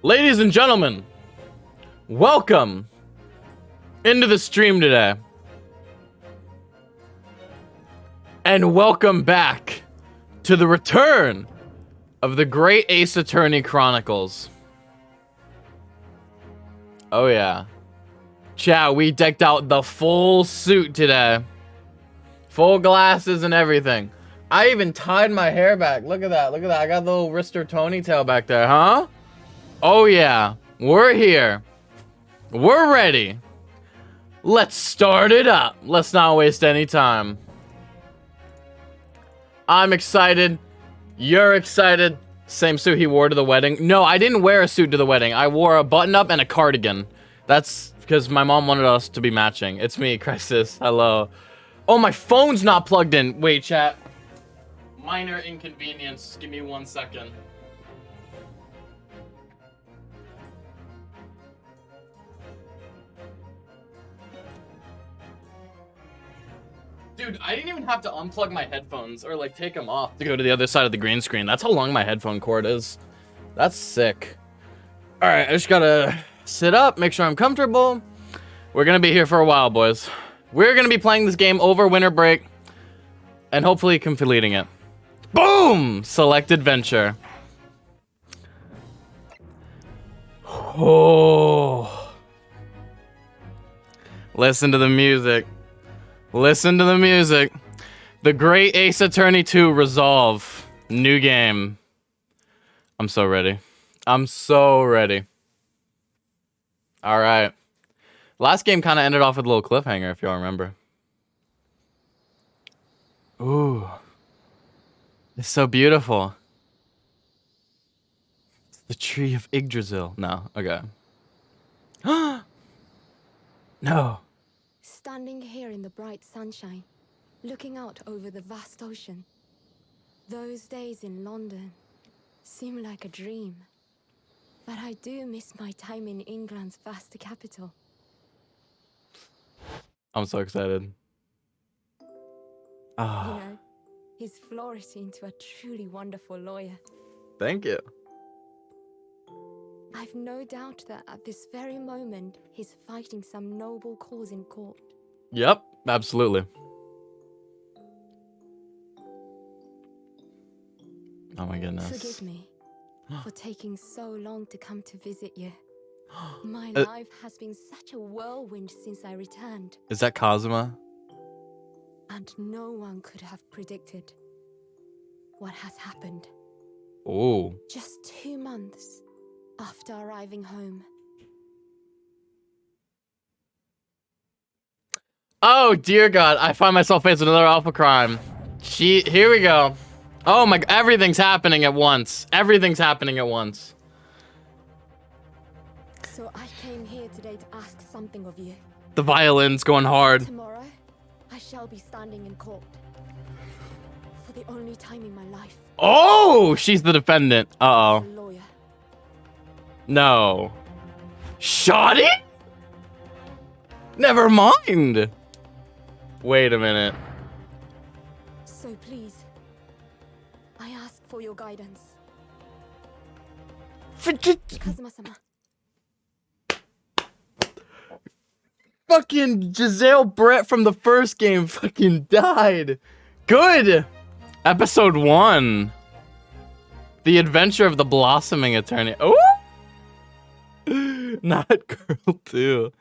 Ladies and gentlemen, welcome into the stream today. And welcome back to the return of the Great Ace Attorney Chronicles. Oh yeah. Chat, we decked out the full suit today. Full glasses and everything. I even tied my hair back. Look at that, look at that. I got the little Rister Tony tail back there, huh? Oh yeah, we're here. We're ready. Let's start it up. Let's not waste any time. I'm excited. You're excited. Same suit he wore to the wedding. No, I didn't wear a suit to the wedding. I wore a button-up and a cardigan. That's because my mom wanted us to be matching. It's me, Crisis. Hello. Oh, my phone's not plugged in. Wait, chat. Minor inconvenience. Give me 1 second. Dude, I didn't even have to unplug my headphones or like take them off to go to the other side of the green screen. That's how long my headphone cord is. That's sick. All right, I just gotta sit up, make sure I'm comfortable. We're gonna be here for a while, boys. We're gonna be playing this game over winter break and hopefully completing it. Boom! Select adventure. Oh. Listen to the music. Listen to the music. The Great Ace Attorney 2 Resolve. New game. I'm so ready. I'm so ready. All right. Last game kind of ended off with a little cliffhanger, if y'all remember. Ooh. It's so beautiful. It's the tree of Yggdrasil. No, okay. No. Standing here in the bright sunshine, looking out over the vast ocean. Those days in London seem like a dream. But I do miss my time in England's vast capital. I'm so excited. Ah. You know, he's flourished into a truly wonderful lawyer. Thank you. I've no doubt that at this very moment, he's fighting some noble cause in court. Yep, absolutely. Oh my goodness. Forgive me for taking so long to come to visit you. My life has been such a whirlwind since I returned. Is that Kazuma? And no one could have predicted what has happened. Oh. Just 2 months after arriving home. Oh, dear God. I find myself facing another alpha crime. Here we go. Oh my, everything's happening at once. Everything's happening at once. So I came here today to ask something of you. The violin's going hard. Tomorrow, I shall be standing in court. For the only time in my life. Oh, she's the defendant. As Uh-oh. a lawyer. No. Shot it? Never mind. Wait a minute. So please, I ask for your guidance. Kazuma-sama. Fucking Giselle Brett from the first game fucking died. Good. Episode 1. The Adventure of the Blossoming Attorney. Oh. Not Girl 2.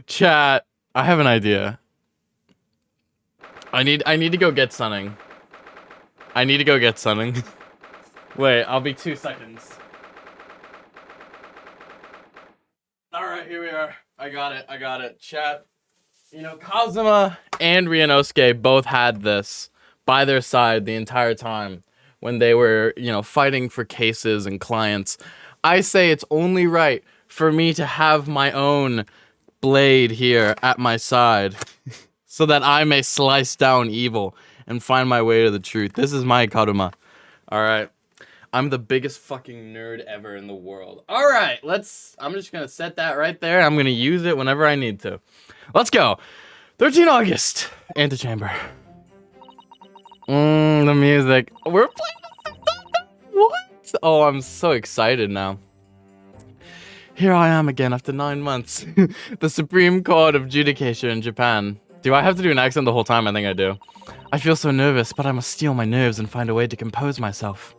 Chat, I have an idea. I need to go get Sunning. I need to go get Sunning. Wait, I'll be 2 seconds. Alright, here we are. I got it. Chat. You know, Kazuma and Ryunosuke both had this by their side the entire time when they were, you know, fighting for cases and clients. I say it's only right for me to have my own blade here at my side so that I may slice down evil and find my way to the truth. This is my Karuma. All right. I'm the biggest fucking nerd ever in the world. All right, I'm just going to set that right there. I'm going to use it whenever I need to. Let's go. 13 August. Antechamber. The music. We're playing. What? Oh, I'm so excited now. Here I am again after 9 months. The Supreme Court of Judicature in Japan. Do I have to do an accent the whole time? I think I do. I feel so nervous, but I must steel my nerves and find a way to compose myself.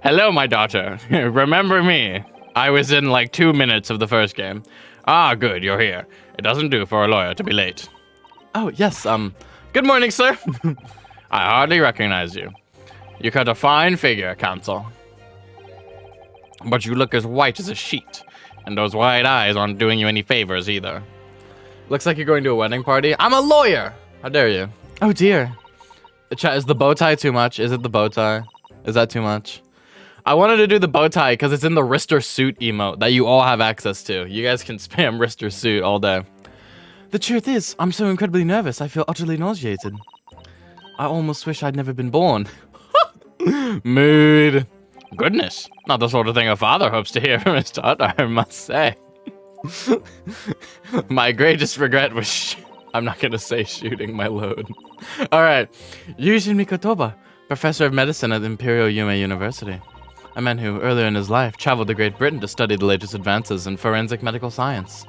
Hello, my daughter. Remember me? I was in like 2 minutes of the first game. Ah, good, you're here. It doesn't do for a lawyer to be late. Oh, yes, good morning, sir. I hardly recognize you. You cut a fine figure, Counsel. But you look as white as a sheet, and those white eyes aren't doing you any favors either. Looks like you're going to a wedding party. I'm a lawyer! How dare you? Oh, dear. Chat, is the bow tie too much? Is it the bow tie? Is that too much? I wanted to do the bow tie because it's in the Rister suit emote that you all have access to. You guys can spam Rister suit all day. The truth is, I'm so incredibly nervous, I feel utterly nauseated. I almost wish I'd never been born. Mood. Goodness, not the sort of thing a father hopes to hear from his daughter, I must say. My greatest regret was I'm not gonna say shooting my load. Alright, Yujin Mikotoba, professor of medicine at Imperial Yume University. A man who, earlier in his life, traveled to Great Britain to study the latest advances in forensic medical science.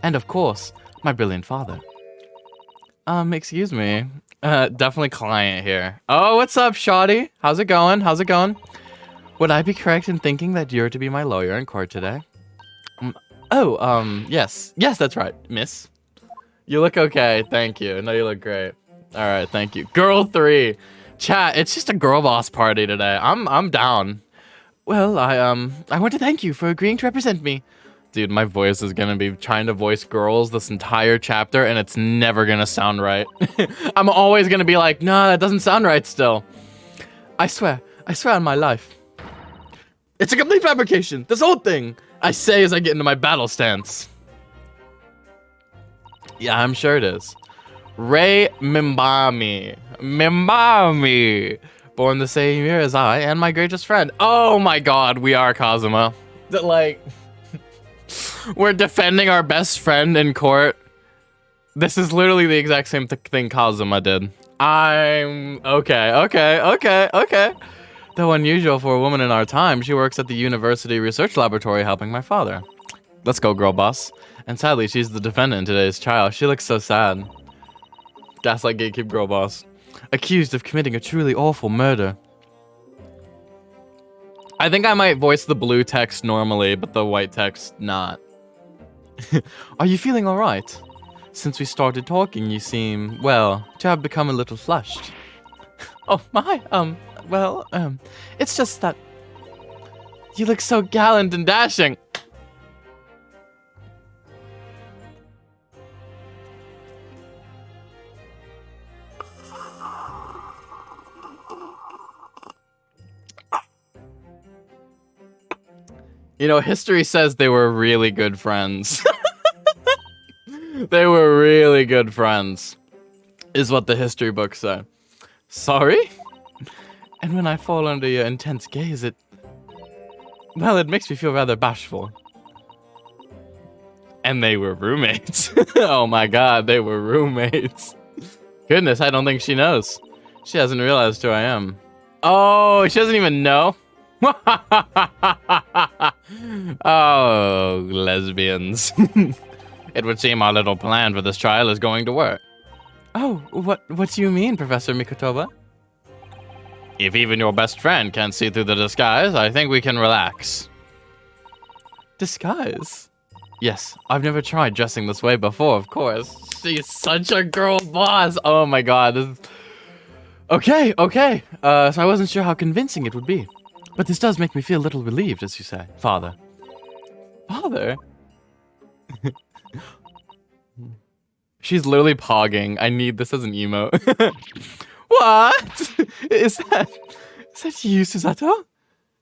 And of course, my brilliant father. Excuse me. Definitely client here. Oh, what's up, Shoddy? How's it going? How's it going? Would I be correct in thinking that you're to be my lawyer in court today? Yes. Yes, that's right, miss. You look okay, thank you. No, you look great. Alright, thank you. Girl 3. Chat, it's just a girl boss party today. I'm down. Well, I want to thank you for agreeing to represent me. Dude, my voice is gonna be trying to voice girls this entire chapter, and it's never gonna sound right. I'm always gonna be like, no, that doesn't sound right still. I swear on my life. It's a complete fabrication, this whole thing, I say as I get into my battle stance. Yeah, I'm sure it is. Rei Mimbami. Born the same year as I and my greatest friend. Oh my god, we are Kazuma. We're defending our best friend in court. This is literally the exact same thing Kazuma did. Okay. Though unusual for a woman in our time, she works at the University Research Laboratory helping my father. Let's go, girl boss. And sadly, she's the defendant in today's trial. She looks so sad. Gaslight gatekeep girl boss. Accused of committing a truly awful murder. I think I might voice the blue text normally, but the white text not. Are you feeling alright? Since we started talking, you seem, well, to have become a little flushed. Oh my, it's just that you look so gallant and dashing. You know, history says they were really good friends. They were really good friends, is what the history books say. Sorry? And when I fall under your intense gaze, it makes me feel rather bashful. And they were roommates. Oh my god, they were roommates. Goodness, I don't think she knows. She hasn't realized who I am. Oh, she doesn't even know? Oh, lesbians. It would seem our little plan for this trial is going to work. Oh, what do you mean, Professor Mikotoba? If even your best friend can't see through the disguise, I think we can relax. Disguise? Yes, I've never tried dressing this way before, of course. She's such a girl boss. Oh my god, this is... Okay. So I wasn't sure how convincing it would be. But this does make me feel a little relieved, as you say. Father? Father? She's literally pogging. I need this as an emote. What? Is that you, Susato?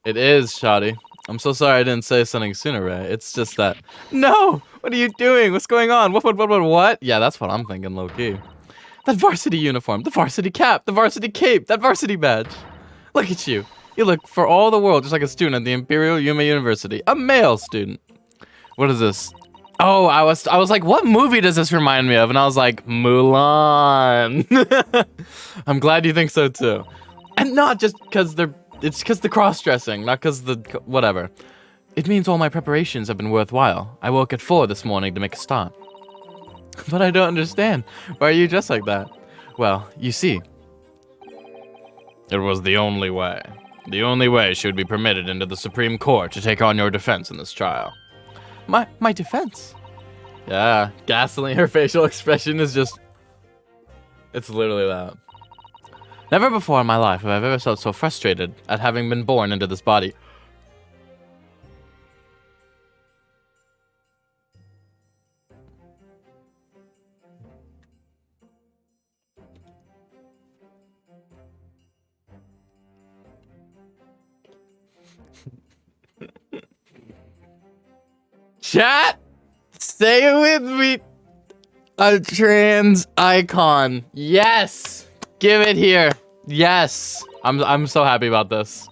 It is, Shoddy. I'm so sorry I didn't say something sooner, Ray. It's just that... No! What are you doing? What's going on? What? Yeah, that's what I'm thinking, low-key. That varsity uniform, the varsity cap, the varsity cape, that varsity badge. Look at you. You look for all the world just like a student at the Imperial Yume University. A male student. What is this? Oh, I was like, what movie does this remind me of? And I was like, Mulan. I'm glad you think so too. And not just because it's because the cross-dressing, not because the whatever. It means all my preparations have been worthwhile. I woke at 4 this morning to make a start. But I don't understand. Why are you dressed like that? Well, you see. It was the only way. The only way she would be permitted into the Supreme Court to take on your defense in this trial. My defense? Yeah, gasoline, her facial expression is just... It's literally that. Never before in my life have I ever felt so frustrated at having been born into this body. Chat, say it with me. A trans icon. Yes. Give it here. Yes. I'm so happy about this.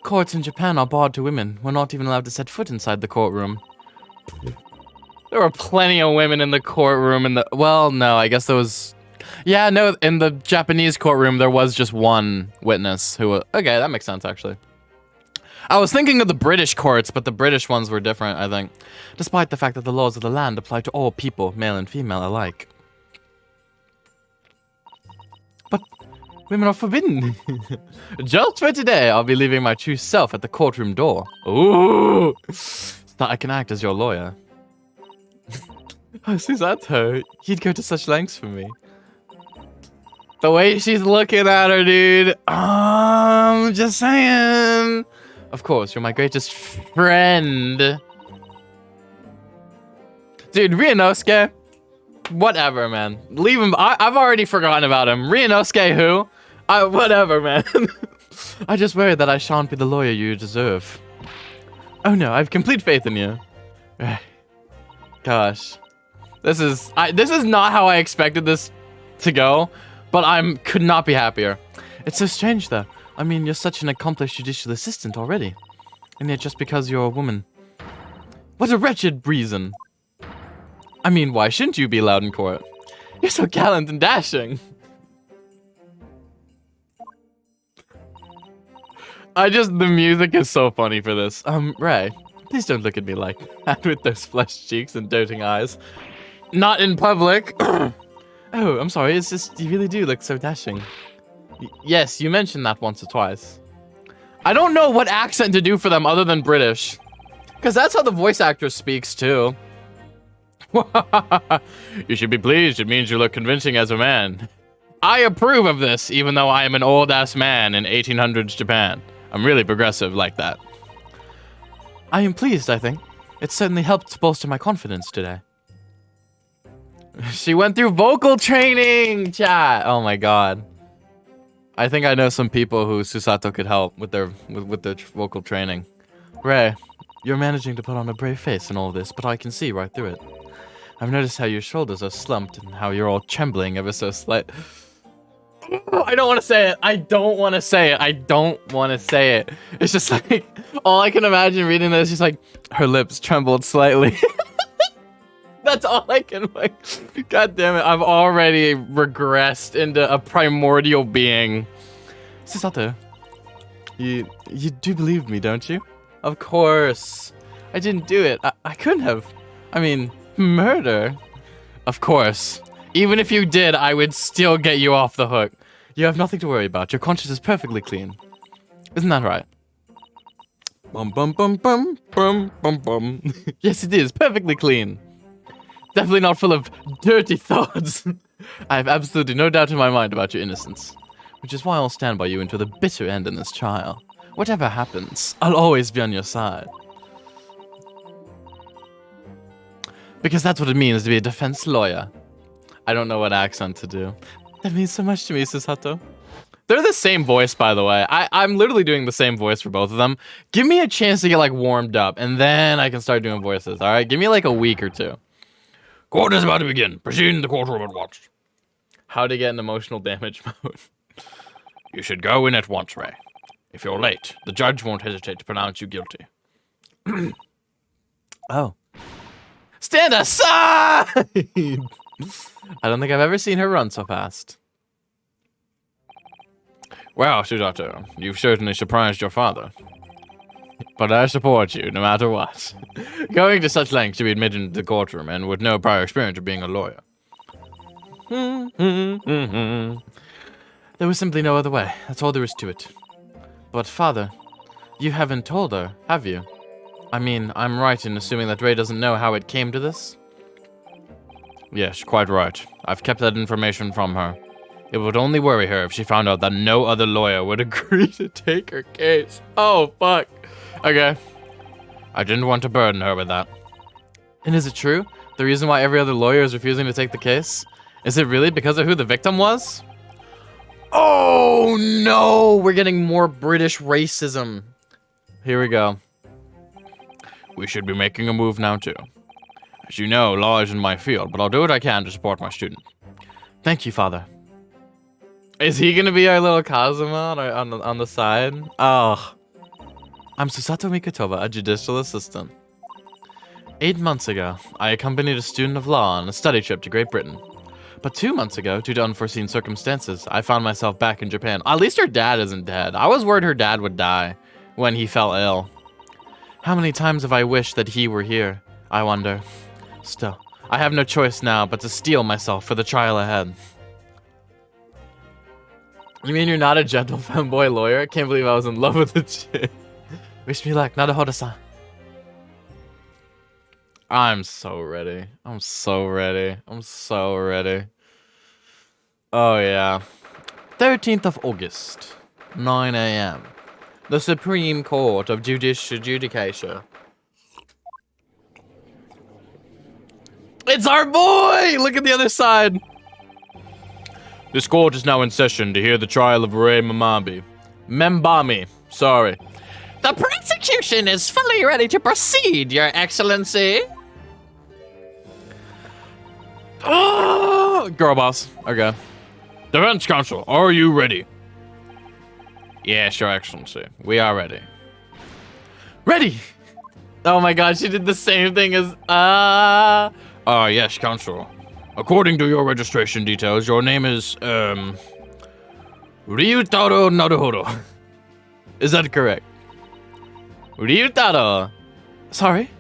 Courts in Japan are barred to women. We're not even allowed to set foot inside the courtroom. There were plenty of women in the courtroom well, no, I guess there was... Yeah, no, in the Japanese courtroom, there was just one witness who... Okay, that makes sense, actually. I was thinking of the British courts, but the British ones were different, I think. Despite the fact that the laws of the land apply to all people, male and female alike. But women are forbidden. Just for today, I'll be leaving my true self at the courtroom door. Ooh! So that I can act as your lawyer. Oh, Susato, you'd go to such lengths for me. The way she's looking at her, dude. Just saying. Of course, you're my greatest friend. Dude, Ryunosuke. Whatever, man. Leave him. I've already forgotten about him. Ryunosuke who? Whatever, man. I just worry that I shan't be the lawyer you deserve. Oh no, I have complete faith in you. Gosh. This is not how I expected this to go, but could not be happier. It's so strange though. I mean, you're such an accomplished judicial assistant already. And yet just because you're a woman. What a wretched reason. I mean, why shouldn't you be allowed in court? You're so gallant and dashing. The music is so funny for this. Ray, please don't look at me like that with those flushed cheeks and doting eyes. Not in public. Oh, I'm sorry, it's just, you really do look so dashing. Yes, you mentioned that once or twice. I don't know what accent to do for them other than British. Because that's how the voice actor speaks, too. You should be pleased. It means you look convincing as a man. I approve of this, even though I am an old-ass man in 1800s Japan. I'm really progressive like that. I am pleased, I think. It certainly helped bolster my confidence today. She went through vocal training, chat. Oh my god. I think I know some people who Susato could help with their vocal training. Ray, you're managing to put on a brave face in all this, but I can see right through it. I've noticed how your shoulders are slumped and how you're all trembling ever so slight. I don't want to say it. I don't want to say it. I don't want to say it. It's just like, all I can imagine reading this is just like, her lips trembled slightly. That's all I can, like, god damn it, I've already regressed into a primordial being. Susato, you do believe me, don't you? Of course. I didn't do it. I couldn't have. I mean, murder. Of course. Even if you did, I would still get you off the hook. You have nothing to worry about. Your conscience is perfectly clean. Isn't that right? Bum bum bum bum bum bum bum. Yes, it is. Perfectly clean. Definitely not full of dirty thoughts. I have absolutely no doubt in my mind about your innocence. Which is why I'll stand by you until the bitter end in this trial. Whatever happens, I'll always be on your side. Because that's what it means to be a defense lawyer. I don't know what accent to do. That means so much to me, Susato. They're the same voice, by the way. I'm literally doing the same voice for both of them. Give me a chance to get, like, warmed up, and then I can start doing voices, alright? Give me, like, a week or two. Court is about to begin. Proceed in the courtroom at once. How to get an emotional damage mode. You should go in at once, Ray. If you're late, the judge won't hesitate to pronounce you guilty. Oh. Stand aside! I don't think I've ever seen her run so fast. Well, Susato, you've certainly surprised your father. but I support you no matter what. Going to such lengths to be admitted into the courtroom and with no prior experience of being a lawyer. There was simply no other way. That's all there is to it. But, Father, you haven't told her, have you? I mean, I'm right in assuming that Ray doesn't know how it came to this? Yes, quite right. I've kept that information from her. It would only worry her if she found out that no other lawyer would agree to take her case. Oh, fuck. Okay. I didn't want to burden her with that. And is it true? The reason why every other lawyer is refusing to take the case? Is it really because of who the victim was? Oh, no! We're getting more British racism. Here we go. We should be making a move now, too. As you know, law isn't my field, but I'll do what I can to support my student. Thank you, Father. Is he gonna be our little Kazuma on the side? Oh. I'm Susato Mikutova, a judicial assistant. 8 months ago, I accompanied a student of law on a study trip to Great Britain. But 2 months ago, due to unforeseen circumstances, I found myself back in Japan. At least her dad isn't dead. I was worried her dad would die when he fell ill. How many times have I wished that he were here, I wonder. Still, I have no choice now but to steel myself for the trial ahead. You mean you're not a gentle femboy lawyer? I can't believe I was in love with the chick. Wish me luck, Naruhodo-san. I'm so ready. I'm so ready. I'm so ready. Oh, yeah. 13th of August, 9 a.m. The Supreme Court of Judicature. It's our boy! Look at the other side. This court is now in session to hear the trial of Ray Membami. Sorry. The prosecution is fully ready to proceed, Your Excellency. Oh, girl boss. Okay. Defense counsel, are you ready? Yes, Your Excellency. We are ready. Ready! Oh my god, she did the same thing as, yes, counsel. According to your registration details, your name is, Ryutaro Naruhodo. Is that correct? Ryutaro. Sorry?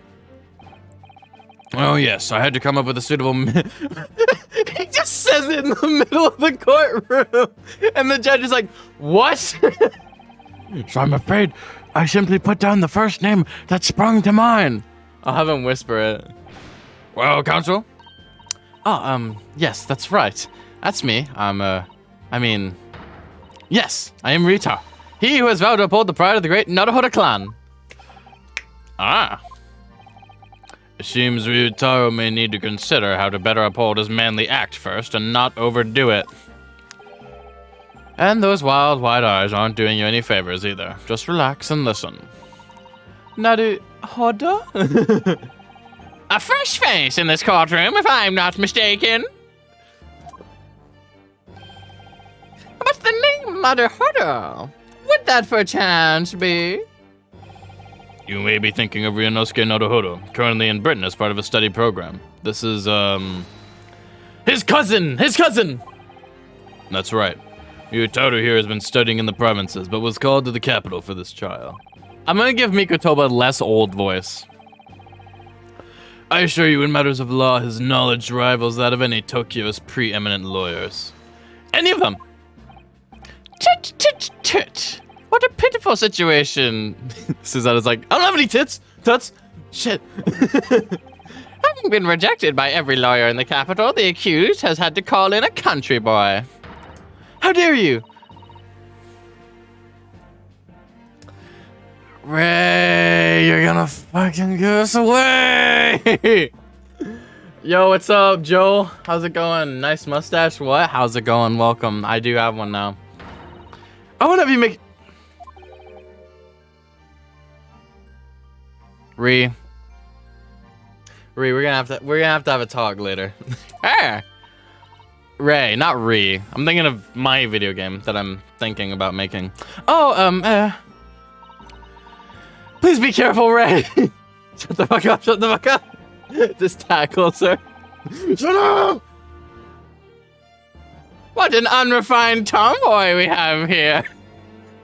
Oh, yes, I had to come up with a suitable... He just says it in the middle of the courtroom. And the judge is like, what? So I'm afraid I simply put down the first name that sprung to mind. I'll have him whisper it. Well, counsel? Oh, yes, that's right. That's me. Yes, I am Rita. He who has vowed to uphold the pride of the great Naruhodo clan. Ah. It seems Ryutaro may need to consider how to better uphold his manly act first and not overdo it. And those wild, wide eyes aren't doing you any favors either. Just relax and listen. Naruhodo? A fresh face in this courtroom, if I'm not mistaken. But the name Naruhodo, would that perchance be? You may be thinking of Ryunosuke Naruhodo, currently in Britain as part of a study program. This is, his cousin! His cousin! That's right. Ryutaro here has been studying in the provinces, but was called to the capital for this trial. I'm gonna give Mikotoba a less old voice. I assure you, in matters of law, his knowledge rivals that of any Tokyo's preeminent lawyers. Any of them! Tut, tut, tut. What a pitiful situation. Susanna's like, I don't have any tits! Tuts! Shit. Having been rejected by every lawyer in the capital, the accused has had to call in a country boy. How dare you! Ray, you're gonna fucking give us away! Yo, what's up, Joel? How's it going? Nice mustache? What? How's it going? Welcome. I do have one now. I wanna have you make... Ree, we're gonna have to have a talk later. Hey! Ray, not Ree. I'm thinking of my video game that I'm thinking about making. Oh, please be careful, Ray. Shut the fuck up, shut the fuck up. Just tackles her. Shut up! What an unrefined tomboy we have here.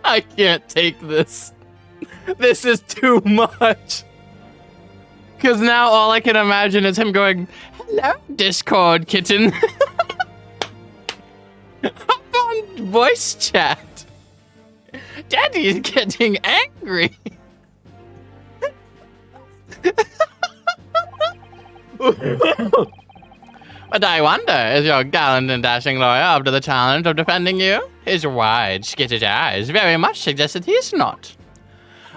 I can't take this. This is too much. Because now all I can imagine is him going, "Hello, Discord kitten." Hop on voice chat. Daddy's getting angry. But I wonder, is your gallant and dashing lawyer up to the challenge of defending you? His wide, skittish eyes very much suggest that he's not.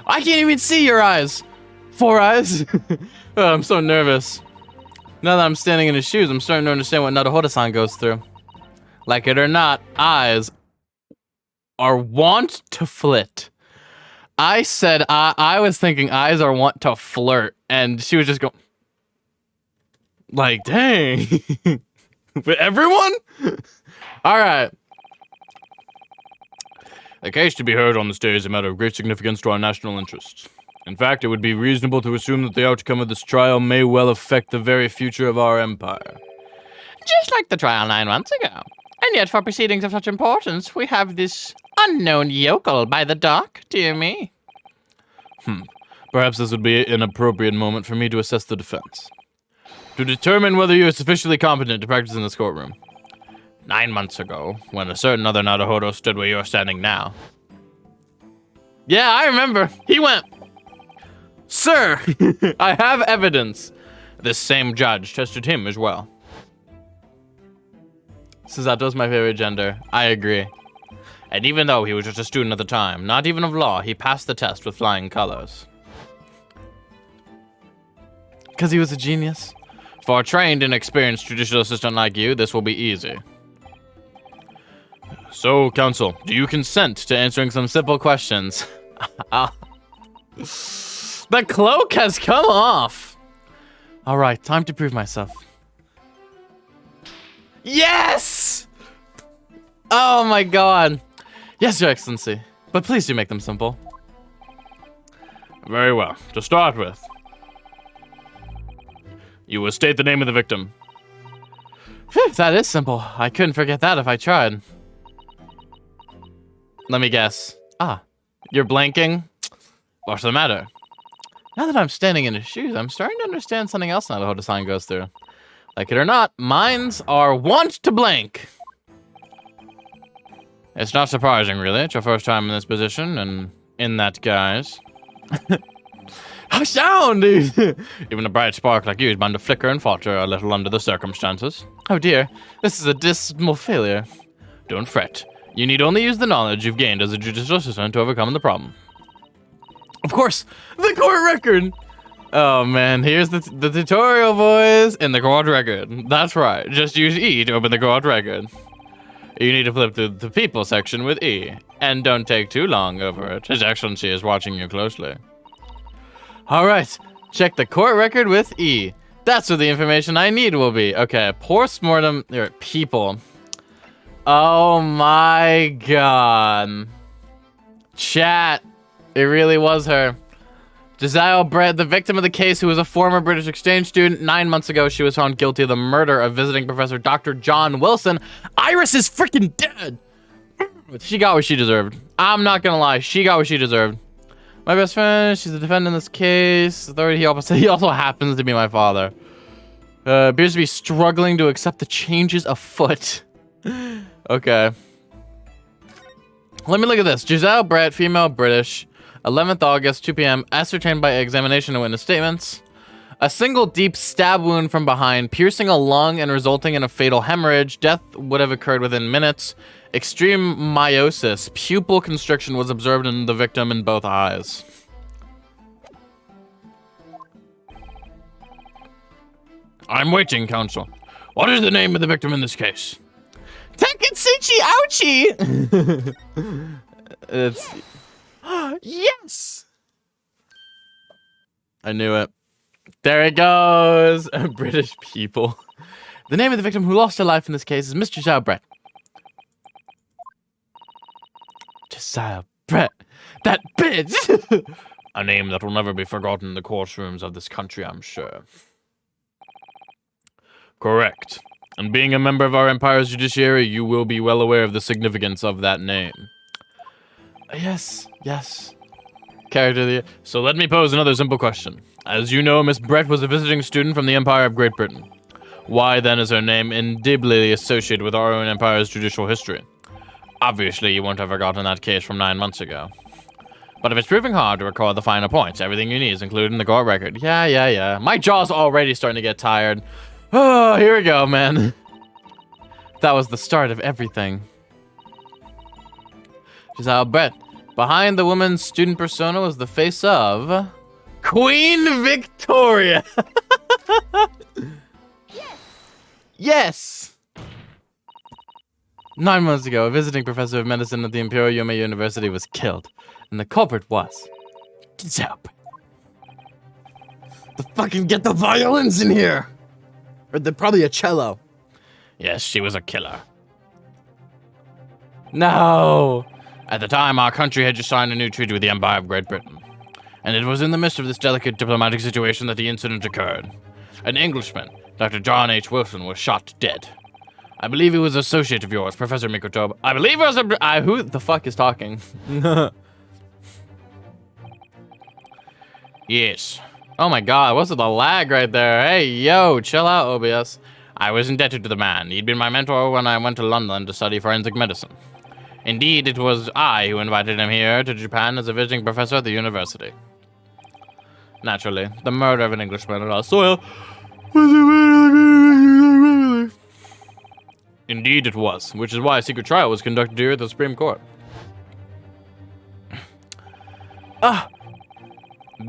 I can't even see your eyes. 4 eyes? Oh, I'm so nervous. Now that I'm standing in his shoes, I'm starting to understand what Naruhodo-san goes through. Like it or not, eyes are wont to flit. I said, I was thinking eyes are wont to flirt, and she was just going, like, dang. But everyone? All right. The case to be heard on this day is a matter of great significance to our national interests. In fact, it would be reasonable to assume that the outcome of this trial may well affect the very future of our empire. Just like the trial 9 months ago. And yet, for proceedings of such importance, we have this unknown yokel by the dock, dear me. Perhaps this would be an appropriate moment for me to assess the defense. To determine whether you are sufficiently competent to practice in this courtroom. 9 months ago, when a certain other Naruhodo stood where you're standing now. Yeah, I remember. He went, "Sir, I have evidence." This same judge tested him as well. Susato's my favorite gender. I agree. And even though he was just a student at the time, not even of law, he passed the test with flying colors. Because he was a genius? For a trained and experienced judicial assistant like you, this will be easy. So, counsel, do you consent to answering some simple questions? The cloak has come off! Alright, time to prove myself. Yes! Oh my god. Yes, Your Excellency. But please do make them simple. Very well. To start with, you will state the name of the victim. Phew, that is simple. I couldn't forget that if I tried. Let me guess. Ah, you're blanking? What's the matter? Now that I'm standing in his shoes, I'm starting to understand something else Naruhodo-san goes through. Like it or not, minds are wont to blank. It's not surprising, really. It's your first time in this position and in that guise. How sound! Even a bright spark like you is bound to flicker and falter a little under the circumstances. Oh dear, this is a dismal failure. Don't fret. You need only use the knowledge you've gained as a judicial assistant to overcome the problem. Of course, the court record! Oh man, here's the tutorial, boys, in the court record. That's right, just use E to open the court record. You need to flip to the people section with E, and don't take too long over it. His Excellency is watching you closely. Alright, check the court record with E. That's where the information I need will be. Okay, post-mortem, people. Oh my god. Chat, it really was her. Josiah Brett, the victim of the case, who was a former British exchange student. 9 months ago, she was found guilty of the murder of visiting professor Dr. John Wilson. Iris is freaking dead. She got what she deserved. I'm not gonna lie, she got what she deserved. My best friend, she's the defendant in this case. Authority, he also happens to be my father. Appears to be struggling to accept the changes afoot. Okay. Let me look at this. Giselle Brett, female, British. 11th August, 2 p.m. Ascertained by examination and witness statements. A single deep stab wound from behind, piercing a lung and resulting in a fatal hemorrhage. Death would have occurred within minutes. Extreme meiosis. Pupil constriction was observed in the victim in both eyes. I'm waiting, counsel. What is the name of the victim in this case? Takatsuchi Ouchie! It's... Yes! I knew it. There it goes! British people. The name of the victim who lost her life in this case is Mr. Josiah Brett. Josiah Brett. That bitch! A name that will never be forgotten in the courtrooms of this country, I'm sure. Correct. And being a member of our empire's judiciary, you will be well aware of the significance of that name. Yes, yes. Character of the year. So let me pose another simple question. As you know, Miss Brett was a visiting student from the Empire of Great Britain. Why then is her name indubitably associated with our own empire's judicial history? Obviously, you won't have forgotten that case from 9 months ago. But if it's proving hard to recall the finer points, everything you need is included in the court record. Yeah. My jaw's already starting to get tired. Oh, here we go, man. That was the start of everything. Giselle Brett. Behind the woman's student persona was the face of Queen Victoria. Yes. 9 months ago, a visiting professor of medicine at the Imperial Yome University was killed, and the culprit was Giselle. Fucking get the violins in here. Or probably a cello. Yes, she was a killer. No. At the time, our country had just signed a new treaty with the Empire of Great Britain. And it was in the midst of this delicate diplomatic situation that the incident occurred. An Englishman, Dr. John H. Wilson, was shot dead. I believe he was an associate of yours, Professor Mikotoba. I believe it was who the fuck is talking? Yes. Oh my god, what's with the lag right there? Hey, yo, chill out, OBS. I was indebted to the man. He'd been my mentor when I went to London to study forensic medicine. Indeed, it was I who invited him here to Japan as a visiting professor at the university. Naturally, the murder of an Englishman on our soil was Indeed it was, which is why a secret trial was conducted here at the Supreme Court.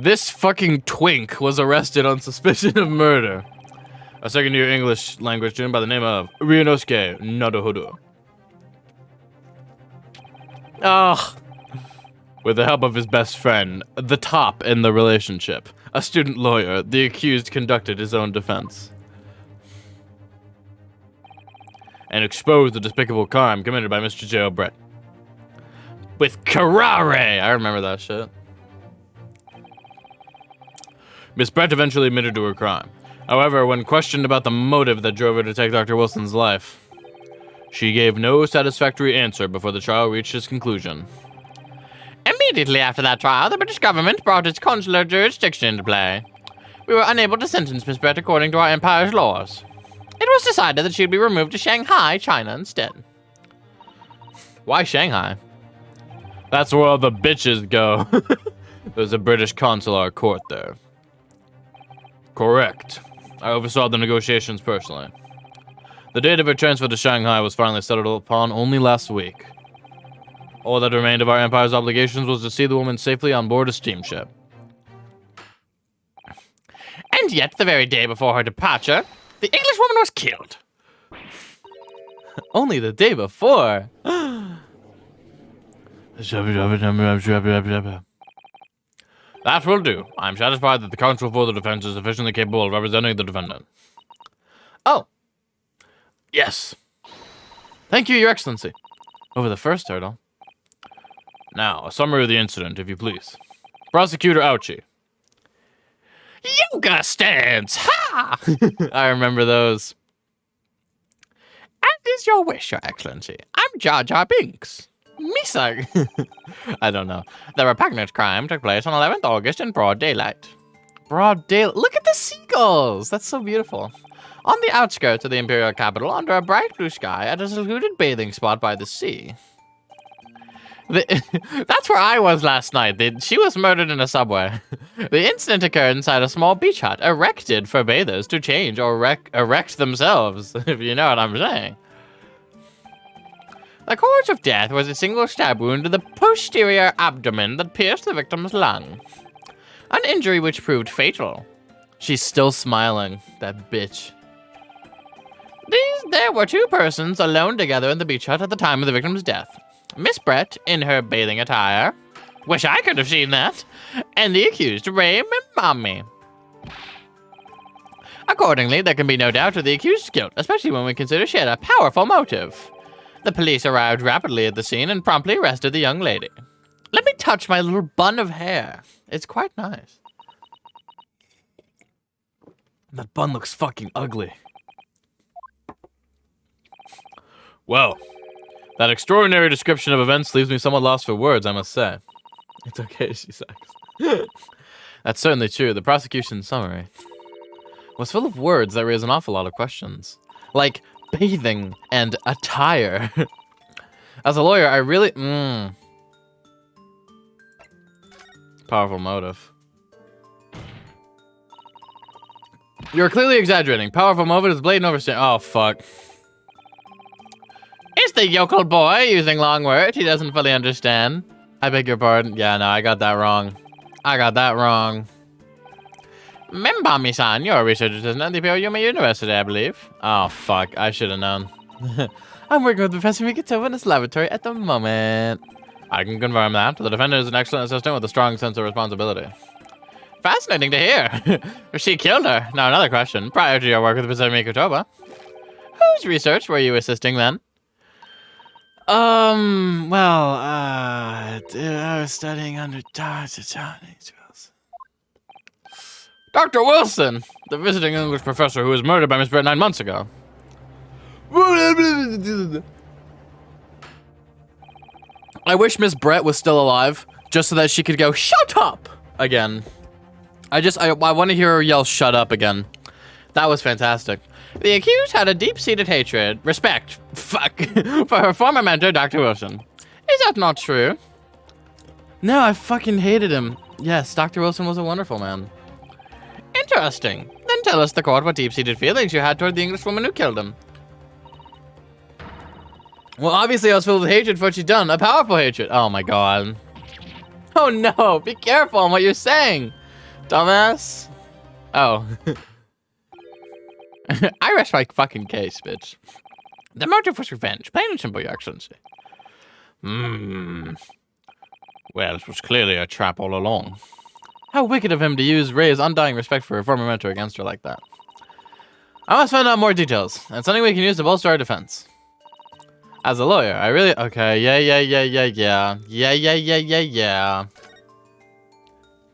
This fucking twink was arrested on suspicion of murder. A second-year English language student by the name of Ryunosuke Naruhodo. With the help of his best friend, the top in the relationship, a student lawyer, the accused conducted his own defense. And exposed the despicable crime committed by Mr. Giselle Brett. With Karare! I remember that shit. Miss Brett eventually admitted to her crime. However, when questioned about the motive that drove her to take Dr. Wilson's life, she gave no satisfactory answer before the trial reached its conclusion. Immediately after that trial, the British government brought its consular jurisdiction into play. We were unable to sentence Miss Brett according to our empire's laws. It was decided that she would be removed to Shanghai, China instead. Why Shanghai? That's where all the bitches go. There's a British consular court there. Correct. I oversaw the negotiations personally. The date of her transfer to Shanghai was finally settled upon only last week. All that remained of our empire's obligations was to see the woman safely on board a steamship. And yet, the very day before her departure, the Englishwoman was killed. Only the day before. That will do. I'm satisfied that the counsel for the defense is sufficiently capable of representing the defendant. Oh. Yes. Thank you, Your Excellency. Over the first hurdle. Now, a summary of the incident, if you please. Prosecutor Ouchie. Yoga stance! Ha! I remember those. As is your wish, Your Excellency. I'm Jar Jar Binks. Misa. I don't know. The repugnant crime took place on 11th August in broad daylight. Broad daylight. Look at the seagulls! That's so beautiful. On the outskirts of the Imperial capital, under a bright blue sky, at a secluded bathing spot by the sea. That's where I was last night. She was murdered in a subway. The incident occurred inside a small beach hut, erected for bathers to change or erect themselves, if you know what I'm saying. The cause of death was a single stab wound to the posterior abdomen that pierced the victim's lung. An injury which proved fatal. She's still smiling, that bitch. There were two persons alone together in the beach hut at the time of the victim's death. Miss Brett, in her bathing attire. Wish I could have seen that. And the accused, Ray Mimami. Accordingly, there can be no doubt of the accused's guilt, especially when we consider she had a powerful motive. The police arrived rapidly at the scene and promptly arrested the young lady. Let me touch my little bun of hair. It's quite nice. That bun looks fucking ugly. Well, that extraordinary description of events leaves me somewhat lost for words, I must say. It's okay, she sucks. That's certainly true. The prosecution summary was full of words that raise an awful lot of questions. Like bathing and attire. As a lawyer, I really... Powerful motive. You're clearly exaggerating. Powerful motive is blatant overstatement. Oh, fuck. It's the yokel boy using long words he doesn't fully understand. I beg your pardon. Yeah, no, I got that wrong. Membami-san, you're a research assistant at the Pyoyuma University, I believe. Oh, fuck. I should have known. I'm working with Professor Mikitova in his laboratory at the moment. I can confirm that. The defendant is an excellent assistant with a strong sense of responsibility. Fascinating to hear. She killed her. Now, another question. Prior to your work with Professor Mikitova, whose research were you assisting then? Well, I was studying under Dr. Johnny Wilson. Dr. Wilson, the visiting English professor who was murdered by Miss Brett 9 months ago. I wish Miss Brett was still alive, just so that she could go, shut up, again. I want to hear her yell, shut up, again. That was fantastic. The accused had a deep-seated hatred, respect, fuck, for her former mentor, Dr. Wilson. Is that not true? No, I fucking hated him. Yes, Dr. Wilson was a wonderful man. Interesting. Then tell us, the court, what deep-seated feelings you had toward the English woman who killed him. Well, obviously I was filled with hatred for what she'd done. A powerful hatred. Oh my god. Oh no, be careful on what you're saying, dumbass. Oh. I rest my fucking case, bitch. The motive was revenge. Plain and simple, Your Excellency. Well, it was clearly a trap all along. How wicked of him to use Ray's undying respect for her former mentor against her like that. I must find out more details, and something we can use to bolster our defense. As a lawyer, I really... Okay, yeah.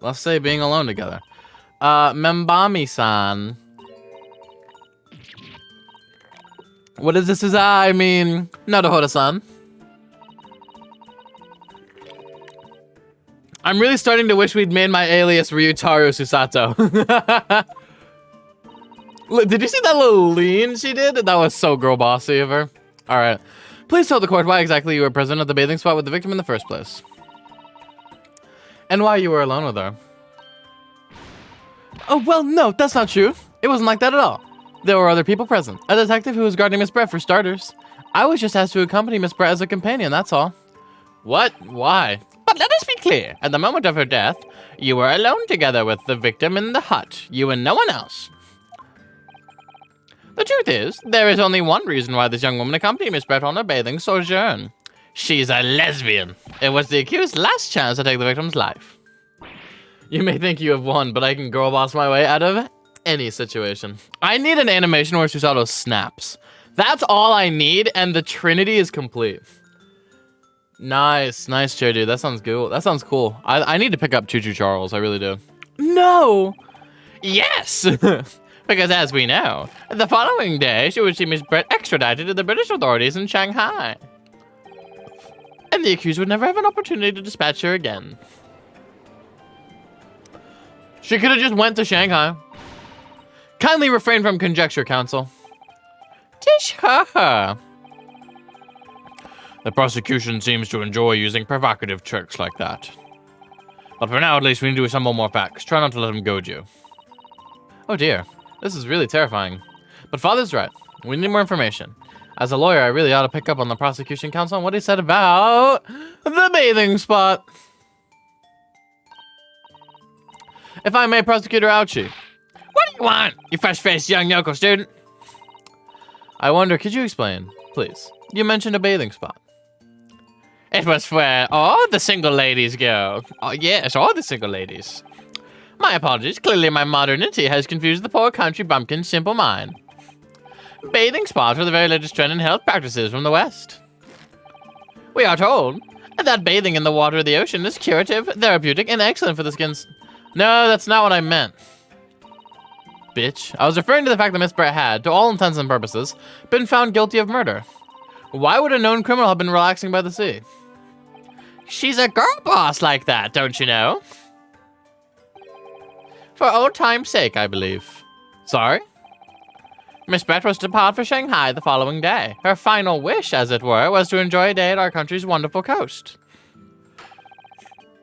Let's say being alone together. Membami-san. What is this? I mean, Naruhodo-san. I'm really starting to wish we'd made my alias Ryutaru Susato. Did you see that little lean she did? That was so girl bossy of her. All right. Please tell the court why exactly you were present at the bathing spot with the victim in the first place. And why you were alone with her. Oh, well, no, that's not true. It wasn't like that at all. There were other people present. A detective who was guarding Miss Brett, for starters. I was just asked to accompany Miss Brett as a companion, that's all. What? Why? But let us be clear. At the moment of her death, you were alone together with the victim in the hut. You and no one else. The truth is, there is only one reason why this young woman accompanied Miss Brett on her bathing sojourn. She's a lesbian. It was the accused's last chance to take the victim's life. You may think you have won, but I can girl boss my way out of any situation. I need an animation where Susato snaps. That's all I need, and the Trinity is complete. Nice, chair, dude. That sounds cool. That sounds cool. I need to pick up Choo Choo Charles. I really do. No. Yes. Because as we know, the following day she would see Miss Brett extradited to the British authorities in Shanghai, and the accused would never have an opportunity to dispatch her again. She could have just went to Shanghai. Kindly refrain from conjecture, counsel. Tish ha. The prosecution seems to enjoy using provocative tricks like that. But for now, at least, we need to assemble more facts. Try not to let him goad you. Oh dear. This is really terrifying. But Father's right. We need more information. As a lawyer, I really ought to pick up on the prosecution counsel and what he said about the bathing spot. If I may, Prosecutor Ouchie. What do you want, you fresh-faced young yokel student? I wonder, could you explain, please? You mentioned a bathing spot. It was where all the single ladies go. Oh, yes, all the single ladies. My apologies. Clearly my modernity has confused the poor country bumpkin's simple mind. Bathing spots are the very latest trend in health practices from the West. We are told that bathing in the water of the ocean is curative, therapeutic, and excellent for the skin's... No, that's not what I meant. Bitch. I was referring to the fact that Miss Brett had, to all intents and purposes, been found guilty of murder. Why would a known criminal have been relaxing by the sea? She's a girl boss like that, don't you know? For old time's sake, I believe. Sorry? Miss Brett was to depart for Shanghai the following day. Her final wish, as it were, was to enjoy a day at our country's wonderful coast.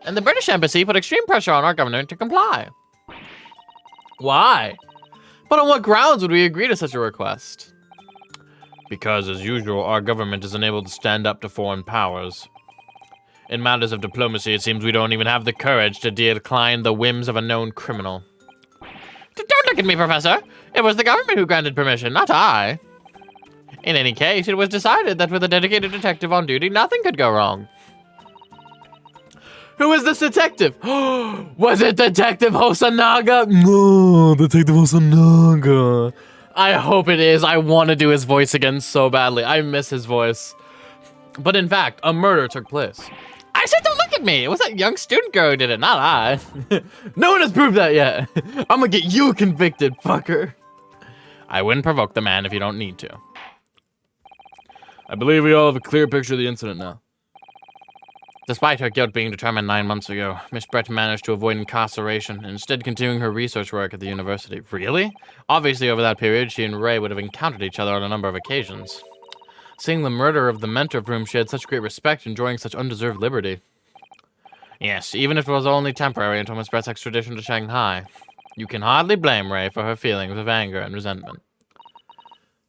And the British embassy put extreme pressure on our government to comply. Why? But on what grounds would we agree to such a request? Because, as usual, our government is unable to stand up to foreign powers. In matters of diplomacy, it seems we don't even have the courage to decline the whims of a known criminal. Don't look at me, Professor. It was the government who granted permission, not I. In any case, it was decided that with a dedicated detective on duty, nothing could go wrong. Who is this detective? Was it Detective Hosanaga? No, Detective Hosanaga. I hope it is. I want to do his voice again so badly. I miss his voice. But in fact, a murder took place. I said don't look at me. It was that young student girl who did it, not I. No one has proved that yet. I'm gonna get you convicted, fucker. I wouldn't provoke the man if you don't need to. I believe we all have a clear picture of the incident now. Despite her guilt being determined 9 months ago, Miss Brett managed to avoid incarceration, instead continuing her research work at the university. Really? Obviously, over that period, she and Ray would have encountered each other on a number of occasions. Seeing the murder of the mentor for whom she had such great respect, enjoying such undeserved liberty. Yes, even if it was only temporary until Miss Brett's extradition to Shanghai. You can hardly blame Ray for her feelings of anger and resentment.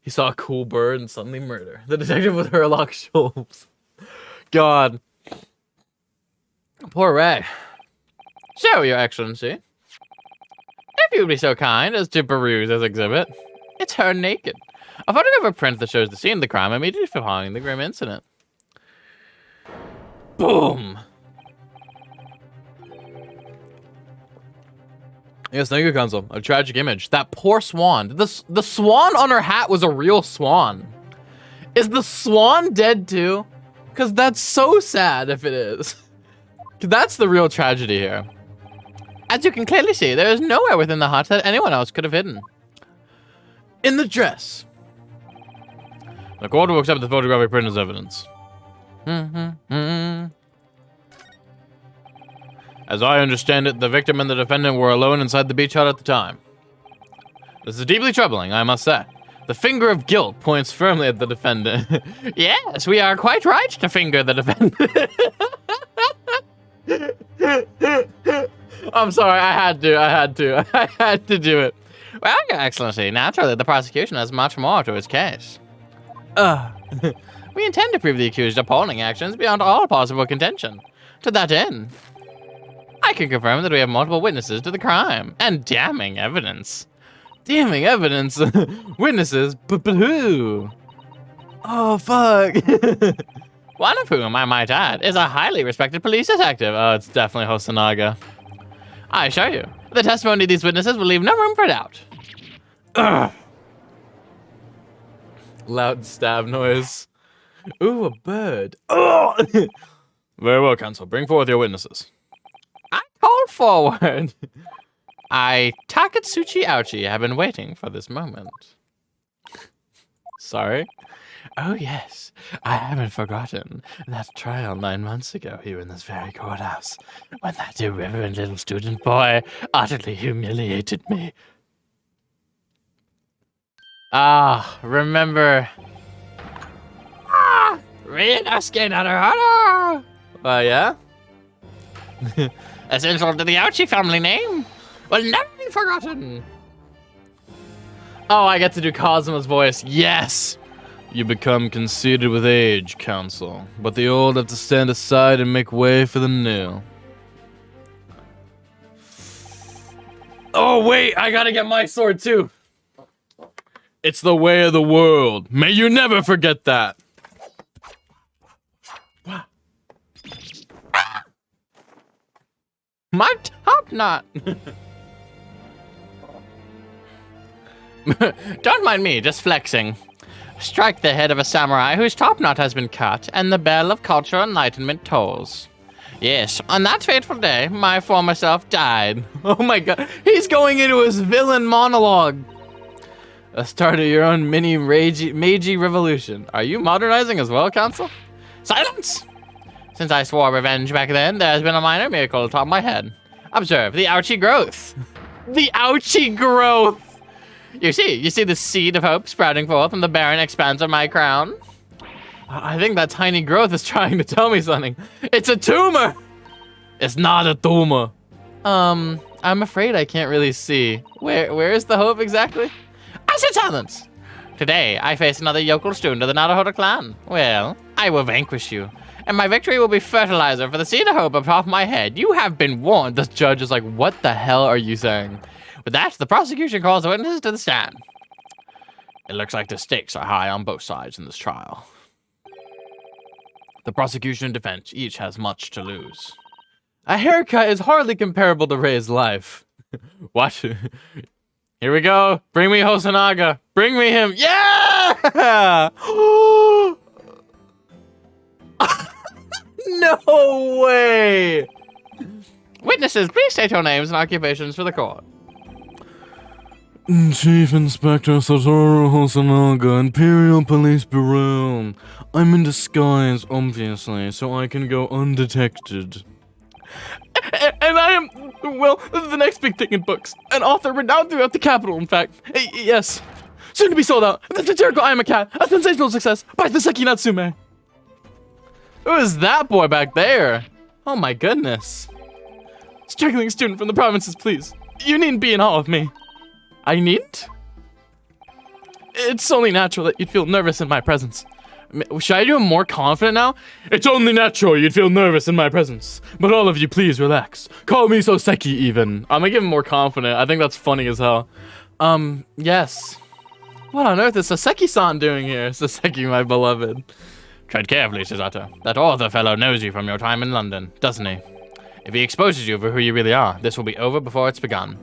He saw a cool bird and suddenly murder. The detective with Herlock Sholmes. God. Poor Ray. So, Your Excellency, if you'd be so kind as to peruse this exhibit, it's her naked. A photograph of print that shows the scene of the crime immediately following the grim incident. Boom! Yes, thank you, Counsel. A tragic image. That poor swan. The swan on her hat was a real swan. Is the swan dead too? Because that's so sad if it is. That's the real tragedy here. As you can clearly see, there is nowhere within the hut that anyone else could have hidden. In the dress. The court will accept the photographic print as evidence. As I understand it, the victim and the defendant were alone inside the beach hut at the time. This is deeply troubling, I must say. The finger of guilt points firmly at the defendant. Yes, we are quite right to finger the defendant. I'm sorry, I had to do it. Well, Your Excellency, naturally the prosecution has much more to its case. We intend to prove the accused appalling actions beyond all possible contention. To that end, I can confirm that we have multiple witnesses to the crime, and damning evidence. Damning evidence? Witnesses? But who? Oh, fuck. One of whom, I might add, is a highly respected police detective. Oh, it's definitely Hosanaga. I assure you, the testimony of these witnesses will leave no room for doubt. Ugh. Loud stab noise. Ooh, a bird. Oh! Very well, Counsel. Bring forth your witnesses. I call forward. I, Takatsuchi Ouchi, have been waiting for this moment. Sorry? Oh, yes. I haven't forgotten that trial 9 months ago here in this very courthouse, when that irreverent little student boy utterly humiliated me. Ah, remember... Ryunosuke Naruhodo! Yeah? Essential to the Ouchi family name. Will never be forgotten. Oh, I get to do Kazuma's voice. Yes! You become conceited with age, Counsel, but the old have to stand aside and make way for the new. Oh, wait, I gotta get my sword, too. It's the way of the world. May you never forget that. My top knot. Don't mind me, just flexing. Strike the head of a samurai whose top knot has been cut, and the bell of cultural enlightenment tolls. Yes, on that fateful day, my former self died. Oh my god, he's going into his villain monologue. A start of your own Meiji revolution. Are you modernizing as well, Counsel? Silence! Since I swore revenge back then, there has been a minor miracle atop my head. Observe the ouchy growth. The ouchy growth! You see the seed of hope sprouting forth from the barren expanse of my crown? I think that tiny growth is trying to tell me something. It's a tumor! It's not a tumor. I'm afraid I can't really see. Where is the hope exactly? I see talents! Today, I face another yokel student of the Naruhodo clan. Well, I will vanquish you, and my victory will be fertilizer for the seed of hope atop my head. You have been warned. The judge is like, what the hell are you saying? With that, the prosecution calls the witnesses to the stand. It looks like the stakes are high on both sides in this trial. The prosecution and defense each has much to lose. A haircut is hardly comparable to Rei's life. What? Here we go. Bring me Hosonaga. Bring me him. Yeah! No way! Witnesses, please state your names and occupations for the court. Chief Inspector Satoru Hosonaga, Imperial Police Bureau. I'm in disguise, obviously, so I can go undetected. And I am, well, the next big thing in books. An author renowned throughout the capital, in fact. Yes. Soon to be sold out. The satirical I Am a Cat. A sensational success by Saseki Natsume. Who is that boy back there? Oh my goodness. Struggling student from the provinces, please. You needn't be in awe of me. I needn't? It's only natural that you'd feel nervous in my presence. Should I do more confident now? It's only natural you'd feel nervous in my presence. But all of you, please relax. Call me Soseki even. I'm gonna give him more confident. I think that's funny as hell. Yes. What on earth is Soseki-san doing here? Soseki, my beloved. Tread carefully, Susato. That author fellow knows you from your time in London, doesn't he? If he exposes you for who you really are, this will be over before it's begun.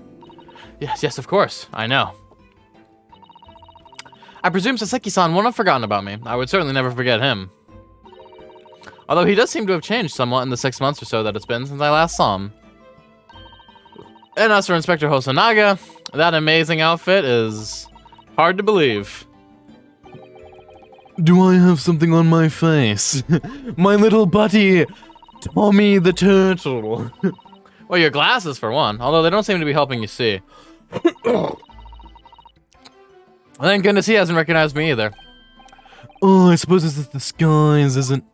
Yes, of course. I know. I presume Saseki-san won't have forgotten about me. I would certainly never forget him. Although he does seem to have changed somewhat in the 6 months or so that it's been since I last saw him. And as for Inspector Hosonaga, that amazing outfit is hard to believe. Do I have something on my face? My little buddy, Tommy the Turtle. Well, your glasses for one, although they don't seem to be helping you see. Thank goodness he hasn't recognized me either. Oh, I suppose it's the disguise, isn't...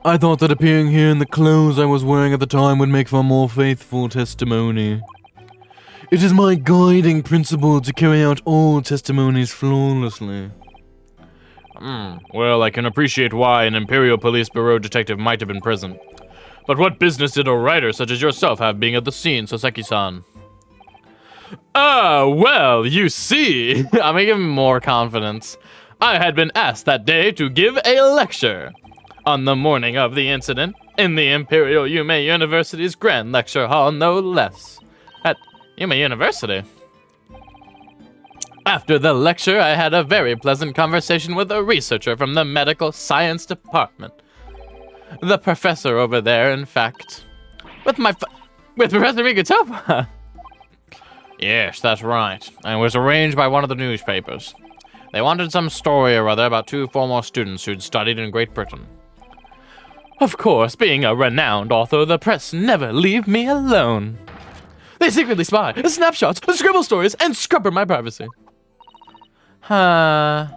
I thought that appearing here in the clothes I was wearing at the time would make for a more faithful testimony. It is my guiding principle to carry out all testimonies flawlessly. Well, I can appreciate why an Imperial Police Bureau detective might have been present. But what business did a writer such as yourself have being at the scene, Soseki-san? Well, you see, I'm gonna give him more confidence. I had been asked that day to give a lecture on the morning of the incident in the Imperial Yume University's Grand Lecture Hall, no less. At Yume University. After the lecture, I had a very pleasant conversation with a researcher from the Medical Science Department. The professor over there, in fact. With Professor Migutopa. Yes, that's right. And it was arranged by one of the newspapers. They wanted some story or other about 2 former students who'd studied in Great Britain. Of course, being a renowned author, the press never leave me alone. They secretly spy, snapshots, scribble stories, and scupper my privacy. As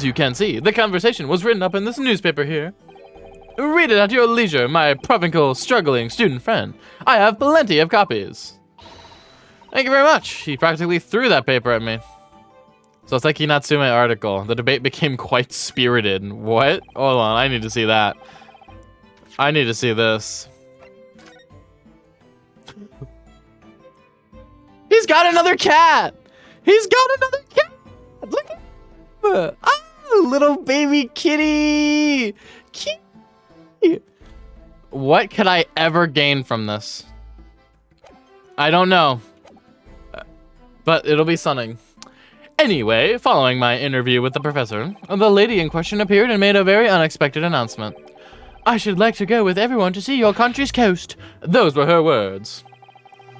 you can see, the conversation was written up in this newspaper here. Read it at your leisure, my provincial struggling student friend. I have plenty of copies. Thank you very much. He practically threw that paper at me. Soseki Natsume article. The debate became quite spirited. What? Hold on, I need to see that. I need to see this. He's got another cat! He's got another cat! Look at him! Oh, little baby kitty! Kitty! What could I ever gain from this? I don't know. But it'll be stunning. Anyway, following my interview with the professor, the lady in question appeared and made a very unexpected announcement. I should like to go with everyone to see your country's coast. Those were her words.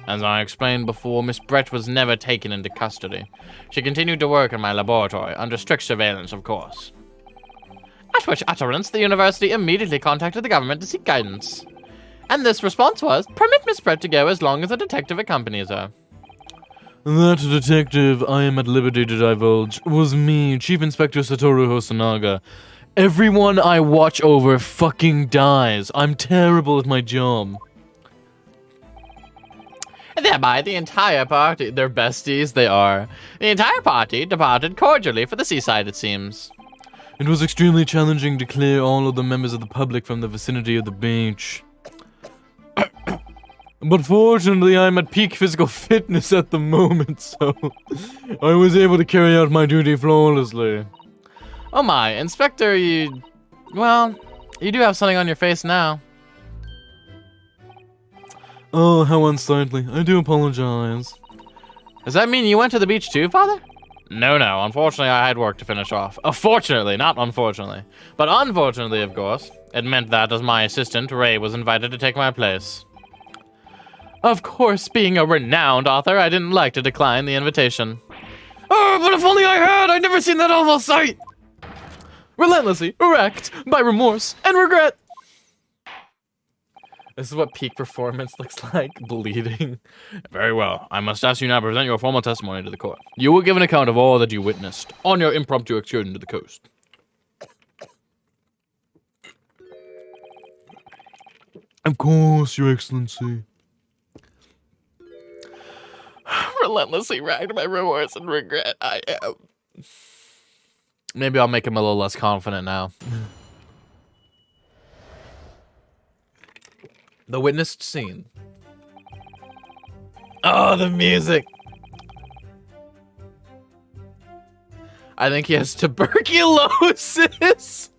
As I explained before, Miss Brett was never taken into custody. She continued to work in my laboratory, under strict surveillance, of course. At which utterance, the university immediately contacted the government to seek guidance. And this response was, permit Miss Brett to go as long as a detective accompanies her. That detective I am at liberty to divulge was me, Chief Inspector Satoru Hosonaga. Everyone I watch over fucking dies. I'm terrible at my job. Thereby, the entire party, they're besties, they are. The entire party departed cordially for the seaside, it seems. It was extremely challenging to clear all of the members of the public from the vicinity of the beach. But fortunately, I'm at peak physical fitness at the moment, so I was able to carry out my duty flawlessly. Oh my, Inspector, you do have something on your face now. Oh, how unsightly. I do apologize. Does that mean you went to the beach too, Father? No, unfortunately I had work to finish off. Fortunately, not unfortunately. But unfortunately, of course, it meant that as my assistant, Ray was invited to take my place. Of course, being a renowned author, I didn't like to decline the invitation. Oh, but if only I had! I'd never seen that awful sight! Relentlessly wrecked by remorse and regret. This is what peak performance looks like, bleeding. Very well. I must ask you now to present your formal testimony to the court. You will give an account of all that you witnessed on your impromptu excursion to the coast. Of course, Your Excellency. Relentlessly racked by remorse and regret, I am. Maybe I'll make him a little less confident now. The witnessed scene. Oh, the music. I think he has tuberculosis.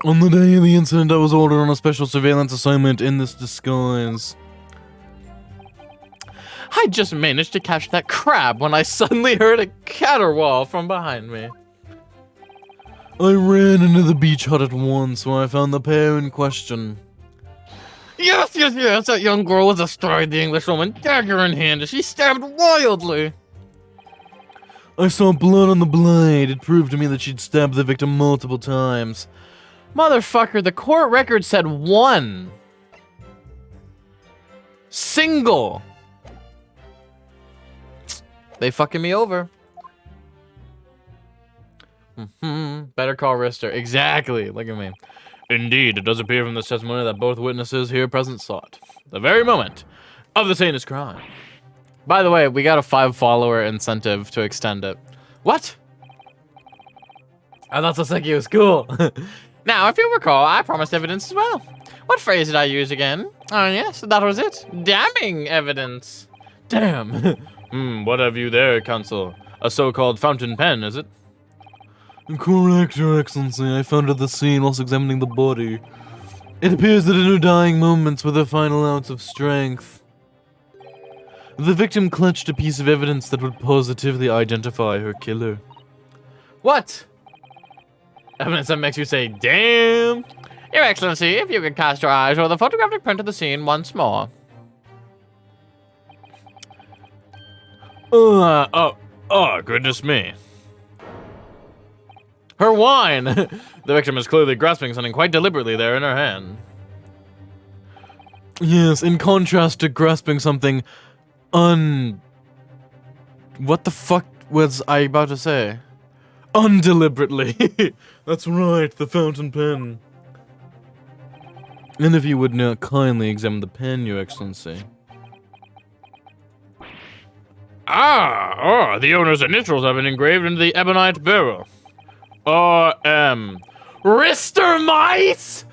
On the day of the incident, I was ordered on a special surveillance assignment in this disguise. I just managed to catch that crab when I suddenly heard a caterwaul from behind me. I ran into the beach hut at once where I found the pair in question. Yes, that young girl was astride the Englishwoman, dagger in hand, as she stabbed wildly. I saw blood on the blade. It proved to me that she'd stabbed the victim multiple times. Motherfucker, the court record said one. Single. They fucking me over. Better call Rister. Exactly. Look at me. Indeed, it does appear from this testimony that both witnesses here present saw it. The very moment of the heinous crime. By the way, we got a 5-follower incentive to extend it. What? I thought Soseki was cool. Now, if you recall, I promised evidence as well. What phrase did I use again? Oh, yes, that was it. Damning evidence. Damn. What have you there, Counsel? A so-called fountain pen, is it? Correct, Your Excellency. I found at the scene whilst examining the body. It appears that in her dying moments with her final ounce of strength, the victim clutched a piece of evidence that would positively identify her killer. What? Evidence that makes you say, damn. Your Excellency, if you could cast your eyes over the photographic print of the scene once more. Goodness me. Her wine! The victim is clearly grasping something quite deliberately there in her hand. Yes, in contrast to grasping something what the fuck was I about to say? Undeliberately. That's right, the fountain pen. And if you would now kindly examine the pen, Your Excellency. The owner's initials have been engraved into the ebonite barrel. R.M. Rister Mice?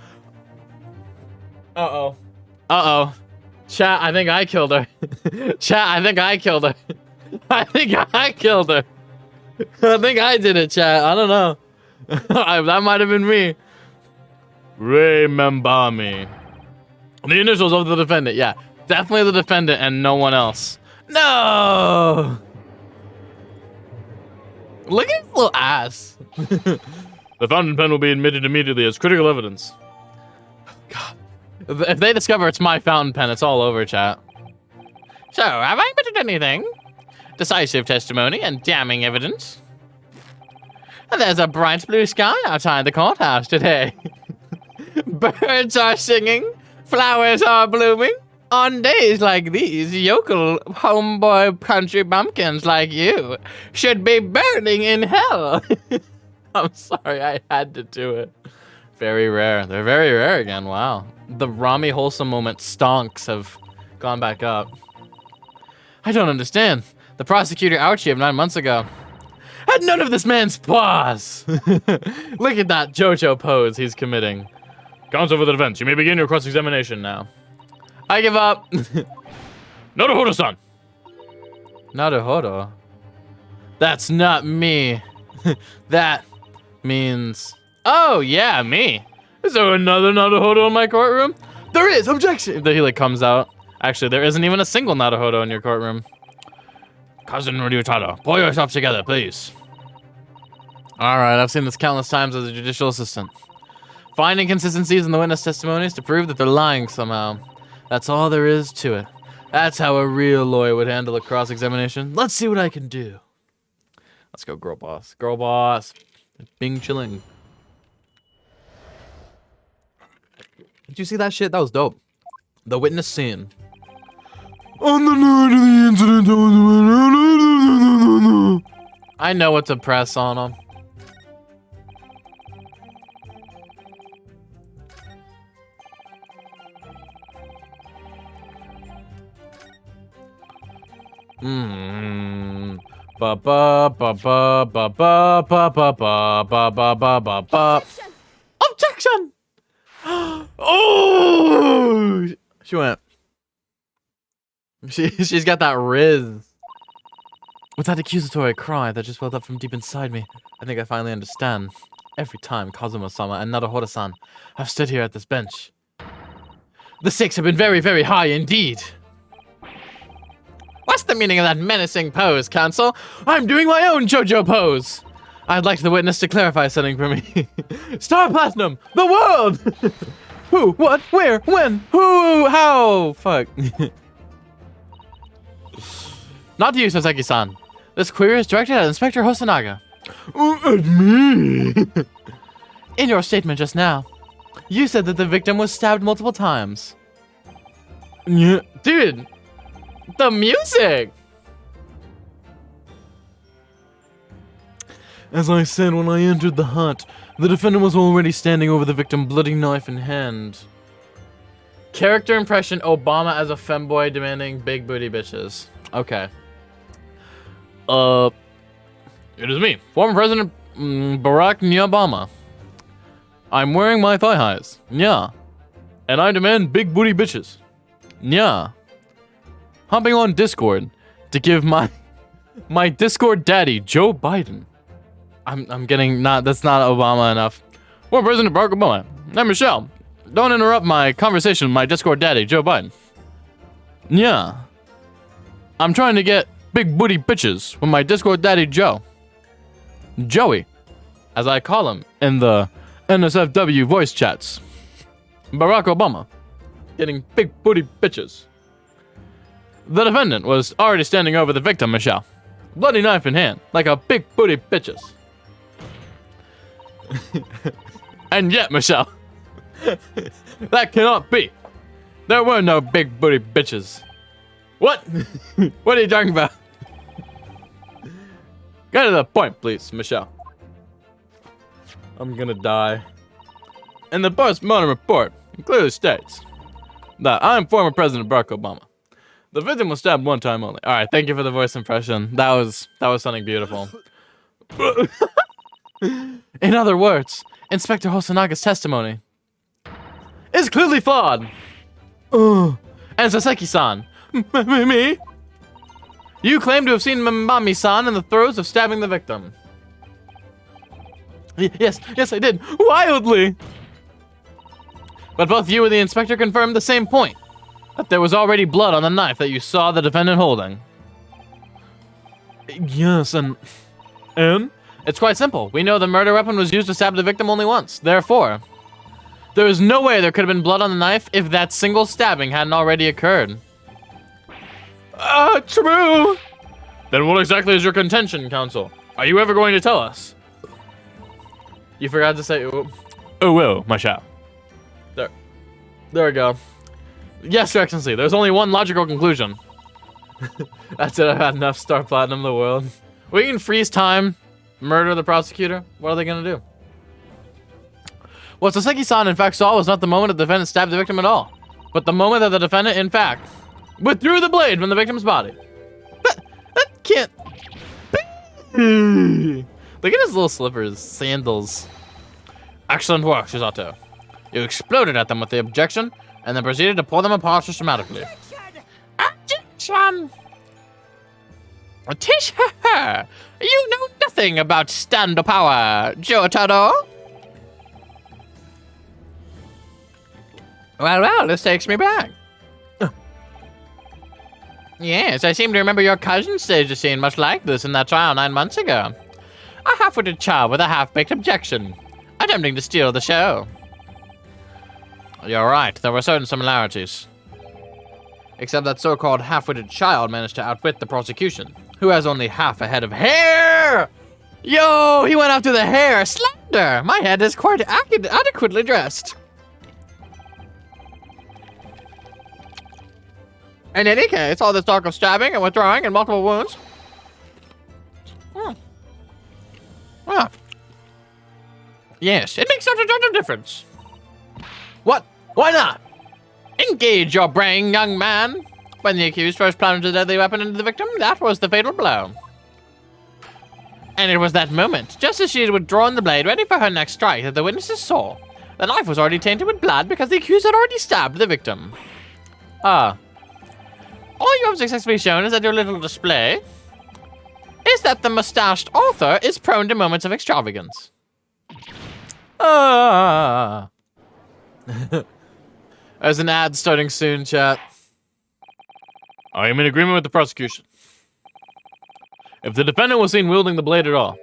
Uh-oh. Chat, I think I killed her. Chat, I think I killed her. I think I killed her. I think I did it, chat. I don't know. That might have been me. Ray Membami. The initials of the defendant. Yeah, definitely the defendant and no one else. No! Look at his little ass. The fountain pen will be admitted immediately as critical evidence. God. If they discover it's my fountain pen, it's all over, chat. So, have I admitted anything? Decisive testimony and damning evidence? There's a bright blue sky outside the courthouse today. Birds are singing, flowers are blooming. On days like these, yokel homeboy country bumpkins like you should be burning in hell. I'm sorry, I had to do it. Very rare. They're very rare again, wow. The Rami wholesome moment stonks have gone back up. I don't understand. The prosecutor ouched you 9 months ago. Had none of this man's paws. Look at that JoJo pose he's committing. Counsel for the defense, you may begin your cross-examination now. I give up. Naruhodo-san. Naruhodo? That's not me. That means... Oh, yeah, me. Is there another Naruhodo in my courtroom? There is, objection! He like comes out. Actually, there isn't even a single Naruhodo in your courtroom. Cousin Ryutada, pull yourself together, please. Alright, I've seen this countless times as a judicial assistant. Find inconsistencies in the witness testimonies to prove that they're lying somehow. That's all there is to it. That's how a real lawyer would handle a cross-examination. Let's see what I can do. Let's go, girl boss. Girl boss. Bing chilling. Did you see that shit? That was dope. The witness scene. On the night of the incident, I know what to press on him. Ba ba ba ba ba ba ba ba ba ba ba ba ba ba. Objection! Oh! She went. She's got that riz. With that accusatory cry that just welled up from deep inside me, I think I finally understand. Every time Kazuma-sama and Naruhodo-san have stood here at this bench, the stakes have been very, very high indeed. What's the meaning of that menacing pose, counsel? I'm doing my own JoJo pose. I'd like the witness to clarify something for me. Star Platinum, the world! Who, what, where, when, who, how? Fuck. Not to you, Saseki-san. This query is directed at Inspector Hosonaga. At me? In your statement just now, you said that the victim was stabbed multiple times. Yeah. Dude, the music! As I said when I entered the hut, the defendant was already standing over the victim, bloody knife in hand. Character impression, Obama as a femboy demanding big booty bitches. Okay. It is me, former President Barack Obama. I'm wearing my thigh highs. Yeah. And I demand big booty bitches. Yeah. Hopping on Discord to give my Discord daddy, Joe Biden. I'm getting that's not Obama enough. Former President Barack Obama. I'm Michelle. Don't interrupt my conversation with my Discord daddy, Joe Biden. Yeah. I'm trying to get big booty bitches with my Discord daddy, Joe. Joey, as I call him in the NSFW voice chats. Barack Obama. Getting big booty bitches. The defendant was already standing over the victim, Michelle. Bloody knife in hand, like a big booty bitches. And yet, Michelle, that cannot be. There were no big booty bitches. What? What are you talking about? Get to the point, please, Michelle. I'm gonna die. And the post-mortem report clearly states that I'm former President Barack Obama. The victim was stabbed one time only. All right, thank you for the voice impression. That was something beautiful. In other words, Inspector Hosanaga's testimony is clearly flawed. And Saseki-san, me? You claim to have seen Mamami-san in the throes of stabbing the victim. Yes, I did. Wildly. But both you and the inspector confirmed the same point. That there was already blood on the knife that you saw the defendant holding. Yes, and? It's quite simple. We know the murder weapon was used to stab the victim only once. Therefore, there is no way there could have been blood on the knife if that single stabbing hadn't already occurred. True. Then what exactly is your contention, counsel? Are you ever going to tell us? You forgot to say ooh. Oh well, my child. There we go. Yes, Your Excellency, there's only one logical conclusion. That's it, I've had enough Star Platinum the world. We can freeze time, murder the prosecutor. What are they gonna do? What Saseki-san in fact saw was not the moment the defendant stabbed the victim at all, but the moment that the defendant in fact withdrew the blade from the victim's body. That can't... Look at his little slippers, sandals. Excellent work, Shizato. You exploded at them with the objection, and then proceeded to pull them apart systematically. Objection! Tish, you know nothing about stand power, Jotaro. Well, this takes me back. Yes, I seem to remember your cousin staged a scene much like this in that trial 9 months ago. A half-witted child with a half-baked objection, attempting to steal the show. You're right, there were certain similarities. Except that so-called half-witted child managed to outwit the prosecution, who has only half a head of hair! Yo, he went after the hair! Slender! My head is quite adequately dressed. In any case, all this talk of stabbing and withdrawing and multiple wounds. Yes, it makes such a judge of difference. What? Why not? Engage your brain, young man. When the accused first plunged the deadly weapon into the victim, that was the fatal blow. And it was that moment, just as she had withdrawn the blade ready for her next strike, that the witnesses saw. The knife was already tainted with blood because the accused had already stabbed the victim. All you have successfully shown is at your little display is that the mustached author is prone to moments of extravagance. There's an ad starting soon, chat. I am in agreement with the prosecution. If the defendant was seen wielding the blade at all,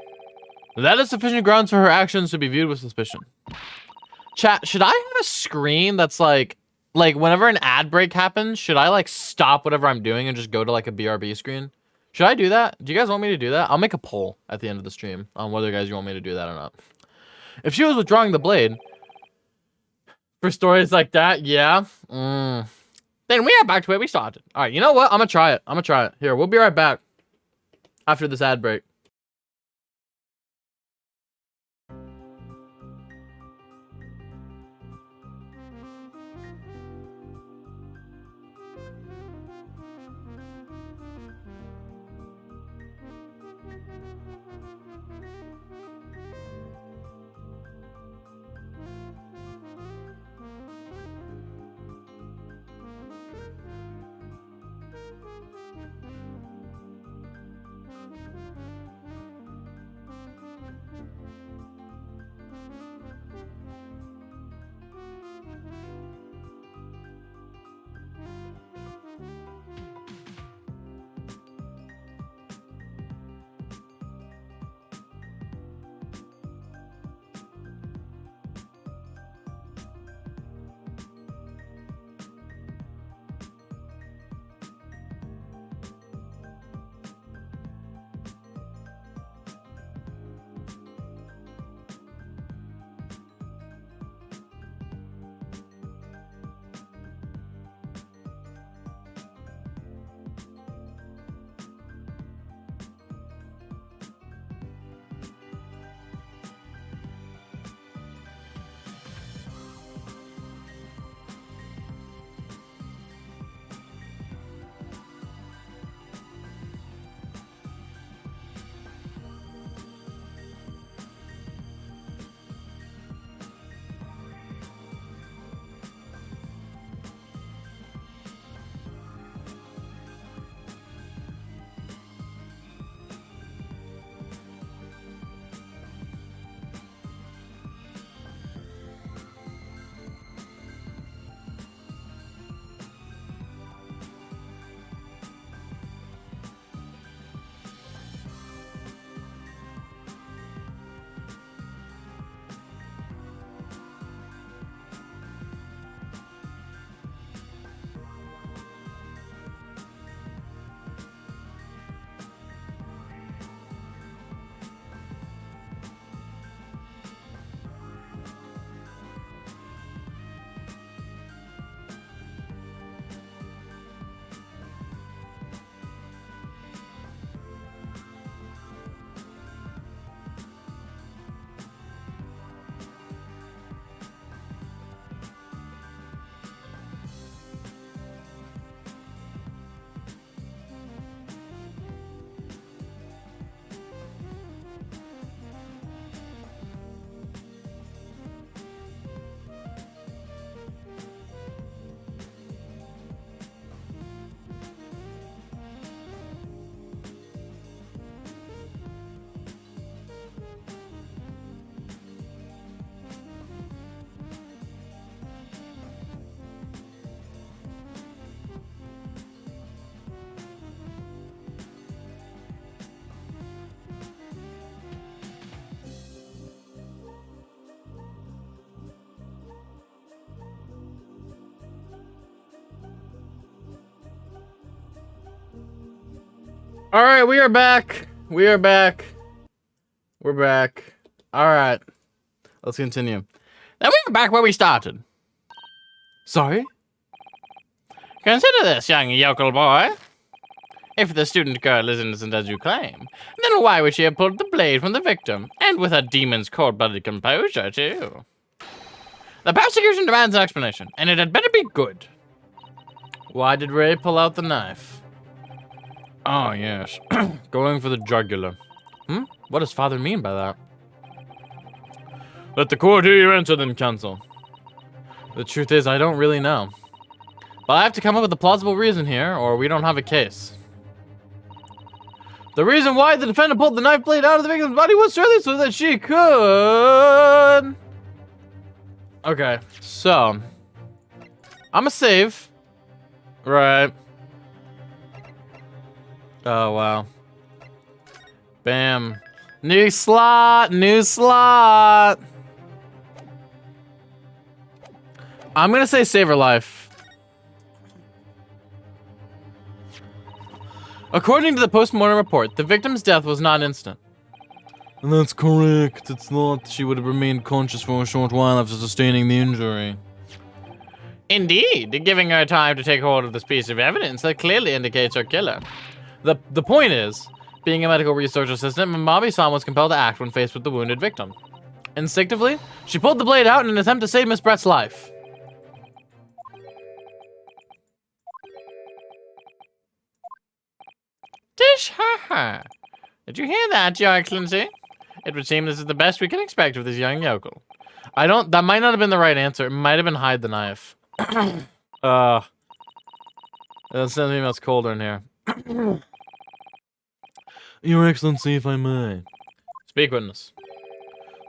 that is sufficient grounds for her actions to be viewed with suspicion. Chat, should I have a screen that's like whenever an ad break happens, should I like stop whatever I'm doing and just go to like a BRB screen? Should I do that? Do you guys want me to do that? I'll make a poll at the end of the stream on whether you want me to do that or not. If she was withdrawing the blade for stories like that, yeah. Then we are back to where we started. All right, you know what? I'm gonna try it. Here, we'll be right back after this ad break. All right, we are back. We're back. All right, let's continue. Then we are back where we started. Sorry? Consider this, young yokel boy. If the student girl is innocent as you claim, then why would she have pulled the blade from the victim? And with a demon's cold-blooded composure, too. The prosecution demands an explanation, and it had better be good. Why did Ray pull out the knife? Oh, yes. Going for the jugular. What does father mean by that? Let the court hear your answer then, counsel. The truth is, I don't really know. But I have to come up with a plausible reason here, or we don't have a case. The reason why the defendant pulled the knife blade out of the victim's body was surely so that she could... Okay, so... I'ma save. Right. Oh, wow. Bam. New slot! New slot! I'm gonna say save her life. According to the post-mortem report, the victim's death was not instant. And that's correct. It's not. She would have remained conscious for a short while after sustaining the injury. Indeed, giving her time to take hold of this piece of evidence that clearly indicates her killer. The point is, being a medical research assistant, Mamabi-san was compelled to act when faced with the wounded victim. Instinctively, she pulled the blade out in an attempt to save Miss Brett's life. Tish, ha. Did you hear that, Your Excellency? It would seem this is the best we can expect with this young yokel. That might not have been the right answer. It might have been hide the knife. There's something else colder in here. Your Excellency, if I may. Speak, witness.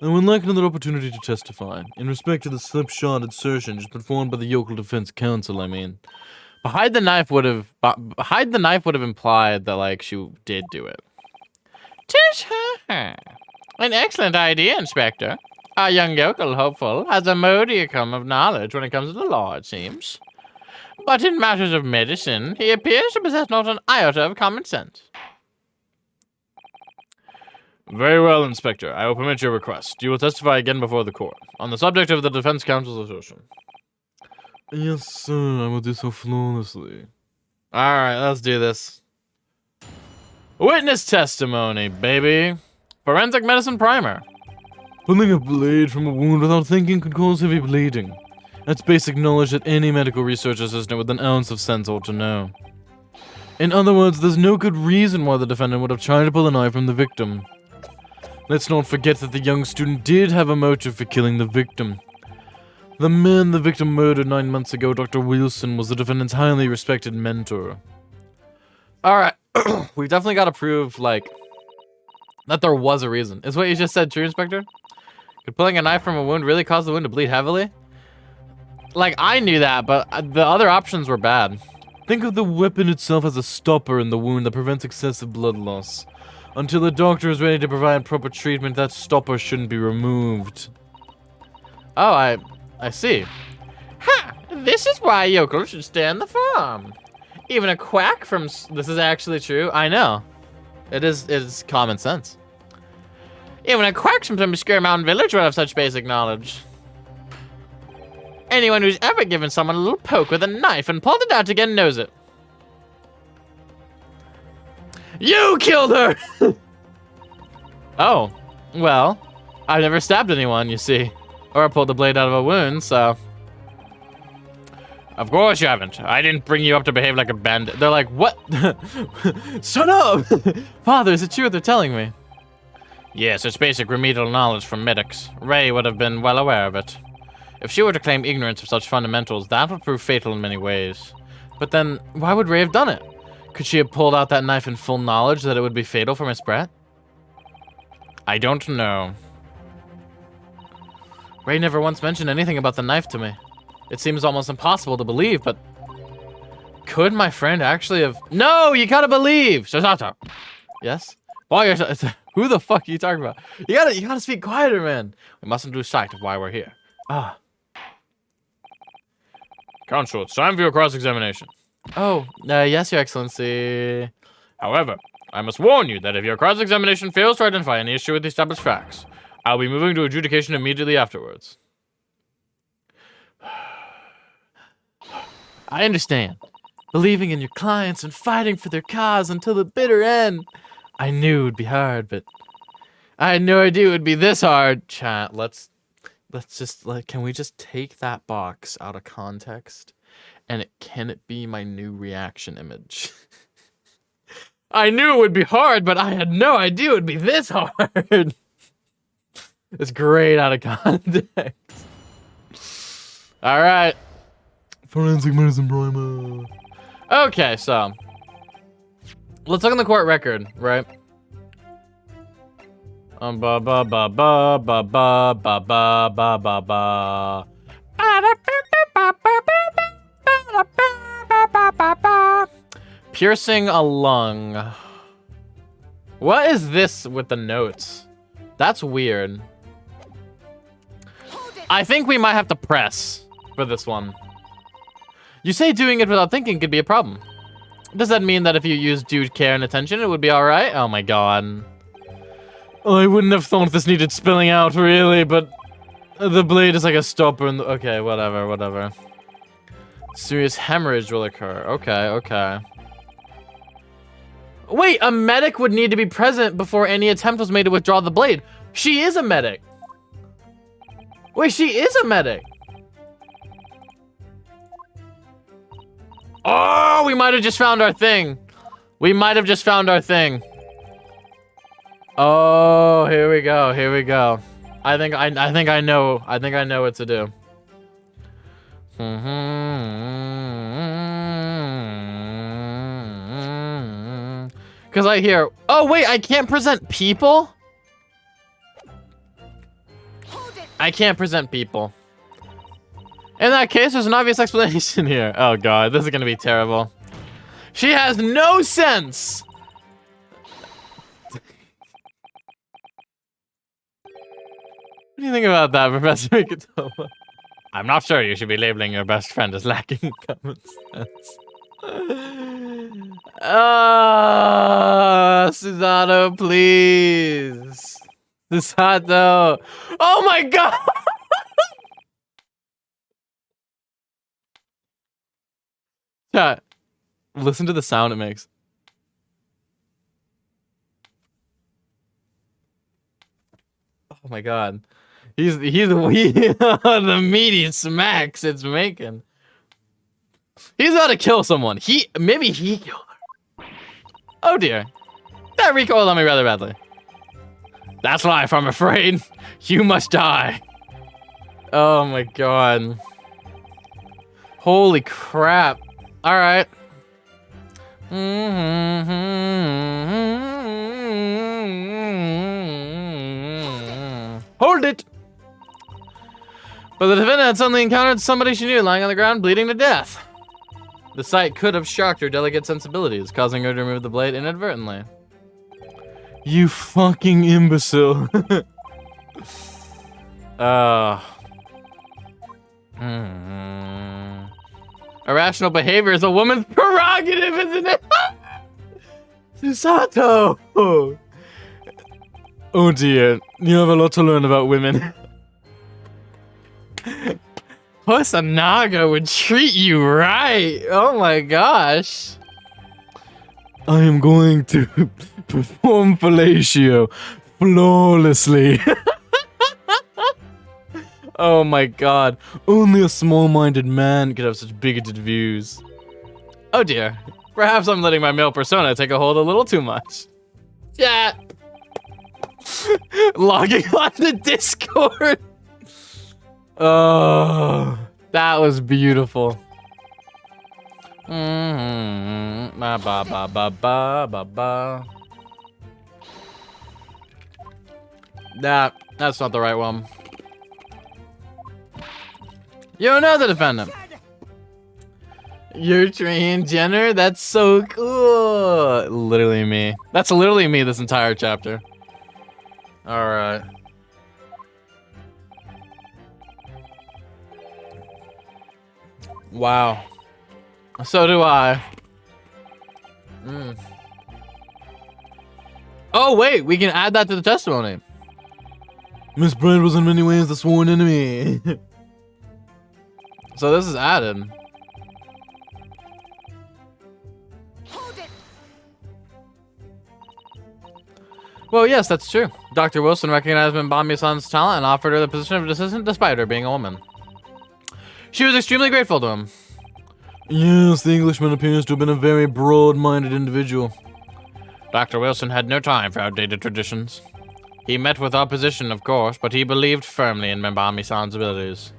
I would like another opportunity to testify, in respect to the slipshod assertion just performed by the yokel defense counsel, I mean. But hide the knife would have implied that, like, she did do it. Tish, ha. An excellent idea, Inspector. Our young yokel hopeful has a modicum of knowledge when it comes to the law, it seems. But in matters of medicine, he appears to possess not an iota of common sense. Very well, Inspector. I will permit your request. You will testify again before the court, on the subject of the defense counsel's assertion. Yes, sir. I will do so flawlessly. Alright, let's do this. Witness testimony, baby. Forensic medicine primer. Pulling a blade from a wound without thinking could cause heavy bleeding. That's basic knowledge that any medical research assistant with an ounce of sense ought to know. In other words, there's no good reason why the defendant would have tried to pull a knife from the victim. Let's not forget that the young student did have a motive for killing the victim. The man the victim murdered 9 months ago, Dr. Wilson, was the defendant's highly respected mentor. Alright, we've definitely got to prove, like, that there was a reason. Is what you just said true, Inspector? Could pulling a knife from a wound really cause the wound to bleed heavily? Like, I knew that, but the other options were bad. Think of the weapon itself as a stopper in the wound that prevents excessive blood loss. Until the doctor is ready to provide proper treatment, that stopper shouldn't be removed. Oh, I see. Ha! This is why yokels should stay on the farm. Even a quack from... This is actually true. I know. It's common sense. Even a quack from some obscure mountain village would have such basic knowledge. Anyone who's ever given someone a little poke with a knife and pulled it out again knows it. You killed her! Oh, well, I've never stabbed anyone, you see. Or pulled the blade out of a wound, so... Of course you haven't. I didn't bring you up to behave like a bandit. They're like, what? Shut up! Father, is it true what they're telling me? Yes, it's basic remedial knowledge from medics. Ray would have been well aware of it. If she were to claim ignorance of such fundamentals, that would prove fatal in many ways. But then, why would Ray have done it? Could she have pulled out that knife in full knowledge that it would be fatal for Miss Brett? I don't know. Ray never once mentioned anything about the knife to me. It seems almost impossible to believe, but... Could my friend actually have... No, you gotta believe! Shisato! Yes? Boy, who the fuck are you talking about? You gotta speak quieter, man. We mustn't lose sight of why we're here. Ah. Counsel, it's time for your cross-examination. Oh, yes, Your Excellency. However, I must warn you that if your cross-examination fails to identify any issue with the established facts, I'll be moving to adjudication immediately afterwards. I understand. Believing in your clients and fighting for their cause until the bitter end. I knew it would be hard, but I had no idea it would be this hard. Chat, let's just, can we just take that box out of context? And can it be my new reaction image? I knew it would be hard, but I had no idea it would be this hard. It's great out of context. All right. Forensic medicine primer. Okay, so let's look on the court record, right? Ba ba ba ba ba ba ba ba ba ba ba. Piercing a lung. What is this with the notes? That's weird. I think we might have to press for this one. You say doing it without thinking could be a problem. Does that mean that if you use due care and attention, it would be alright? Oh my god. I wouldn't have thought this needed spilling out, really, but the blade is like a stopper and okay, whatever. Serious hemorrhage will occur. Okay. Wait, a medic would need to be present before any attempt was made to withdraw the blade. She is a medic. Wait, she is a medic. Oh, we might have just found our thing. Oh, here we go. I think I know what to do. Cause I hear, oh wait, I can't present people? I can't present people. In that case, there's an obvious explanation here. Oh god, this is gonna be terrible. She has no sense! What do you think about that, Professor Mikitoma? I'm not sure you should be labeling your best friend as lacking common sense. Susato, please. Susato. Oh my god! Chat, listen to the sound it makes. Oh my god. He's the meaty smacks it's making. He's about to kill someone. Maybe he killed her. Oh dear. That recoiled on me rather badly. That's life, I'm afraid. You must die. Oh my god. Holy crap. Alright. Hold it! But the defendant had suddenly encountered somebody she knew lying on the ground bleeding to death. The sight could have shocked her delicate sensibilities, causing her to remove the blade inadvertently. You fucking imbecile. Irrational behavior is a woman's prerogative, isn't it? Susato! Oh dear, you have a lot to learn about women. Posanaga would treat you right. Oh my gosh. I am going to perform fellatio flawlessly. Oh my god. Only a small-minded man could have such bigoted views. Oh dear. Perhaps I'm letting my male persona take a hold a little too much. Chat. Logging on the Discord. Oh, that was beautiful. Ba ba ba ba ba ba ba. That's not the right one. You know the defendant. You're transgender? That's so cool. Literally me. That's literally me this entire chapter. Alright. Wow. So do I. Oh, wait, we can add that to the testimony. Miss Bright was in many ways the sworn enemy. So this is added. Hold it! Well, yes, that's true. Dr. Wilson recognized Mbami-san's talent and offered her the position of assistant despite her being a woman. She was extremely grateful to him. Yes, the Englishman appears to have been a very broad-minded individual. Dr. Wilson had no time for outdated traditions. He met with opposition, of course, but he believed firmly in Mbami-san's abilities.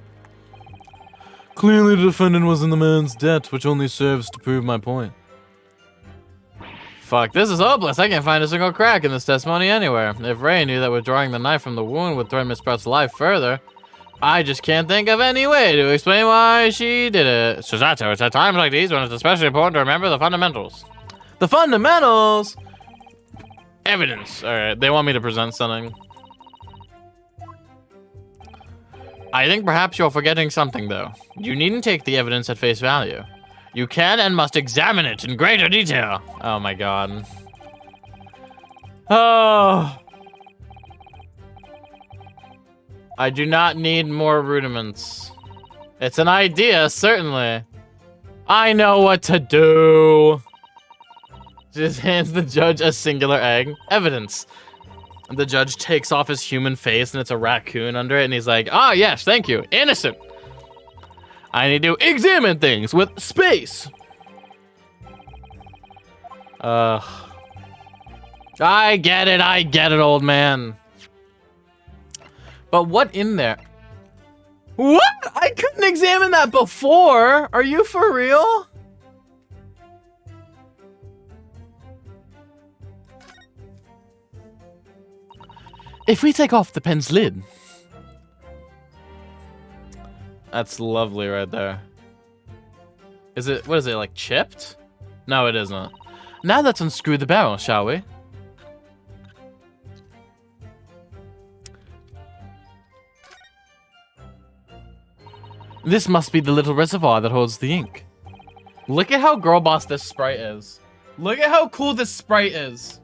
Clearly the defendant was in the man's debt, which only serves to prove my point. Fuck, this is hopeless. I can't find a single crack in this testimony anywhere. If Ray knew that withdrawing the knife from the wound would threaten Miss Pratt's life further, I just can't think of any way to explain why she did it. Susato, it's at times like these when it's especially important to remember the fundamentals. The fundamentals? Evidence. Alright, they want me to present something. I think perhaps you're forgetting something, though. You needn't take the evidence at face value. You can and must examine it in greater detail. Oh my god. Oh. I do not need more rudiments. It's an idea, certainly. I know what to do. Just hands the judge a singular egg. Evidence. The judge takes off his human face and it's a raccoon under it and he's like, ah, yes, thank you. Innocent. I need to examine things with space. I get it, old man. But what in there? What? I couldn't examine that before. Are you for real? If we take off the pen's lid. That's lovely right there. Is it, what is it, like chipped? No, it isn't. Now let's unscrew the barrel, shall we? This must be the little reservoir that holds the ink. Look at how girl boss this sprite is. Look at how cool this sprite is.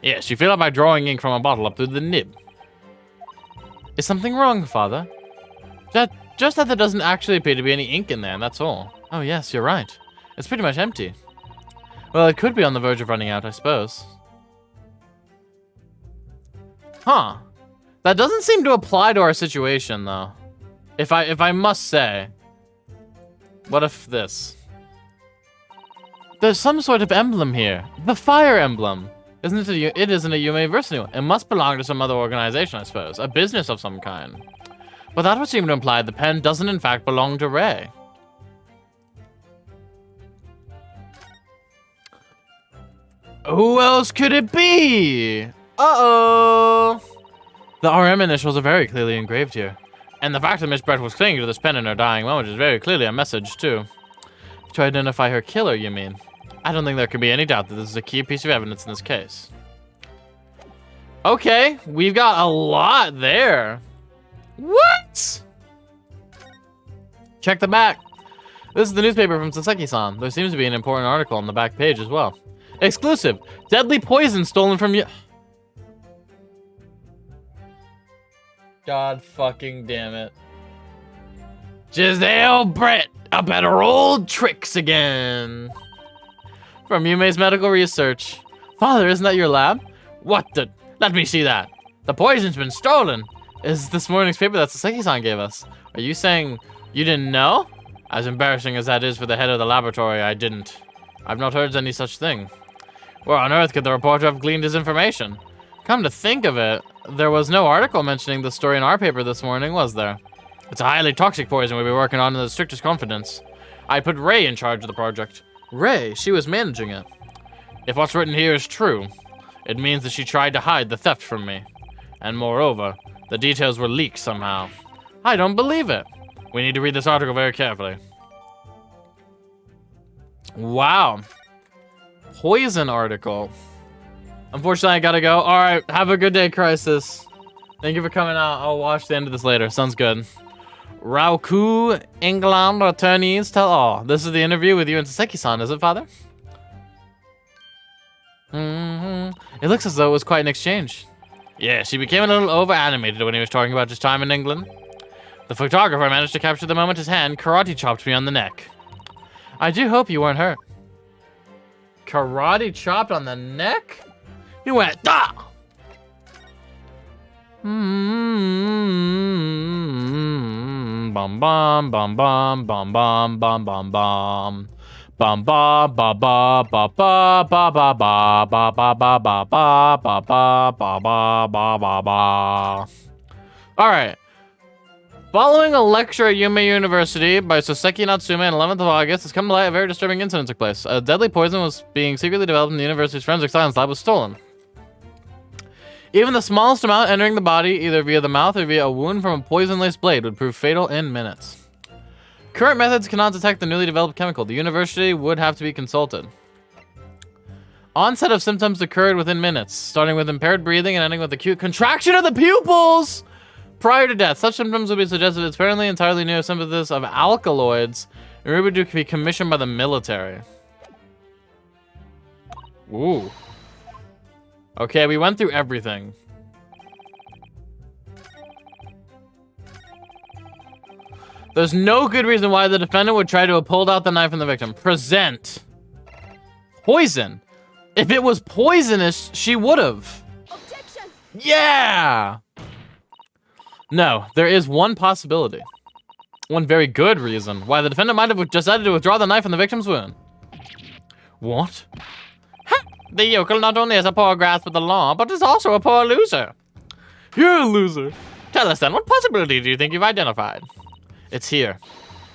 Yes, you fill it by drawing ink from a bottle up through the nib. Is something wrong, Father? Just that there doesn't actually appear to be any ink in there, and that's all. Oh yes, you're right. It's pretty much empty. Well, it could be on the verge of running out, I suppose. Huh. That doesn't seem to apply to our situation, though. If I must say. What if this? There's some sort of emblem here. The fire emblem. Isn't it? It isn't a university one. It must belong to some other organization, I suppose. A business of some kind. But that would seem to imply the pen doesn't in fact belong to Ray. Who else could it be? Uh-oh. The RM initials are very clearly engraved here. And the fact that Miss Brett was clinging to this pen in her dying moment is very clearly a message, too. To identify her killer, you mean? I don't think there can be any doubt that this is a key piece of evidence in this case. Okay, we've got a lot there. What? Check the back. This is the newspaper from Saseki-san. There seems to be an important article on the back page as well. Exclusive. Deadly poison stolen from you. God fucking damn it. Giselle Brett up at her old tricks again. From Yume's medical research. Father, isn't that your lab? What the? Let me see that. The poison's been stolen. Is this morning's paper that Saseki-san gave us? Are you saying you didn't know? As embarrassing as that is for the head of the laboratory, I didn't. I've not heard any such thing. Where on earth could the reporter have gleaned his information? Come to think of it, there was no article mentioning the story in our paper this morning, was there? It's a highly toxic poison we'll be working on in the strictest confidence. I put Ray in charge of the project. Ray? She was managing it. If what's written here is true, it means that she tried to hide the theft from me. And moreover, the details were leaked somehow. I don't believe it. We need to read this article very carefully. Wow. Poison article. Unfortunately, I gotta go. Alright, have a good day, Crisis. Thank you for coming out. I'll watch the end of this later. Sounds good. Rauku, England, attorneys tell all. This is the interview with you and Saseki-san, is it, Father? It looks as though it was quite an exchange. Yeah, she became a little over-animated when he was talking about his time in England. The photographer managed to capture the moment his hand karate chopped me on the neck. I do hope you weren't hurt. Karate chopped on the neck? You went, ah! Bum bum bum bum bum bum bum bum bum. Bum ba ba ba ba ba ba ba ba ba ba ba ba ba ba ba ba ba ba ba. Alright. Following a lecture at Yume University by Soseki Natsume on 11th of August, it's come to light a very disturbing incident took place. A deadly poison was being secretly developed in the university's forensic science lab was stolen. Even the smallest amount entering the body, either via the mouth or via a wound from a poison-laced blade, would prove fatal in minutes. Current methods cannot detect the newly developed chemical. The university would have to be consulted. Onset of symptoms occurred within minutes, starting with impaired breathing and ending with acute contraction of the pupils! Prior to death, such symptoms would be suggested as apparently entirely new synthesis of alkaloids and rumored to be commissioned by the military. Ooh. Okay, we went through everything. There's no good reason why the defendant would try to have pulled out the knife from the victim. Present. Poison. If it was poisonous, she would have. Objection! Yeah! No, there is one possibility. One very good reason why the defendant might have decided to withdraw the knife from the victim's wound. What? Ha! The yokel not only has a poor grasp of the law, but is also a poor loser. You're a loser. Tell us then, what possibility do you think you've identified? It's here,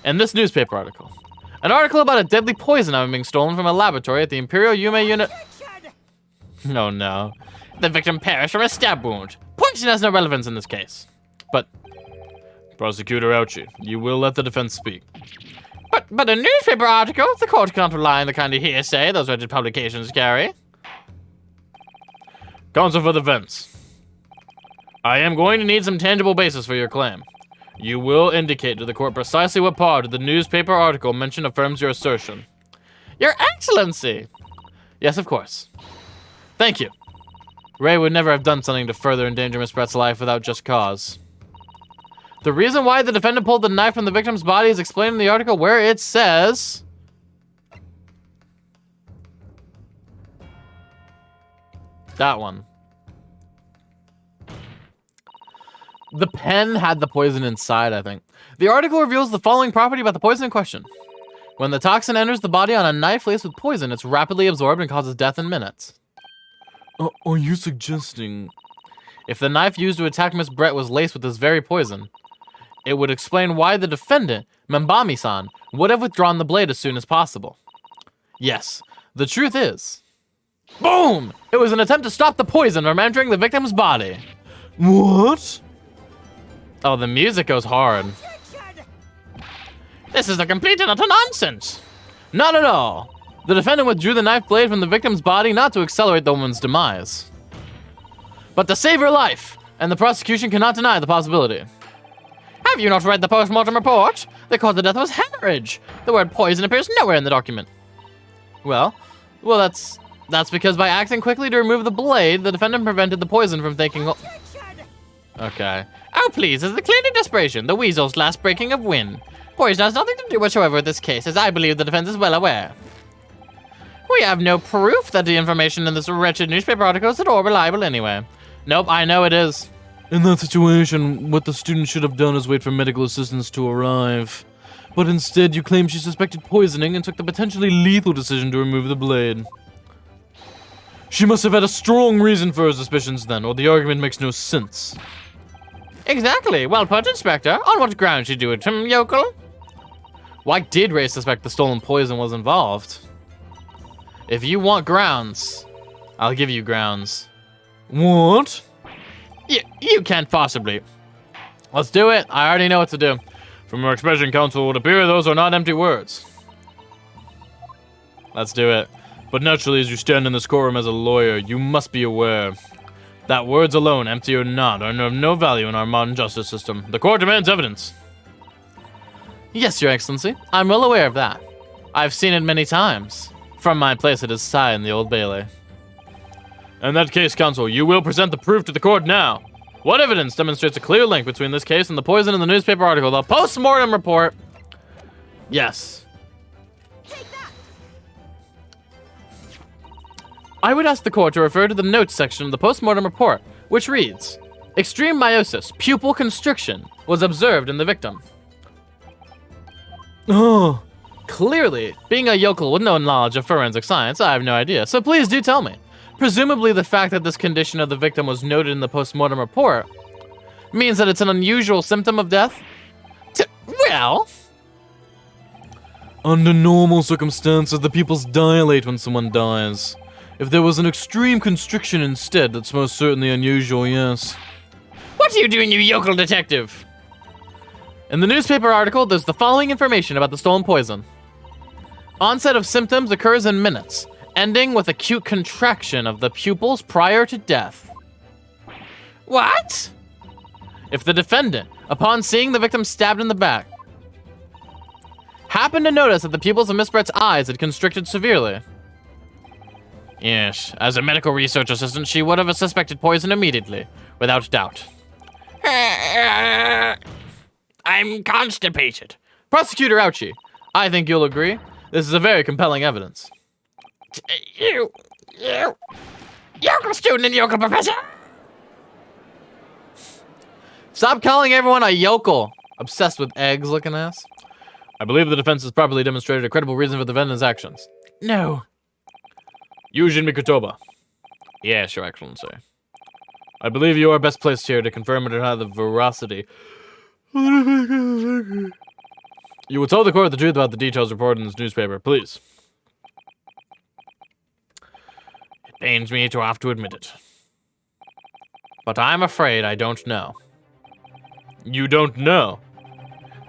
in this newspaper article. An article about a deadly poison having been stolen from a laboratory at the Imperial Yume unit. No, no. The victim perished from a stab wound. Poison has no relevance in this case. But, Prosecutor Ouchie, you will let the defense speak. But a newspaper article? The court cannot rely on the kind of hearsay those wretched publications carry. Counsel for the defense. I am going to need some tangible basis for your claim. You will indicate to the court precisely what part of the newspaper article mentioned affirms your assertion. Your Excellency! Yes, of course. Thank you. Ray would never have done something to further endanger Miss Brett's life without just cause. The reason why the defendant pulled the knife from the victim's body is explained in the article where it says... That one. The pen had the poison inside, I think. The article reveals the following property about the poison in question. When the toxin enters the body on a knife laced with poison, it's rapidly absorbed and causes death in minutes. Are you suggesting... If the knife used to attack Miss Brett was laced with this very poison, it would explain why the defendant, Membami-san, would have withdrawn the blade as soon as possible. Yes, the truth is... Boom! It was an attempt to stop the poison from entering the victim's body. What? Oh, the music goes hard. This is a complete and utter nonsense. Not at all. The defendant withdrew the knife blade from the victim's body not to accelerate the woman's demise, but to save her life, and the prosecution cannot deny the possibility. Have you not read the post-mortem report? The cause of death was hemorrhage. The word poison appears nowhere in the document. Well, that's because by acting quickly to remove the blade, the defendant prevented the poison from taking... Okay. Oh, please, this is clearly desperation, the weasel's last breaking of wind. Poison has nothing to do whatsoever with this case, as I believe the defense is well aware. We have no proof that the information in this wretched newspaper article is at all reliable anyway. Nope, I know it is. In that situation, what the student should have done is wait for medical assistance to arrive. But instead, you claim she suspected poisoning and took the potentially lethal decision to remove the blade. She must have had a strong reason for her suspicions then, or the argument makes no sense. Exactly. Well put, Inspector. On what grounds you do it, yokel? Why did Ray suspect the stolen poison was involved? If you want grounds, I'll give you grounds. What? You can't possibly. Let's do it. I already know what to do. From your expression, counsel, it would appear those are not empty words. Let's do it. But naturally, as you stand in this courtroom as a lawyer, you must be aware that words alone, empty or not, are of no value in our modern justice system. The court demands evidence. Yes, Your Excellency. I'm well aware of that. I've seen it many times. From my place at his side in the Old Bailey. In that case, counsel, you will present the proof to the court now. What evidence demonstrates a clear link between this case and the poison in the newspaper article? The post-mortem report. Yes. Take that! I would ask the court to refer to the notes section of the post-mortem report, which reads, extreme meiosis, pupil constriction, was observed in the victim. Oh. Clearly, being a yokel with no knowledge of forensic science, I have no idea, so please do tell me. Presumably the fact that this condition of the victim was noted in the post-mortem report means that it's an unusual symptom of death? Well... Under normal circumstances, the pupils dilate when someone dies. If there was an extreme constriction instead, that's most certainly unusual, yes. What are you doing, you yokel detective? In the newspaper article, there's the following information about the stolen poison. Onset of symptoms occurs in minutes, ending with acute contraction of the pupils prior to death. What? If the defendant, upon seeing the victim stabbed in the back, happened to notice that the pupils of Miss Brett's eyes had constricted severely. Yes, as a medical research assistant, she would have suspected poison immediately, without doubt. I'm constipated. Prosecutor Ouchie, I think you'll agree. This is a very compelling evidence. Yokel student and yokel professor! Stop calling everyone a yokel. Obsessed with eggs looking ass. I believe the defense has properly demonstrated a credible reason for the defendant's actions. No. Yujin Mikotoba. Yes, Your Excellency. I believe you are best placed here to confirm or deny the veracity. You will tell the court the truth about the details reported in this newspaper, please. It pains me to have to admit it. But I'm afraid I don't know. You don't know?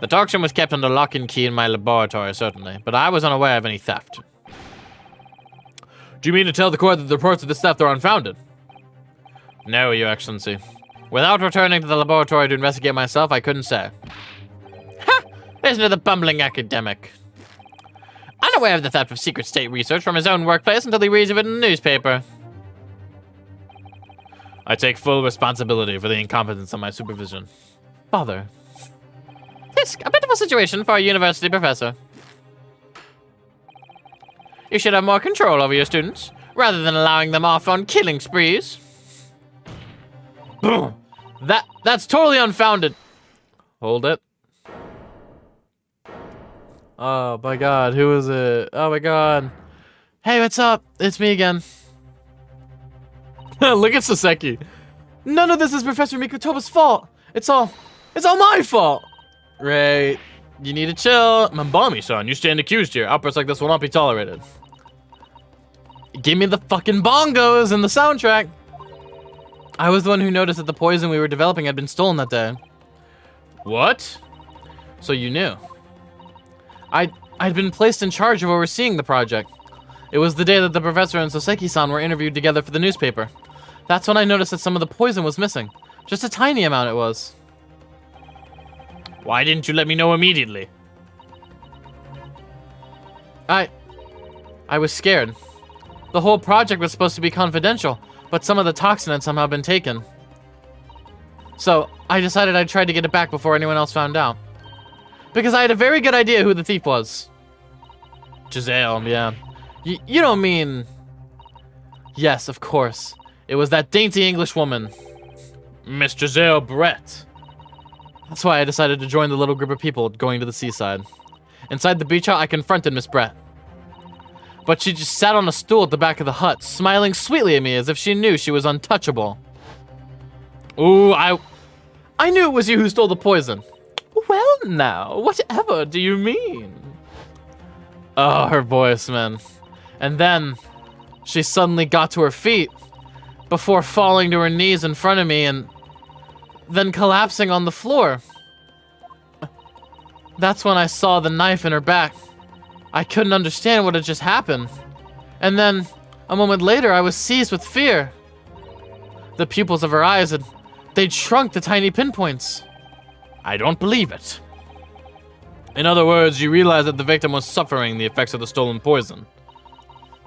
The toxin was kept under lock and key in my laboratory, certainly, but I was unaware of any theft. Do you mean to tell the court that the reports of this theft are unfounded? No, Your Excellency. Without returning to the laboratory to investigate myself, I couldn't say. Ha! Listen to the bumbling academic. Unaware of the theft of secret state research from his own workplace until he reads of it in the newspaper. I take full responsibility for the incompetence of my supervision. Father. It's a bit of a situation for a university professor. You should have more control over your students, rather than allowing them off on killing sprees. Boom! That's totally unfounded. Hold it. Oh my god, who is it? Oh my god. Hey, what's up? It's me again. Look at Soseki. None of this is Professor Mikotoba's fault. It's all my fault. Right. You need to chill. Mambami-san, you stand accused here. Outbursts like this will not be tolerated. Give me the fucking bongos and the soundtrack. I was the one who noticed that the poison we were developing had been stolen that day. What? So you knew. I'd been placed in charge of overseeing the project. It was the day that the professor and Soseki-san were interviewed together for the newspaper. That's when I noticed that some of the poison was missing. Just a tiny amount it was. Why didn't you let me know immediately? I was scared. The whole project was supposed to be confidential, but some of the toxin had somehow been taken. So, I decided I'd try to get it back before anyone else found out. Because I had a very good idea who the thief was. Giselle, yeah. You don't mean... Yes, of course. It was that dainty English woman. Miss Giselle Brett. That's why I decided to join the little group of people going to the seaside. Inside the beach hut, I confronted Miss Brett. But she just sat on a stool at the back of the hut, smiling sweetly at me as if she knew she was untouchable. Ooh, I knew it was you who stole the poison. Well now, whatever do you mean? Oh, her voice, man. And then, she suddenly got to her feet, before falling to her knees in front of me and then collapsing on the floor. That's when I saw the knife in her back. I couldn't understand what had just happened. And then, a moment later, I was seized with fear. The pupils of her eyes they'd shrunk to tiny pinpoints. I don't believe it. In other words, you realized that the victim was suffering the effects of the stolen poison.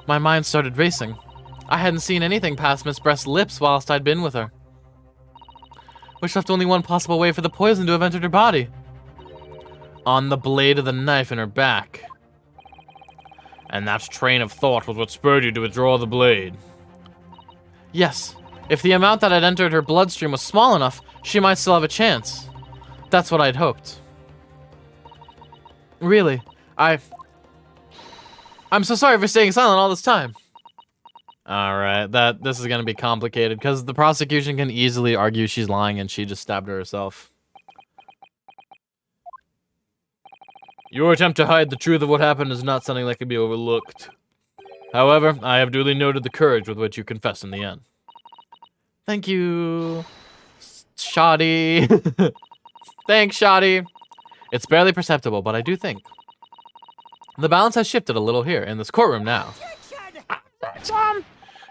My mind started racing. I hadn't seen anything past Miss Breast's lips whilst I'd been with her, which left only one possible way for the poison to have entered her body. On the blade of the knife in her back. And that train of thought was what spurred you to withdraw the blade. Yes. If the amount that had entered her bloodstream was small enough, she might still have a chance. That's what I'd hoped. Really, I'm so sorry for staying silent all this time. Alright, this is gonna be complicated, because the prosecution can easily argue she's lying and she just stabbed her herself. Your attempt to hide the truth of what happened is not something that can be overlooked. However, I have duly noted the courage with which you confessed in the end. Thank you, Shoddy. Thanks, Shoddy. It's barely perceptible, but I do think the balance has shifted a little here in this courtroom now.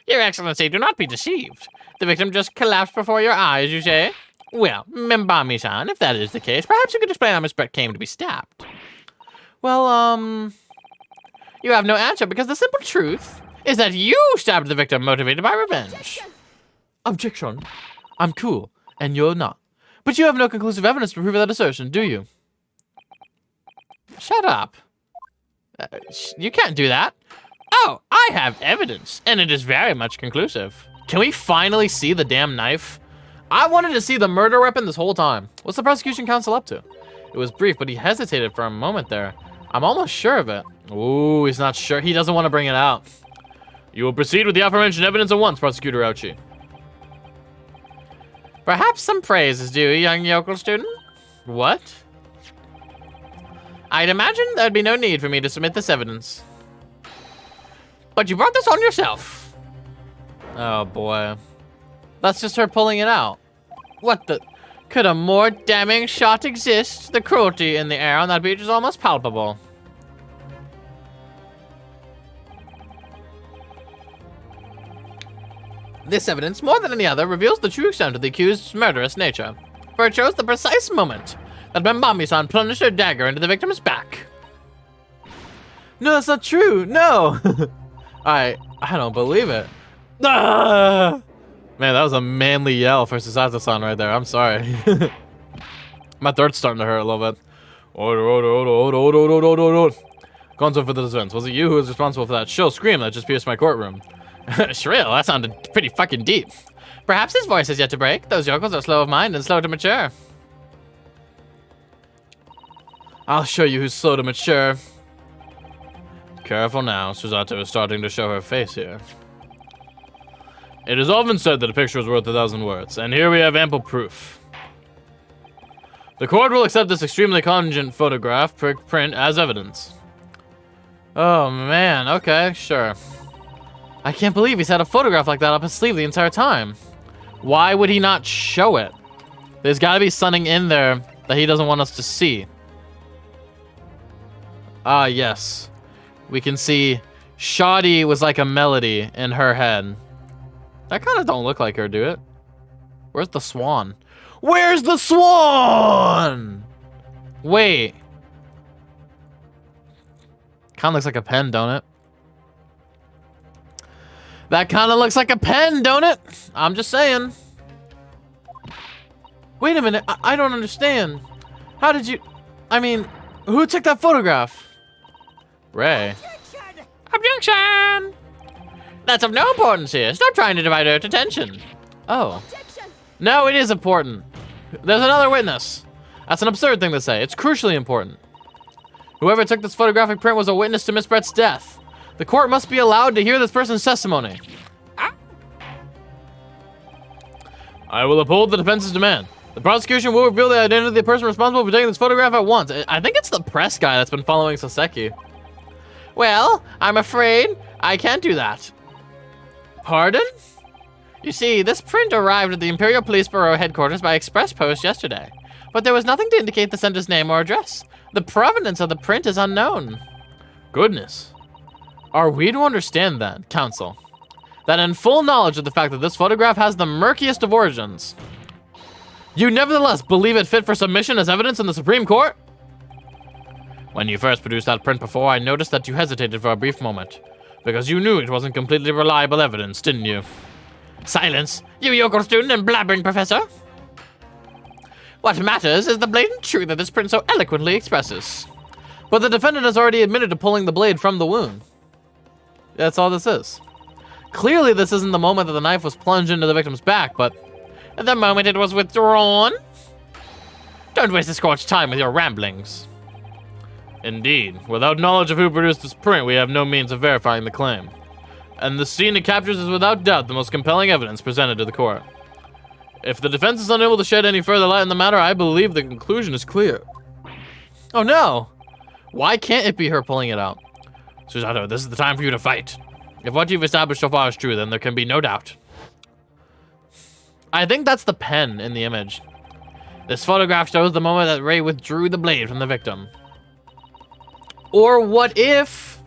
Your Excellency, do not be deceived. The victim just collapsed before your eyes, you say? Well, Membami-san, if that is the case, perhaps you could explain how Miss Brett came to be stabbed. Well, you have no answer because the simple truth is that you stabbed the victim motivated by revenge. Objection. I'm cool, and you're not. But you have no conclusive evidence to prove that assertion, do you? Shut up. You can't do that. Oh, I have evidence, and it is very much conclusive. Can we finally see the damn knife? I wanted to see the murder weapon this whole time. What's the prosecution counsel up to? It was brief, but he hesitated for a moment there. I'm almost sure of it. Ooh, he's not sure. He doesn't want to bring it out. You will proceed with the aforementioned evidence at once, Prosecutor Ouchi. Perhaps some praise is due, young yokel student. What? I'd imagine there'd be no need for me to submit this evidence. But you brought this on yourself. Oh boy. That's just her pulling it out. What the? Could a more damning shot exist? The cruelty in the air on that beach is almost palpable. This evidence, more than any other, reveals the true extent of the accused's murderous nature, for it shows the precise moment that Membami-san plunged her dagger into the victim's back. No, that's not true. No. I don't believe it. Ah! Man, that was a manly yell for Susato-san right there. I'm sorry. My throat's starting to hurt a little bit. Order. Gonzo for the defense. Was it you who was responsible for that shrill scream that just pierced my courtroom? Shrill? That sounded pretty fucking deep. Perhaps his voice is yet to break. Those yokels are slow of mind and slow to mature. I'll show you who's slow to mature. Careful now, Susato is starting to show her face here. It is often said that a picture is worth 1,000 words, and here we have ample proof. The court will accept this extremely cogent photograph print as evidence. Oh man, okay, sure. I can't believe he's had a photograph like that up his sleeve the entire time. Why would he not show it? There's gotta be something in there that he doesn't want us to see. Ah, yes. We can see Shoddy was like a melody in her head. That kind of don't look like her, do it? Where's the swan? Where's the swan? Wait. Kind of looks like a pen, don't it? That kind of looks like a pen, don't it? I'm just saying. Wait a minute. I don't understand. How did you... I mean, who took that photograph? Ray. Objection! That's of no importance here. Stop trying to divide our attention. Oh. No, it is important. There's another witness. That's an absurd thing to say. It's crucially important. Whoever took this photographic print was a witness to Miss Brett's death. The court must be allowed to hear this person's testimony. I will uphold the defense's demand. The prosecution will reveal the identity of the person responsible for taking this photograph at once. I think it's the press guy that's been following Saseki. Well, I'm afraid I can't do that. Pardon? You see, this print arrived at the Imperial Police Bureau headquarters by express post yesterday, but there was nothing to indicate the sender's name or address. The provenance of the print is unknown. Goodness. Are we to understand then, counsel, that in full knowledge of the fact that this photograph has the murkiest of origins, you nevertheless believe it fit for submission as evidence in the Supreme Court? When you first produced that print before, I noticed that you hesitated for a brief moment. Because you knew it wasn't completely reliable evidence, didn't you? Silence, you yokel student and blabbering professor! What matters is the blatant truth that this print so eloquently expresses. But the defendant has already admitted to pulling the blade from the wound. That's all this is. Clearly, this isn't the moment that the knife was plunged into the victim's back, but the moment it was withdrawn. Don't waste this court's time with your ramblings. Indeed, without knowledge of who produced this print, we have no means of verifying the claim. And the scene it captures is without doubt the most compelling evidence presented to the court. If the defense is unable to shed any further light on the matter, I believe the conclusion is clear. Oh no! Why can't it be her pulling it out? Susato, this is the time for you to fight. If what you've established so far is true, then there can be no doubt. I think that's the pen in the image. This photograph shows the moment that Ray withdrew the blade from the victim. Or what if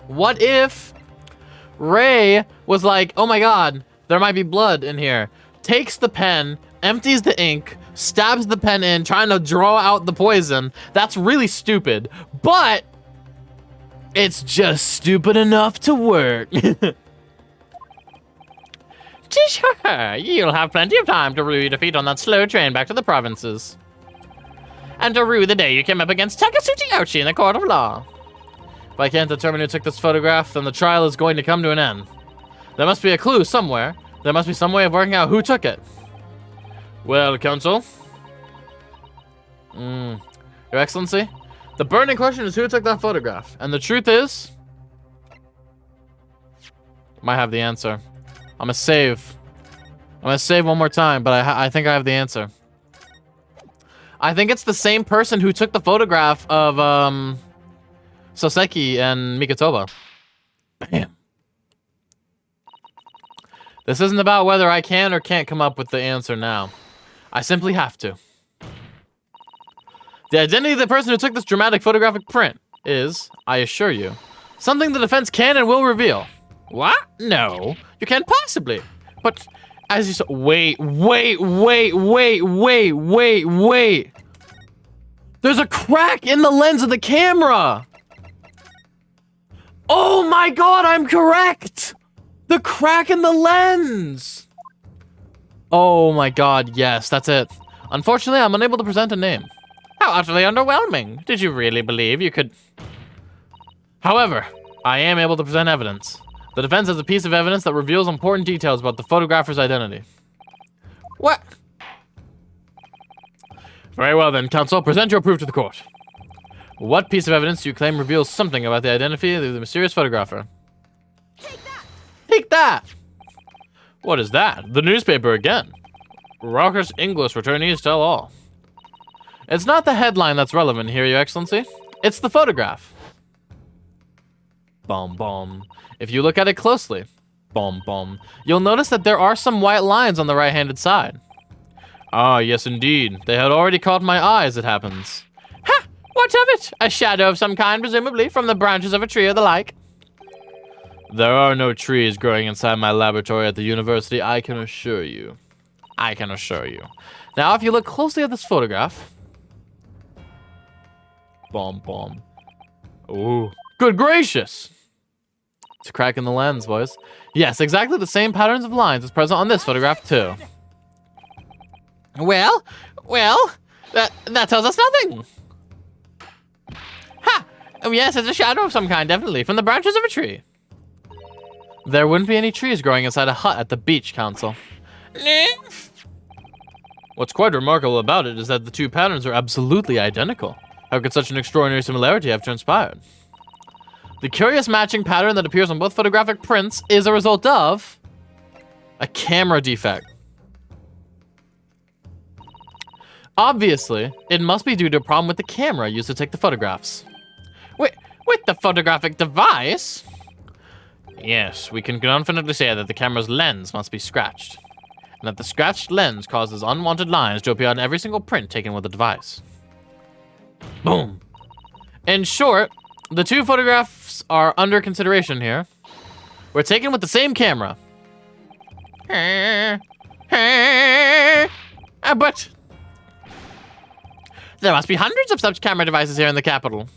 Ray was like, oh my god, there might be blood in here. Takes the pen, empties the ink, stabs the pen in, trying to draw out the poison. That's really stupid, but it's just stupid enough to work. Sure, you'll have plenty of time to rue your defeat on that slow train back to the provinces. And to rue the day you came up against Takatsuchi Ouchi in the court of law. If I can't determine who took this photograph, then the trial is going to come to an end. There must be a clue somewhere. There must be some way of working out who took it. Well, counsel. Your Excellency, the burning question is who took that photograph. And the truth is, might have the answer. I'm gonna save one more time, but I think I have the answer. I think it's the same person who took the photograph of Soseki and Mikotoba. Bam. This isn't about whether I can or can't come up with the answer now. I simply have to. The identity of the person who took this dramatic photographic print is, I assure you, something the defense can and will reveal. What? No, you can't possibly. But as you saw, wait. There's a crack in the lens of the camera. Oh my god, I'm correct. The crack in the lens. Oh my god, yes, that's it. Unfortunately, I'm unable to present a name. How utterly underwhelming. Did you really believe you could? However, I am able to present evidence. The defense has a piece of evidence that reveals important details about the photographer's identity. What? Very well then, counsel, present your proof to the court. What piece of evidence do you claim reveals something about the identity of the mysterious photographer? Take that! Take that! What is that? The newspaper again. Raucous English returnees tell all. It's not the headline that's relevant here, Your Excellency. It's the photograph. Bom bom. If you look at it closely, bom bom, you'll notice that there are some white lines on the right-handed side. Ah, yes indeed. They had already caught my eye as it happens. Ha! What of it? A shadow of some kind, presumably, from the branches of a tree or the like. There are no trees growing inside my laboratory at the university, I can assure you. I can assure you. Now, if you look closely at this photograph... Bom bom. Ooh. Good gracious! It's a crack in the lens, boys. Yes, exactly the same patterns of lines is present on this photograph, too. Well, that tells us nothing. Ha! Oh, yes, it's a shadow of some kind, definitely, from the branches of a tree. There wouldn't be any trees growing inside a hut at the beach, counsel. What's quite remarkable about it is that the two patterns are absolutely identical. How could such an extraordinary similarity have transpired? The curious matching pattern that appears on both photographic prints is a result of a camera defect. Obviously, it must be due to a problem with the camera used to take the photographs. Wait, with the photographic device? Yes, we can confidently say that the camera's lens must be scratched, and that the scratched lens causes unwanted lines to appear on every single print taken with the device. Boom. In short, the two photographs are under consideration here. We're taken with the same camera. But there must be hundreds of such camera devices here in the capital.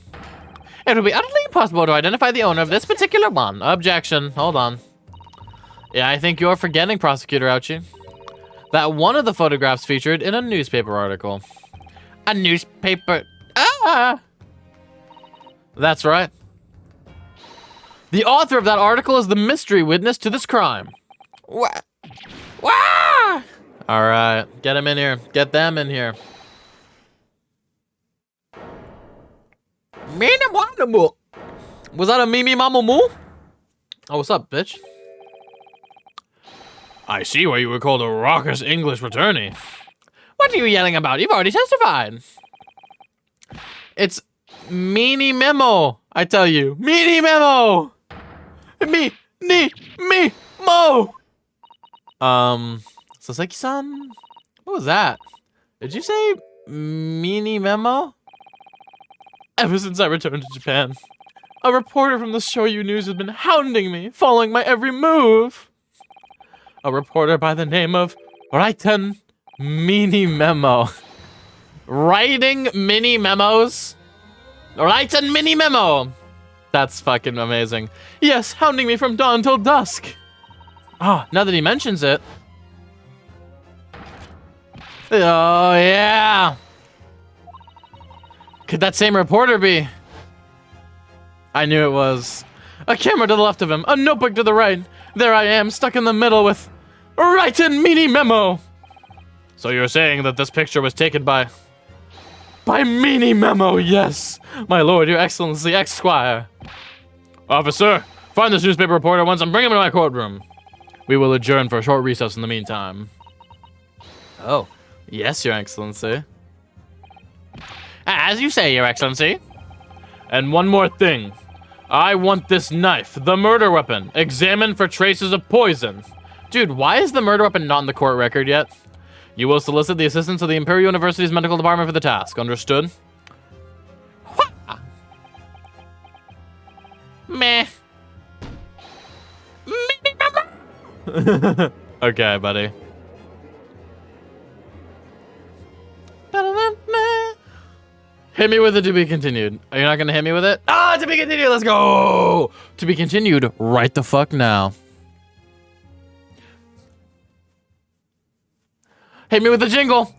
It would be utterly impossible to identify the owner of this particular one. Objection. Hold on. Yeah, I think you're forgetting, Prosecutor Ouchie, that one of the photographs featured in a newspaper article. A newspaper... Ah! That's right. The author of that article is the mystery witness to this crime. What? Wah! All right, get him in here. Get them in here. Was that a Mimi Mama Moo? Oh, what's up, bitch? I see why you were called a raucous English attorney. What are you yelling about? You've already testified. It's Meanie Memo, I tell you. Meanie Memo! Mo! Saseki-san? What was that? Did you say Meanie Memo? Ever since I returned to Japan, a reporter from the Shoyu News has been hounding me, following my every move. A reporter by the name of Raiten Mini Memo. Writing mini memos? Raiten Mini Memo! That's fucking amazing. Yes, hounding me from dawn till dusk. Ah, now that he mentions it. Oh, yeah. Could that same reporter be? I knew it was. A camera to the left of him, a notebook to the right. There I am, stuck in the middle with Raiten Mini Memo. So you're saying that this picture was taken by Mini Memo, yes. My lord, your excellency, ex-squire. Officer, find this newspaper reporter at once and bring him to my courtroom. We will adjourn for a short recess in the meantime. Oh, yes, your excellency. As you say, your excellency. And one more thing. I want this knife, the murder weapon, examined for traces of poison. Dude, why is the murder weapon not in the court record yet? You will solicit the assistance of the Imperial University's medical department for the task. Understood? Meh. Okay, buddy. Hit me with it to be continued. Are you not gonna hit me with it? Ah, to be continued, let's go! To be continued right the fuck now. Hit me with the jingle.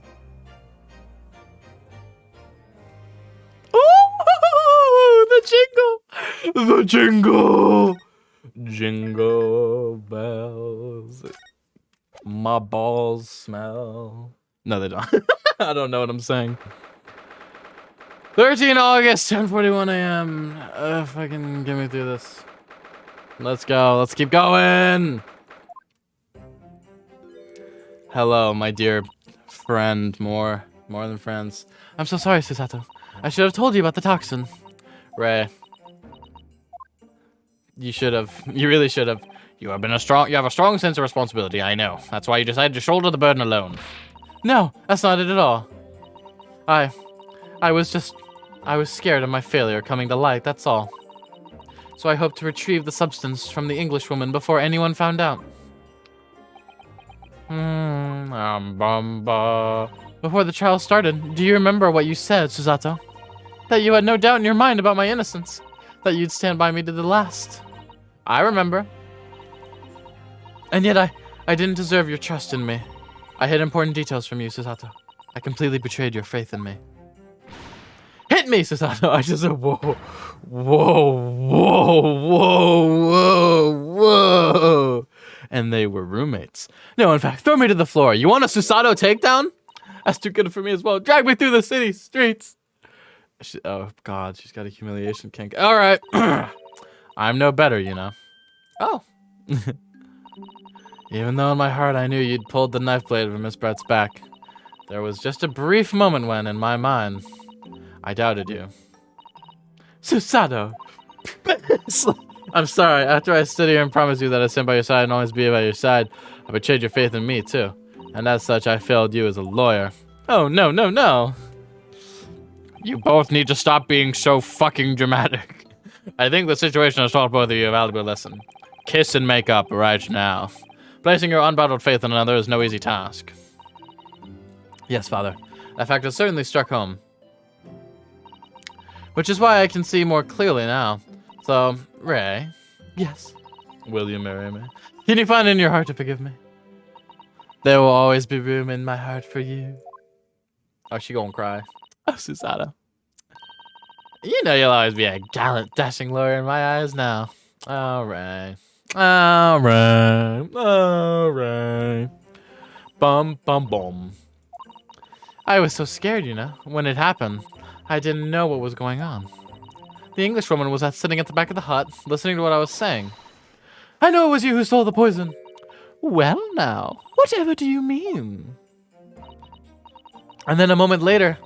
Ooh, the jingle. The jingle. Jingle bells. My balls smell. No, they don't. I don't know what I'm saying. 13 August, 10:41 a.m. Fucking get me through this. Let's go. Let's keep going. Hello, my dear friend. More than friends. I'm so sorry, Susato. I should have told you about the toxin. Ray. You should have. You really should have. You have a strong sense of responsibility, I know. That's why you decided to shoulder the burden alone. No, that's not it at all. I was scared of my failure coming to light, that's all. So I hoped to retrieve the substance from the Englishwoman before anyone found out. Before the trial started, do you remember what you said, Susato? That you had no doubt in your mind about my innocence. That you'd stand by me to the last. I remember. And yet I didn't deserve your trust in me. I hid important details from you, Susato. I completely betrayed your faith in me. Hit me, Susato! I just said, whoa, whoa, whoa, whoa, whoa, whoa. And they were roommates. No, in fact, throw me to the floor. You want a Susato takedown? That's too good for me as well. Drag me through the city streets. Oh, God, she's got a humiliation kink. All right. I'm no better, you know. Oh. Even though in my heart I knew you'd pulled the knife blade from Miss Brett's back, there was just a brief moment when, in my mind, I doubted you. Susato! I'm sorry, after I stood here and promised you that I'd stand by your side and always be by your side, I betrayed your faith in me, too. And as such, I failed you as a lawyer. Oh, no, no, no! You both need to stop being so fucking dramatic. I think the situation has taught both of you a valuable lesson. Kiss and make up right now. Placing your unbridled faith in another is no easy task. Yes, Father. That fact has certainly struck home. which is why I can see more clearly now. So, Ray. Yes. Will you marry me? Can you find in your heart to forgive me? There will always be room in my heart for you. Oh, she gonna cry. Oh, Susanna. You know you'll always be a gallant, dashing lawyer in my eyes now. Alright. Alright. Alright. Bum, bum, bum. I was so scared, you know, when it happened. I didn't know what was going on. The Englishwoman was sitting at the back of the hut, listening to what I was saying. I know it was you who stole the poison. Well now, whatever do you mean? And then a moment later,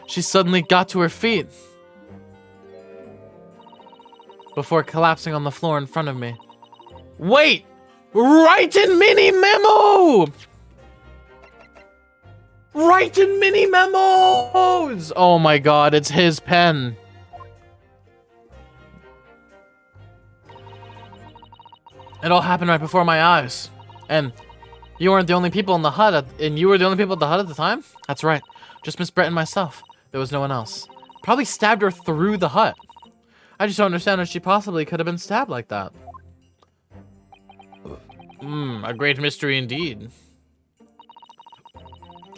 she suddenly got to her feet before collapsing on the floor in front of me. Wait! Write in mini memo! Write in mini memos! Oh my god, it's his pen. It all happened right before my eyes. And you weren't the only people in the hut and you were the only people at the hut at the time? That's right. Just Miss Brett and myself. There was no one else. Probably stabbed her through the hut. I just don't understand how she possibly could have been stabbed like that. A great mystery indeed.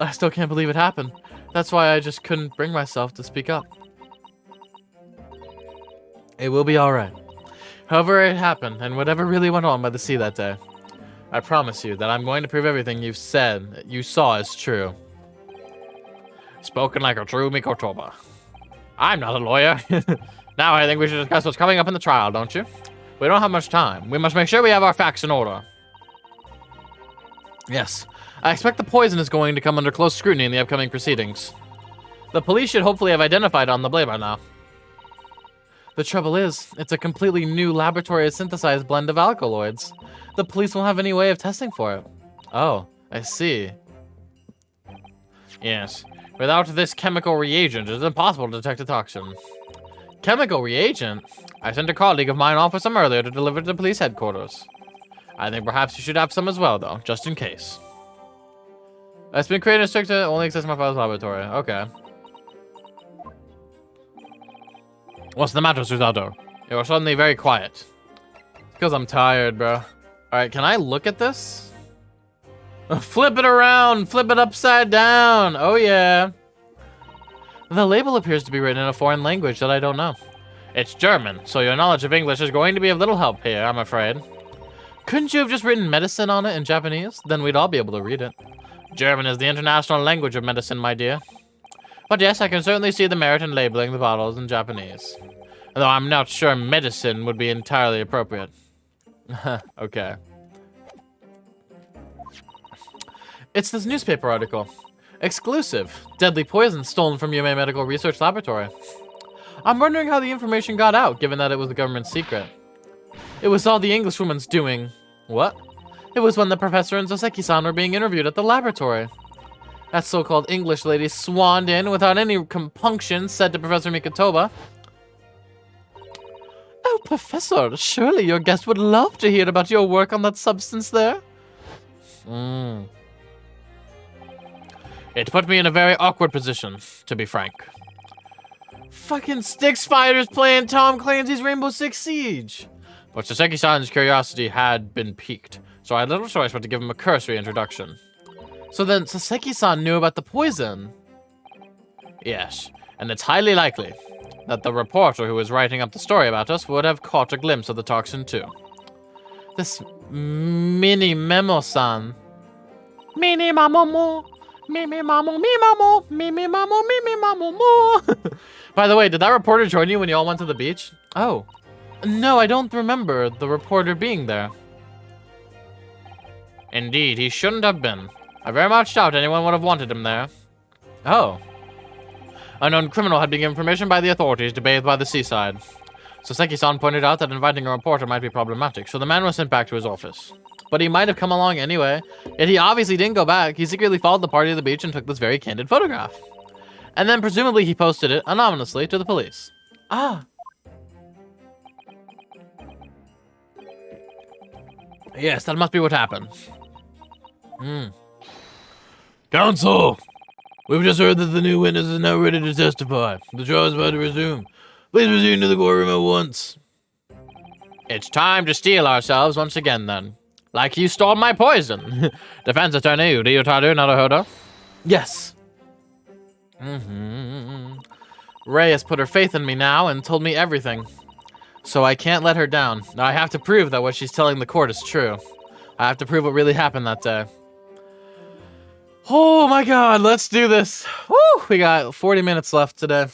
I still can't believe it happened. That's why I just couldn't bring myself to speak up. It will be alright. However it happened, and whatever really went on by the sea that day, I promise you that I'm going to prove everything you've said, you saw is true. Spoken like a true Mikotoba. I'm not a lawyer. Now I think we should discuss what's coming up in the trial, don't you? We don't have much time. We must make sure we have our facts in order. Yes. I expect the poison is going to come under close scrutiny in the upcoming proceedings. The police should hopefully have identified it on the blade by now. The trouble is, it's a completely new laboratory-synthesized blend of alkaloids. The police won't have any way of testing for it. Oh, I see. Yes. Without this chemical reagent, it's impossible to detect a toxin. Chemical reagent? I sent a colleague of mine off with some earlier to deliver to the police headquarters. I think perhaps you should have some as well, though, just in case. It's been created strict to only access my father's laboratory. Okay. What's the matter, Susato? You're suddenly very quiet. It's because I'm tired, bro. Alright, can I look at this? Flip it around! Flip it upside down! Oh yeah! The label appears to be written in a foreign language that I don't know. It's German, so your knowledge of English is going to be of little help here, I'm afraid. Couldn't you have just written medicine on it in Japanese? Then we'd all be able to read it. German is the international language of medicine, my dear. But yes, I can certainly see the merit in labeling the bottles in Japanese. Though I'm not sure medicine would be entirely appropriate. Okay. It's this newspaper article. Exclusive. Deadly poison stolen from UMA Medical Research Laboratory. I'm wondering how the information got out, given that it was the government's secret. It was all the Englishwoman's doing. What? It was when the professor and Soseki-san were being interviewed at the laboratory. That so-called English lady swanned in without any compunction, said to Professor Mikotoba. Oh, Professor, surely your guest would love to hear about your work on that substance there. It put me in a very awkward position, to be frank. Fucking Styx Fighters playing Tom Clancy's Rainbow Six Siege. But Soseki-san's curiosity had been piqued, so I had little choice but to give him a cursory introduction. So then Soseki-san knew about the poison? Yes, and it's highly likely that the reporter who was writing up the story about us would have caught a glimpse of the toxin too. This Mini Memo-san. Mini Mamomo. Mimi Mamo, Mi Mamo, Mimi Mamo, Mimi Mamo Mo. By the way, did that reporter join you when you all went to the beach? Oh. No, I don't remember the reporter being there. Indeed, he shouldn't have been. I very much doubt anyone would have wanted him there. Oh. A known criminal had been given permission by the authorities to bathe by the seaside. Soseki-san pointed out that inviting a reporter might be problematic, so the man was sent back to his office. But he might have come along anyway, yet he obviously didn't go back. He secretly followed the party to the beach and took this very candid photograph. And then presumably he posted it anonymously to the police. Ah. Yes, that must be what happened. Counsel! We've just heard that the new witness is now ready to testify. The trial is about to resume. Please proceed to the courtroom at once. It's time to steel ourselves once again, then. Like you stole my poison. Defense attorney Ryotaro Naruhodo. Yes. Ray has put her faith in me now and told me everything. So I can't let her down. Now I have to prove that what she's telling the court is true. I have to prove what really happened that day. Oh my god, let's do this. Woo! We got 40 minutes left today.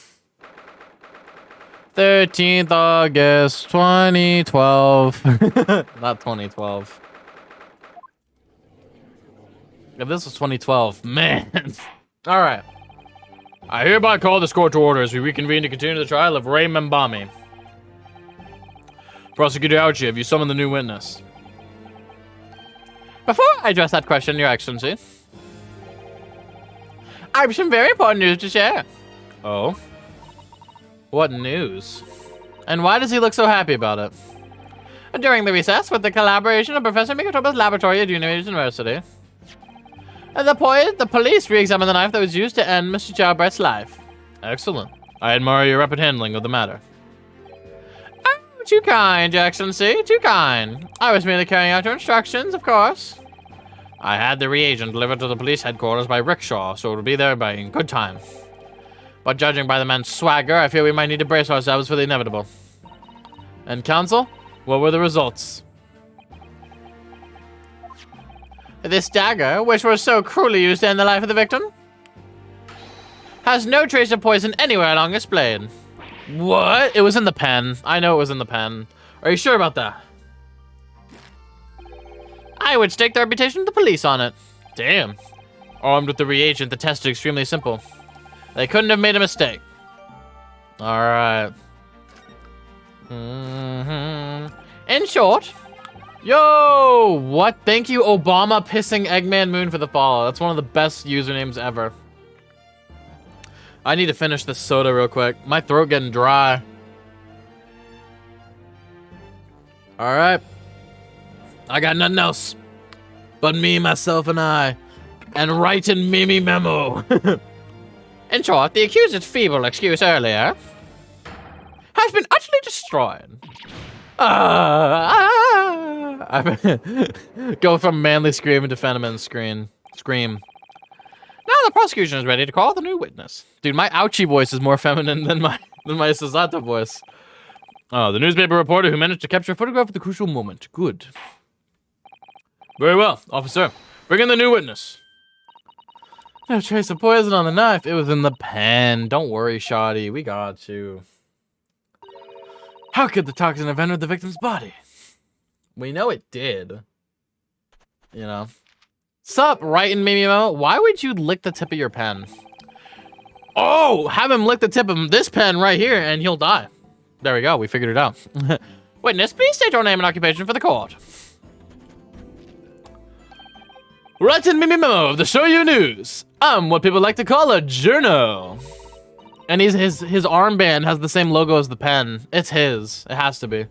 13th August, 2012. Not 2012. If this was 2012, man. All right. I hereby call this court to order as we reconvene to continue the trial of Ray Membami. Prosecutor Ouchi, have you summoned the new witness? Before I address that question, Your Excellency, I have some very important news to share. Oh? What news? And why does he look so happy about it? During the recess, with the collaboration of Professor Mikotoba's laboratory at University, the police re-examined the knife that was used to end Mr. Jalbright's life. Excellent. I admire your rapid handling of the matter. Oh, too kind, Your Excellency, too kind. I was merely carrying out your instructions, of course. I had the reagent delivered to the police headquarters by rickshaw, so it'll be there by in good time. But judging by the man's swagger, I fear we might need to brace ourselves for the inevitable. And counsel, what were the results? This dagger, which was so cruelly used to end the life of the victim, has no trace of poison anywhere along its blade. What? It was in the pen. I know it was in the pen. Are you sure about that? I would stake the reputation of the police on it. Damn. Armed with the reagent, the test is extremely simple. They couldn't have made a mistake. Alright. In short, yo, what? Thank you, Obama pissing Eggman Moon for the follow. That's one of the best usernames ever. I need to finish this soda real quick. My throat getting dry. Alright. I got nothing else but me, myself, and I. And writing Mimi Memo. In short, the accused's feeble excuse earlier has been utterly destroyed. Go from manly scream to feminine scream. Now the prosecution is ready to call the new witness. Dude, my Ouchie voice is more feminine than my Susato voice. Oh, the newspaper reporter who managed to capture a photograph of the crucial moment. Good. Very well, officer. Bring in the new witness. No trace of poison on the knife. It was in the pen. Don't worry, Shoddy. We got you. How could the toxin have entered the victim's body? We know it did. You know. Sup, writing Mimi Memo? Why would you lick the tip of your pen? Oh, have him lick the tip of this pen right here and he'll die. There we go. We figured it out. Witness, please state your name and occupation for the court. Writing Mimi Memo of the Shoyu News. I'm what people like to call a journo. And his armband has the same logo as the pen. It's his. It has to be.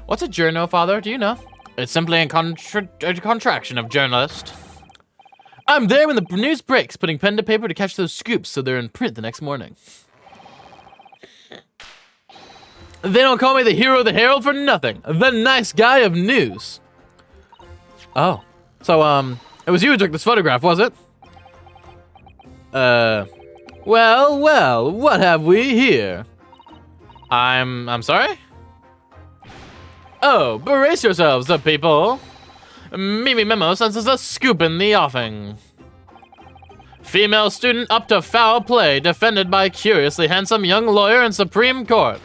What's a journo, Father? Do you know? It's simply a contraction of journalist. I'm there when the news breaks, putting pen to paper to catch those scoops so they're in print the next morning. They don't call me the hero of the Herald for nothing. The nice guy of news. Oh. So, it was you who took this photograph, was it? Well, what have we here? I'm sorry? Oh, brace yourselves, the people. Mimi Memo senses a scoop in the offing. Female student up to foul play, defended by curiously handsome young lawyer in Supreme Court.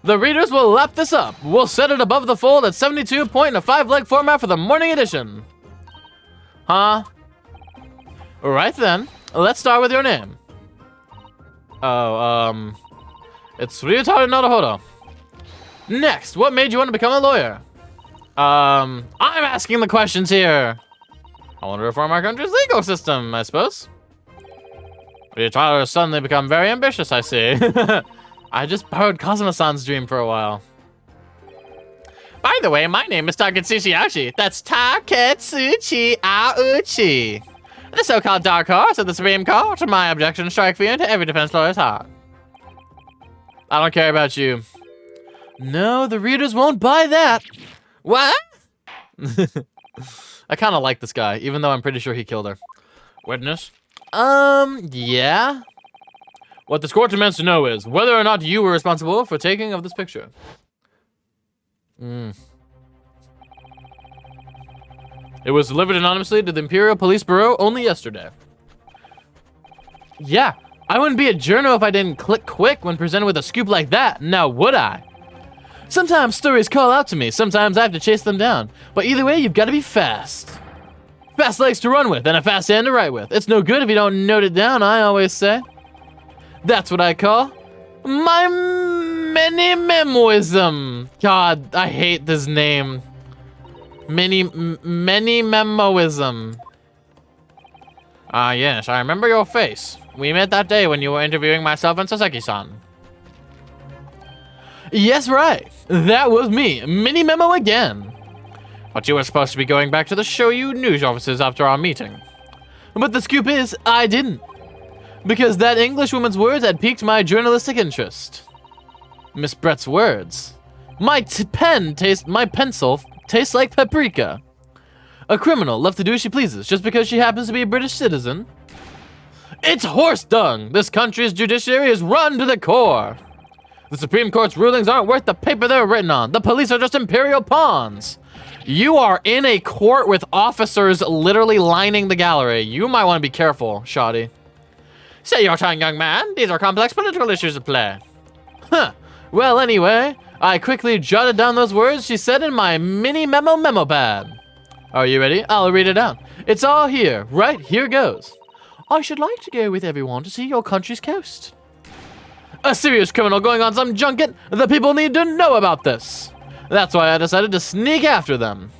The readers will lap this up. We'll set it above the fold at 72 point in a 5-leg format for the morning edition. Huh? Right then, let's start with your name. Oh, it's Ryotaro Naruhodo. Next, what made you want to become a lawyer? I'm asking the questions here. I want to reform our country's legal system, I suppose. Ryotaro has suddenly become very ambitious, I see. I just borrowed Kazuma-san's dream for a while. By the way, my name is Taketsuchi Aochi. That's Taketsuchi Aochi. The so-called dark horse of the Supreme Court. My objection strike fear into every defense lawyer's heart. I don't care about you. No, the readers won't buy that. What? I kind of like this guy, even though I'm pretty sure he killed her. Witness? Yeah. What this court demands to know is whether or not you were responsible for taking of this picture. It was delivered anonymously to the Imperial Police Bureau only yesterday. Yeah, I wouldn't be a journo if I didn't click quick when presented with a scoop like that, now would I? Sometimes stories call out to me, sometimes I have to chase them down. But either way, you've got to be fast. Fast legs to run with, and a fast hand to write with. It's no good if you don't note it down, I always say. That's what I call my mini-memoism. God, I hate this name. Mini-memoism. Ah, yes, I remember your face. We met that day when you were interviewing myself and Saseki-san. Yes, right. That was me. Mini-memo again. But you were supposed to be going back to the Shoyu news offices after our meeting. But the scoop is, I didn't. Because that Englishwoman's words had piqued my journalistic interest. Miss Brett's words. My pencil tastes like paprika. A criminal left to do as she pleases just because she happens to be a British citizen. It's horse dung. This country's judiciary is run to the core. The Supreme Court's rulings aren't worth the paper they're written on. The police are just imperial pawns. You are in a court with officers literally lining the gallery. You might want to be careful, Shoddy. Say your tongue, young man. These are complex political issues at play. Huh. Well, anyway, I quickly jotted down those words she said in my memo pad. Are you ready? I'll read it out. It's all here. Right, here goes. I should like to go with everyone to see your country's coast. A serious criminal going on some junket? The people need to know about this. That's why I decided to sneak after them.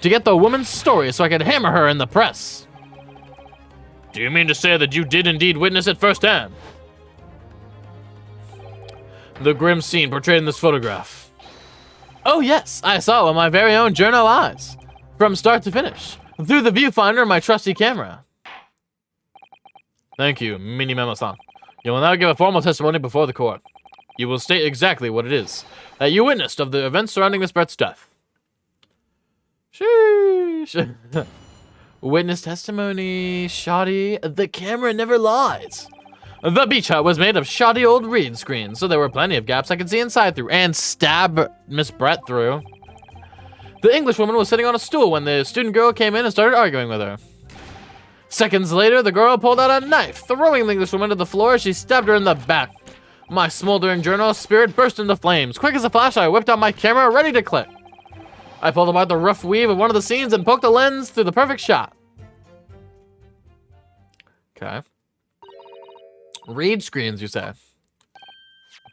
To get the woman's story so I could hammer her in the press. Do you mean to say that you did indeed witness it firsthand? The grim scene portrayed in this photograph. Oh yes, I saw it with my very own journo eyes. From start to finish. Through the viewfinder of my trusty camera. Thank you, Mini-memo-san. You will now give a formal testimony before the court. You will state exactly what it is that you witnessed of the events surrounding Miss Brett's death. Sheesh. Witness testimony, shoddy. The camera never lies. The beach hut was made of shoddy old reed screens, so there were plenty of gaps I could see inside through and stab Miss Brett through. The Englishwoman was sitting on a stool when the student girl came in and started arguing with her. Seconds later, the girl pulled out a knife, throwing the Englishwoman to the floor as she stabbed her in the back. My smoldering journal spirit burst into flames. Quick as a flash, I whipped out my camera, ready to click. I pulled apart the rough weave of one of the scenes and poked a lens through the perfect shot. Okay. Read screens, you say?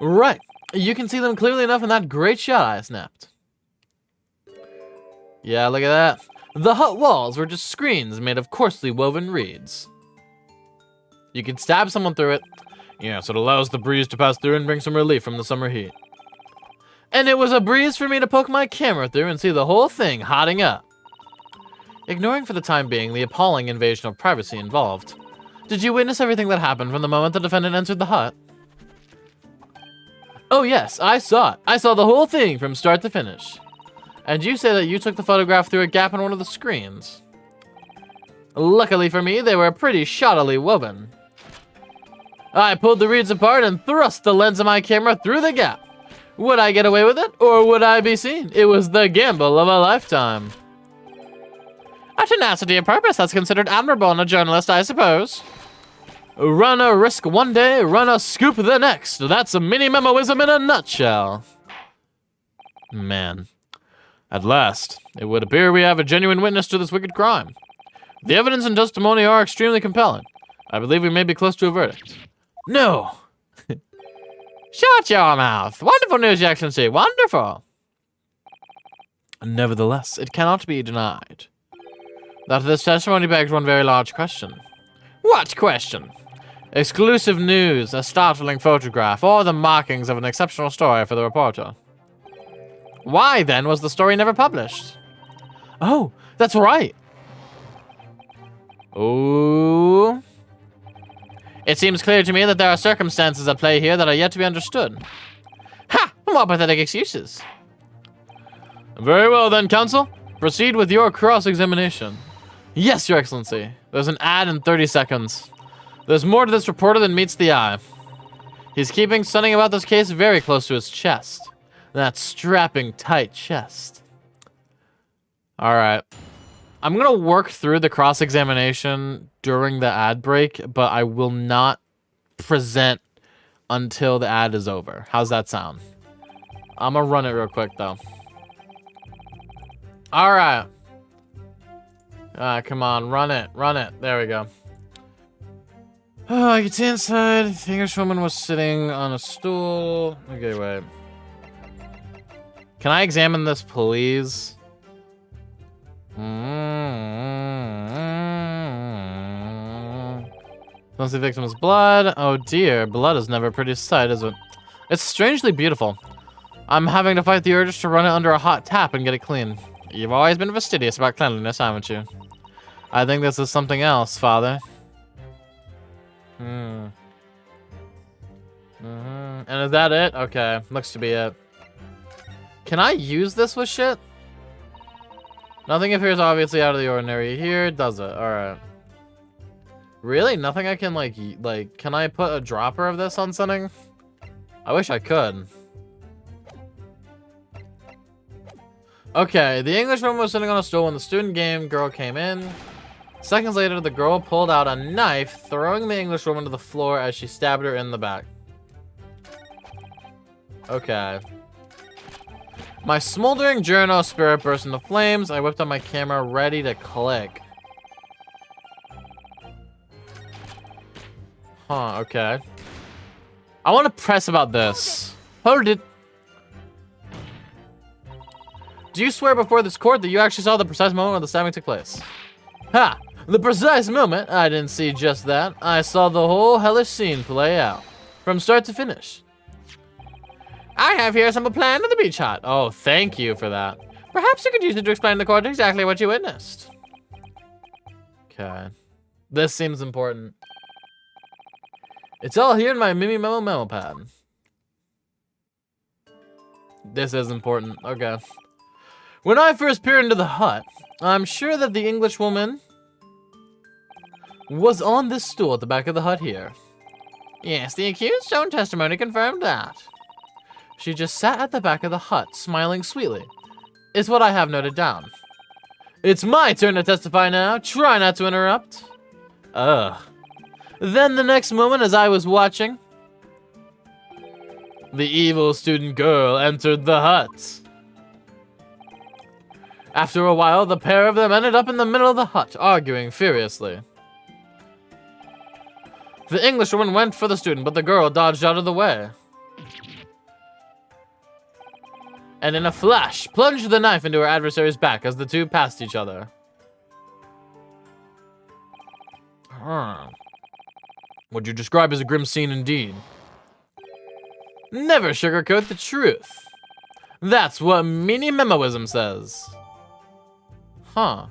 Right. You can see them clearly enough in that great shot I snapped. Yeah, look at that. The hut walls were just screens made of coarsely woven reeds. You could stab someone through it. Yes, it allows the breeze to pass through and bring some relief from the summer heat. And it was a breeze for me to poke my camera through and see the whole thing hotting up. Ignoring for the time being the appalling invasion of privacy involved. Did you witness everything that happened from the moment the defendant entered the hut? Oh yes, I saw it. I saw the whole thing from start to finish. And you say that you took the photograph through a gap in one of the screens. Luckily for me, they were pretty shoddily woven. I pulled the reeds apart and thrust the lens of my camera through the gap. Would I get away with it, or would I be seen? It was the gamble of a lifetime. A tenacity of purpose that's considered admirable in a journalist, I suppose. Run a risk one day, run a scoop the next. That's a mini-memoism in a nutshell. Man. At last, it would appear we have a genuine witness to this wicked crime. The evidence and testimony are extremely compelling. I believe we may be close to a verdict. No! Shut your mouth! Wonderful news, Your Excellency! Wonderful! Nevertheless, it cannot be denied that this testimony begs one very large question. What question? Exclusive news, a startling photograph, or the markings of an exceptional story for the reporter. Why, then, was the story never published? Oh, that's right. Oh. It seems clear to me that there are circumstances at play here that are yet to be understood. Ha! More pathetic excuses. Very well then, counsel. Proceed with your cross-examination. Yes, Your Excellency. There's an ad in 30 seconds. There's more to this reporter than meets the eye. He's keeping something about this case very close to his chest. That strapping, tight chest. Alright. I'm gonna work through the cross-examination during the ad break, but I will not present until the ad is over. How's that sound? I'm gonna run it real quick, though. Alright. Come on, run it, run it. There we go. Oh, I can see inside. The Englishwoman was sitting on a stool. Okay, wait. Can I examine this, please? Don't see victim's blood. Oh dear, blood is never a pretty sight, is it? It's strangely beautiful. I'm having to fight the urge to run it under a hot tap and get it clean. You've always been fastidious about cleanliness, haven't you? I think this is something else, Father. And is that it? Okay, looks to be it. Can I use this with shit? Nothing appears obviously out of the ordinary here, does it? Alright. Really? Nothing I can, like, can I put a dropper of this on something? I wish I could. Okay, the Englishwoman was sitting on a stool when the student game girl came in. Seconds later, the girl pulled out a knife, throwing the Englishwoman to the floor as she stabbed her in the back. Okay. My smoldering journal spirit burst into flames. I whipped out my camera, ready to click. Huh, okay. I want to press about this. Hold it. Do you swear before this court that you actually saw the precise moment when the stabbing took place? Ha! The precise moment? I didn't see just that. I saw the whole hellish scene play out. From start to finish. I have here some plan of the beach hut. Oh, thank you for that. Perhaps you could use it to explain to the court exactly what you witnessed. Okay. This seems important. It's all here in my Mimi memo pad. This is important. Okay. When I first peered into the hut, I'm sure that the Englishwoman was on this stool at the back of the hut here. Yes, the accused's own testimony confirmed that. She just sat at the back of the hut, smiling sweetly. Is what I have noted down. It's my turn to testify now. Try not to interrupt. Ugh. Then the next moment, as I was watching, the evil student girl entered the hut. After a while, the pair of them ended up in the middle of the hut, arguing furiously. The Englishwoman went for the student, but the girl dodged out of the way. And in a flash, plunged the knife into her adversary's back as the two passed each other. What you describe as a grim scene indeed. Never sugarcoat the truth. That's what Mini-Memoism says. Huh.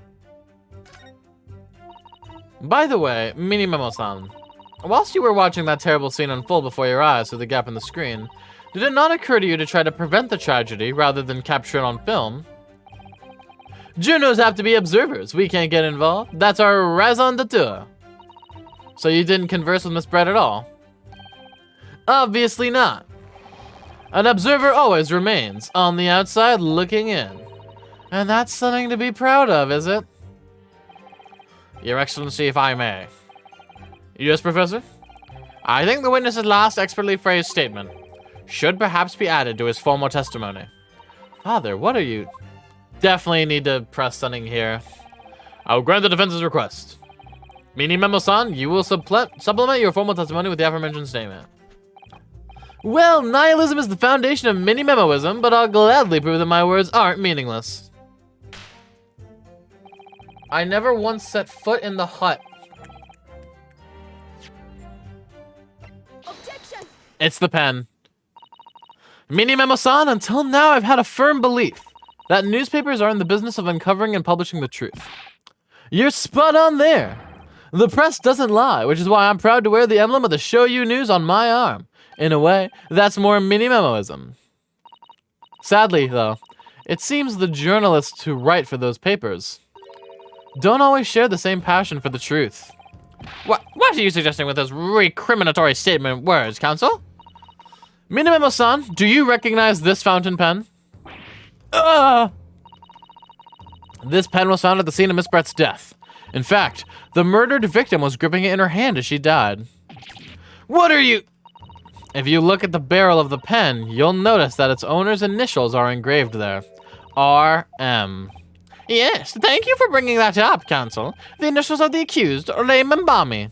By the way, Mini-Memo-san, whilst you were watching that terrible scene unfold before your eyes through the gap in the screen, did it not occur to you to try to prevent the tragedy rather than capture it on film? Journos have to be observers. We can't get involved. That's our raison d'etre. So you didn't converse with Miss Brett at all? Obviously not. An observer always remains on the outside looking in. And that's something to be proud of, is it? Your Excellency, if I may. Yes, Professor? I think the witness's last expertly phrased statement should perhaps be added to his formal testimony. Father, what are you... Definitely need to press something here. I will grant the defense's request. Mini-Memo-san, you will supplement your formal testimony with the aforementioned statement. Well, nihilism is the foundation of Mini-Memoism, but I'll gladly prove that my words aren't meaningless. I never once set foot in the hut. Objection! It's the pen. Mini-Memo-san, until now I've had a firm belief that newspapers are in the business of uncovering and publishing the truth. You're spot on there. The press doesn't lie, which is why I'm proud to wear the emblem of the Shoyu News on my arm. In a way, that's more mini-memoism. Sadly, though, it seems the journalists who write for those papers don't always share the same passion for the truth. What are you suggesting with those recriminatory statement words, Counsel? Minamemo-san, do you recognize this fountain pen? This pen was found at the scene of Miss Brett's death. In fact, the murdered victim was gripping it in her hand as she died. What are you... If you look at the barrel of the pen, you'll notice that its owner's initials are engraved there. R.M. Yes, thank you for bringing that up, Counsel. The initials of the accused, Rei Mbami.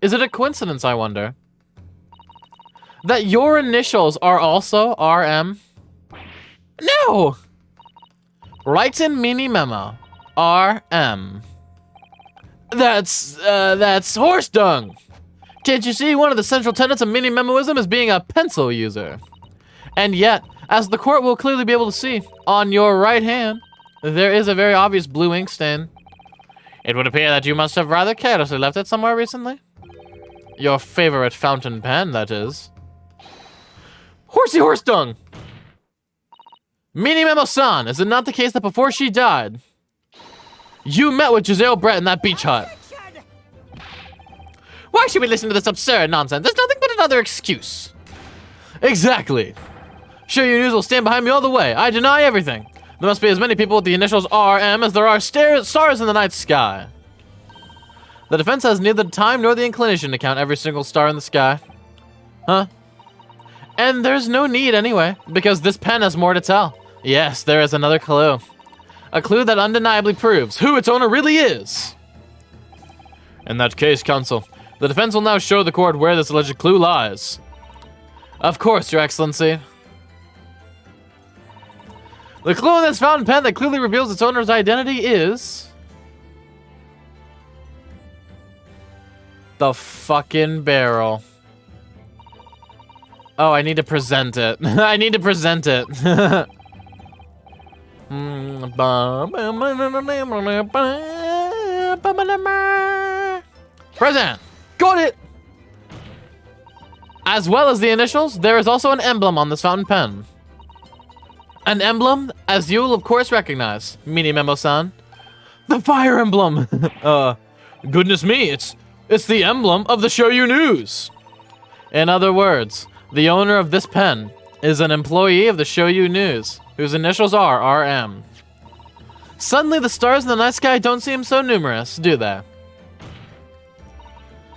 Is it a coincidence, I wonder? That your initials are also R.M.? No! Writes in mini memo. R.M. That's horse dung. Can't you see one of the central tenets of mini memoism is being a pencil user? And yet, as the court will clearly be able to see, on your right hand, there is a very obvious blue ink stain. It would appear that you must have rather carelessly left it somewhere recently. Your favorite fountain pen, that is. Horsey horse dung! Minamemo-san, is it not the case that before she died, you met with Giselle Brett in that beach hut? Why should we listen to this absurd nonsense? There's nothing but another excuse. Exactly. Shoyu News will stand behind me all the way. I deny everything. There must be as many people with the initials RM as there are stars in the night sky. The defense has neither the time nor the inclination to count every single star in the sky. Huh? And there's no need anyway, because this pen has more to tell. Yes, there is another clue. A clue that undeniably proves who its owner really is. In that case, Counsel, the defense will now show the court where this alleged clue lies. Of course, Your Excellency. The clue in this fountain pen that clearly reveals its owner's identity is... the fucking barrel. Oh, I need to present it. I need to present it. Present! Got it! As well as the initials, there is also an emblem on this fountain pen. An emblem, as you'll of course recognize, Minamemo-san. The fire emblem! Goodness me, it's the emblem of the Shoyu News! In other words, the owner of this pen is an employee of the Shoyu News, whose initials are RM. Suddenly the stars in the night sky don't seem so numerous, do they?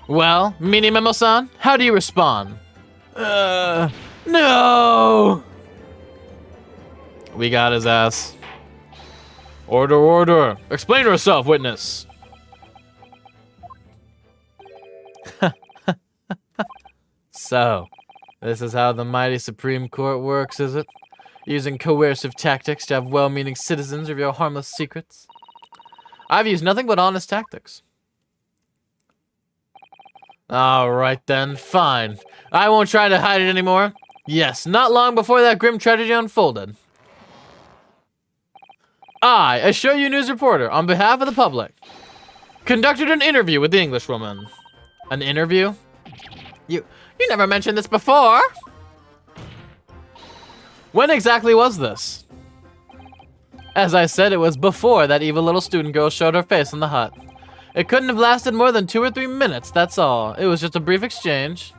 Well, Minamemo-san, how do you respond? No! We got his ass. Order, order. Explain yourself, witness. So, this is how the mighty Supreme Court works, is it? Using coercive tactics to have well-meaning citizens reveal harmless secrets? I've used nothing but honest tactics. Alright then, fine. I won't try to hide it anymore. Yes, not long before that grim tragedy unfolded, I, a Shoyu News reporter, on behalf of the public, conducted an interview with the Englishwoman. An interview? You never mentioned this before. When exactly was this? As I said, it was before that evil little student girl showed her face in the hut. It couldn't have lasted more than 2 or 3 minutes, that's all. It was just a brief exchange.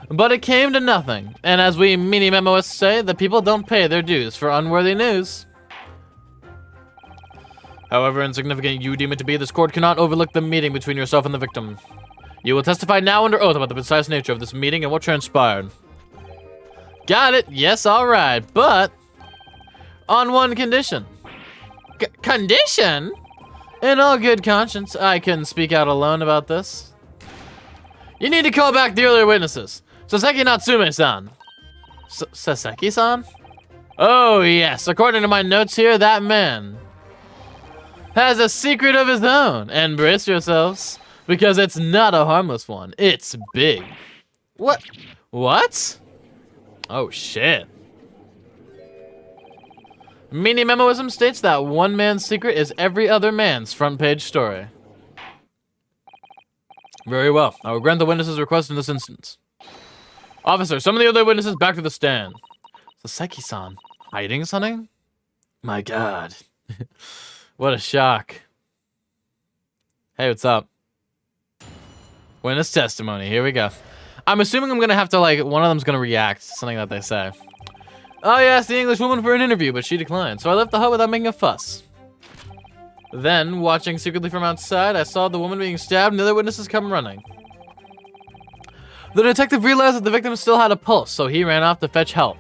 But it came to nothing, and as we mini-memoists say, the people don't pay their dues for unworthy news. However insignificant you deem it to be, this court cannot overlook the meeting between yourself and the victim. You will testify now under oath about the precise nature of this meeting and what transpired. Got it. Yes, all right. But on one condition. Condition? In all good conscience, I can speak out alone about this. You need to call back the earlier witnesses. Saseki Natsume-san. Saseki-san? Oh, yes. According to my notes here, that man has a secret of his own. And brace yourselves, because it's not a harmless one. It's big. What? What? Oh, shit. Mini-memoism states that one man's secret is every other man's front page story. Very well. I will grant the witness's request in this instance. Officer, summon the other witnesses back to the stand. Saseki-san, hiding something? My god. What a shock. Hey, what's up? Witness testimony, here we go. I'm assuming I'm gonna have to, like, one of them's gonna react to something that they say. Oh, I asked the English woman for an interview, but she declined, so I left the hut without making a fuss. Then, watching secretly from outside, I saw the woman being stabbed and the other witnesses come running. The detective realized that the victim still had a pulse, so he ran off to fetch help.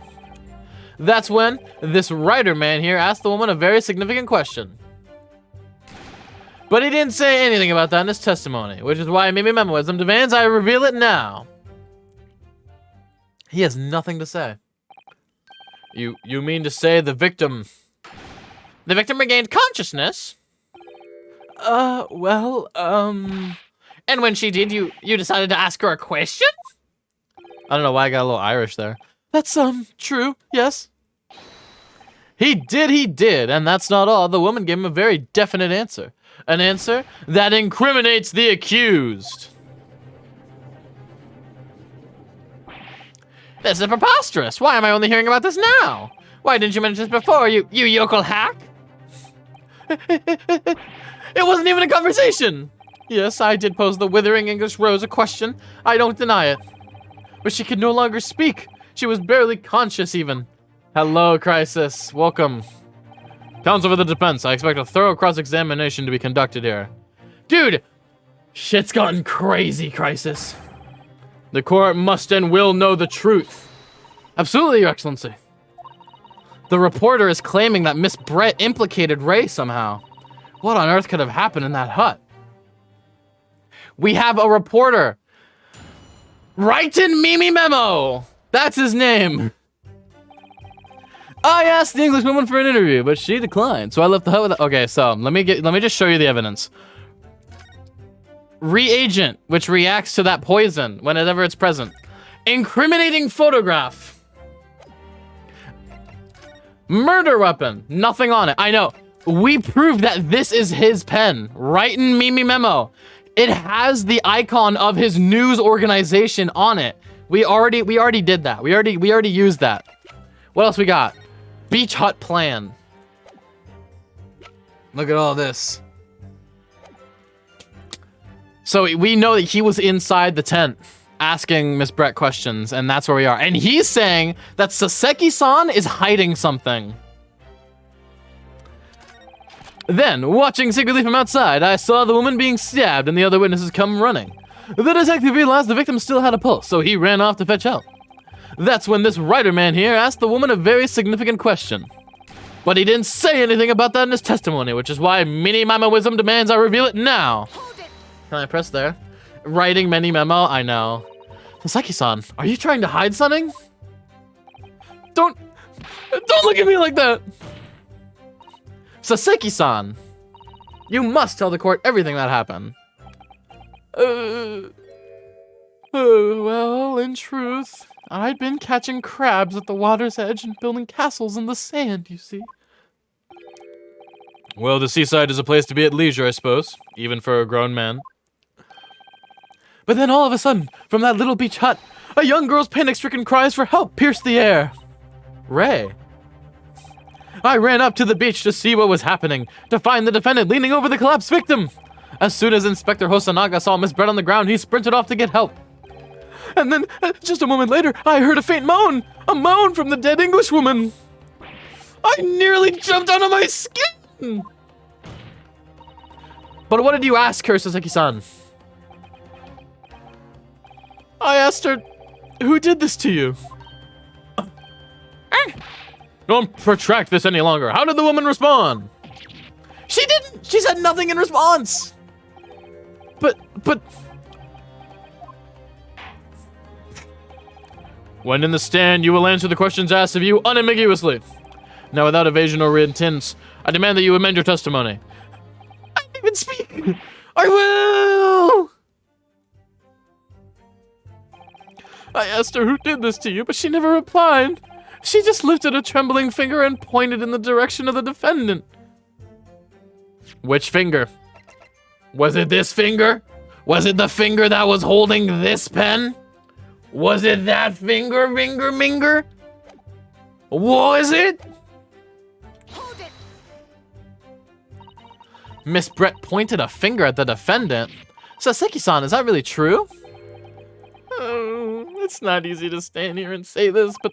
That's when this writer man here asked the woman a very significant question. But he didn't say anything about that in his testimony, which is why Mimi Memoism demands I reveal it now. He has nothing to say. You mean to say the victim... The victim regained consciousness? Well, And when she did, you decided to ask her a question? I don't know why I got a little Irish there. That's, true, yes. He did, and that's not all. The woman gave him a very definite answer. An answer that incriminates the accused. This is preposterous. Why am I only hearing about this now? Why didn't you mention this before, you yokel hack? It wasn't even a conversation. Yes, I did pose the withering English rose a question. I don't deny it. But she could no longer speak. She was barely conscious even. Hello, Crisis. Welcome. Counsel for the defense. I expect a thorough cross-examination to be conducted here. Dude, shit's gotten crazy, Crisis. The court must and will know the truth. Absolutely, Your Excellency. The reporter is claiming that Miss Brett implicated Ray somehow. What on earth could have happened in that hut? We have a reporter. Write in Mimi Memo. That's his name. I asked the English woman for an interview, but she declined. So I left the hut with. Okay, so let me just show you the evidence. Reagent, which reacts to that poison whenever it's present. Incriminating photograph. Murder weapon. Nothing on it. I know. We proved that this is his pen. Write in Mimi Memo. It has the icon of his news organization on it. We already did that. We already used that. What else we got? Beach hut plan. Look at all this. So we know that he was inside the tent asking Miss Brett questions, and that's where we are. And he's saying that Saseki-san is hiding something. Then, watching secretly from outside, I saw the woman being stabbed and the other witnesses come running. The detective realized the victim still had a pulse, so he ran off to fetch help. That's when this writer man here asked the woman a very significant question. But he didn't say anything about that in his testimony, which is why Mini Mama Wisdom demands I reveal it now. Can I press there? Writing Mini Memo? I know. Saseki-san, are you trying to hide something? Don't look at me like that. Saseki-san, you must tell the court everything that happened. Well, in truth, I'd been catching crabs at the water's edge and building castles in the sand, you see. Well, the seaside is a place to be at leisure, I suppose, even for a grown man. But then all of a sudden, from that little beach hut, a young girl's panic-stricken cries for help pierced the air. Ray. I ran up to the beach to see what was happening, to find the defendant leaning over the collapsed victim. As soon as Inspector Hosanaga saw Miss Brett on the ground, he sprinted off to get help. And then, just a moment later, I heard a faint moan. A moan from the dead Englishwoman. I nearly jumped out of my skin. But what did you ask her, Saseki-san? I asked her, who did this to you? Don't protract this any longer. How did the woman respond? She didn't. She said nothing in response. But... When in the stand, you will answer the questions asked of you unambiguously. Now, without evasion or reticence, I demand that you amend your testimony. I didn't even speak. I will. I asked her who did this to you, but she never replied. She just lifted a trembling finger and pointed in the direction of the defendant. Which finger? Was it this finger? Was it the finger that was holding this pen? Was it that finger? Was it? Hold it! Miss Brett pointed a finger at the defendant. Saseki-san, is that really true? Oh, it's not easy to stand here and say this, but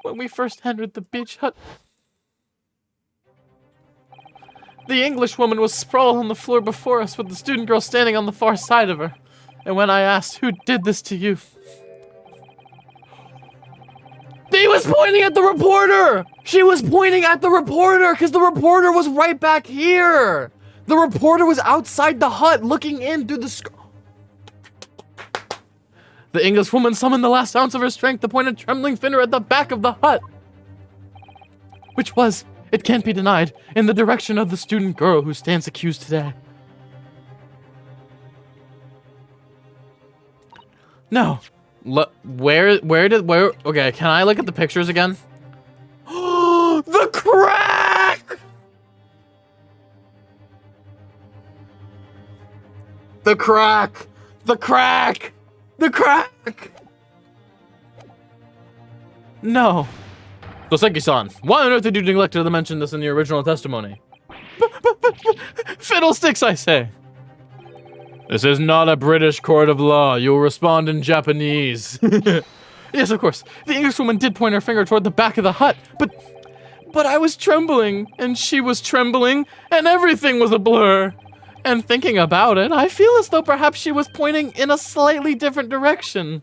when we first entered the beach hut, the English woman was sprawled on the floor before us with the student girl standing on the far side of her. And when I asked, who did this to you? He was pointing at the reporter! She was pointing at the reporter because the reporter was right back here! The reporter was outside the hut looking in through the The English woman summoned the last ounce of her strength to point a trembling finger at the back of the hut. Which was, it can't be denied, in the direction of the student girl who stands accused today. No. Where, okay, can I look at the pictures again? The crack! The crack! The crack! The crack! No. Soseki-san, why on earth did you neglect to mention this in the original testimony? Fiddlesticks, I say. This is not a British court of law. You will respond in Japanese. Yes, of course. The Englishwoman did point her finger toward the back of the hut, but I was trembling, and she was trembling, and everything was a blur. And thinking about it, I feel as though perhaps she was pointing in a slightly different direction.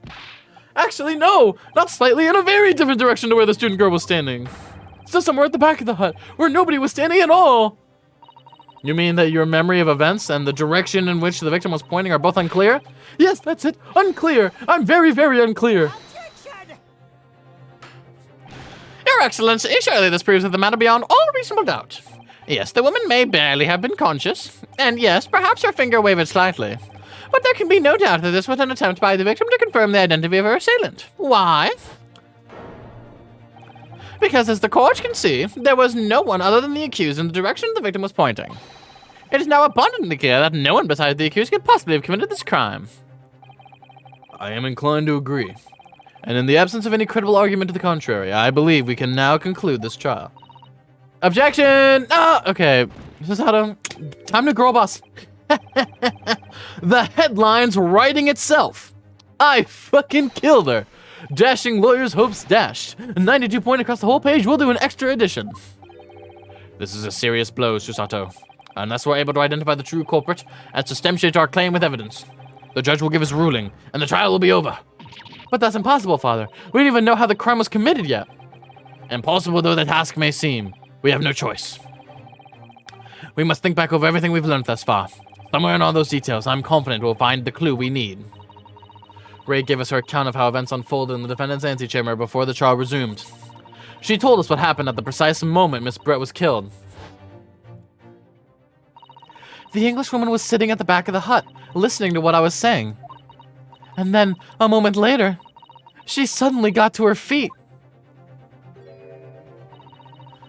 Actually, no, not slightly, in a very different direction to where the student girl was standing. So somewhere at the back of the hut, where nobody was standing at all. You mean that your memory of events and the direction in which the victim was pointing are both unclear? Yes, that's it, unclear. I'm very, very unclear. Objection! Your Excellency, surely this proves that the matter beyond all reasonable doubt. Yes, the woman may barely have been conscious, and yes, perhaps her finger wavered slightly. But there can be no doubt that this was an attempt by the victim to confirm the identity of her assailant. Why? Because as the court can see, there was no one other than the accused in the direction the victim was pointing. It is now abundantly clear that no one besides the accused could possibly have committed this crime. I am inclined to agree. And in the absence of any credible argument to the contrary, I believe we can now conclude this trial. Objection! Ah, okay. Susato, time to girl boss. The headline's writing itself. I fucking killed her. Dashing lawyer's hopes dashed. 92 point across the whole page. We'll do an extra edition. This is a serious blow, Susato. Unless we're able to identify the true culprit and substantiate our claim with evidence, the judge will give his ruling, and the trial will be over. But that's impossible, Father. We don't even know how the crime was committed yet. Impossible though the task may seem, we have no choice. We must think back over everything we've learned thus far. Somewhere in all those details, I'm confident we'll find the clue we need. Ray gave us her account of how events unfolded in the defendant's antechamber before the trial resumed. She told us what happened at the precise moment Miss Brett was killed. The Englishwoman was sitting at the back of the hut, listening to what I was saying. And then, a moment later, she suddenly got to her feet.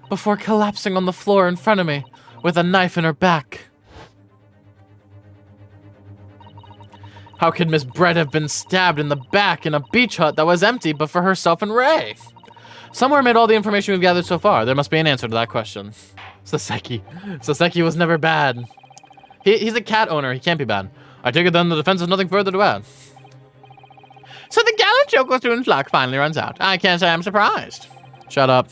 Before collapsing on the floor in front of me, with a knife in her back. How could Miss Brett have been stabbed in the back in a beach hut that was empty but for herself and Ray? Somewhere amid all the information we've gathered so far, there must be an answer to that question. Soseki. Soseki was never bad. He's a cat owner, he can't be bad. I take it then the defense has nothing further to add. So the gallant Choco student's luck finally runs out. I can't say I'm surprised. Shut up.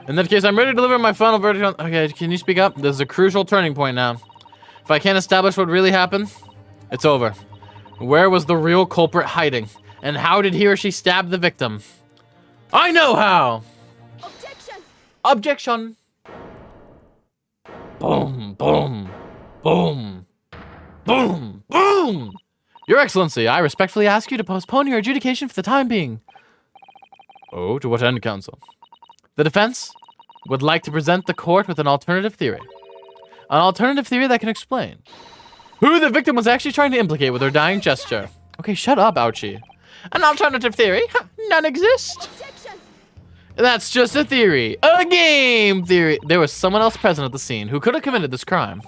In that case, I'm ready to deliver my final verdict on... Okay, can you speak up? This is a crucial turning point now. If I can't establish what really happened, it's over. Where was the real culprit hiding? And how did he or she stab the victim? I know how! Objection! Objection! Boom, boom, boom, boom, boom! Your Excellency, I respectfully ask you to postpone your adjudication for the time being. Oh, to what end, counsel? The defense would like to present the court with an alternative theory. An alternative theory that can explain who the victim was actually trying to implicate with her dying gesture. Okay, shut up, Ouchie. An alternative theory? None exist. Objection! That's just a theory. A game theory. There was someone else present at the scene who could have committed this crime.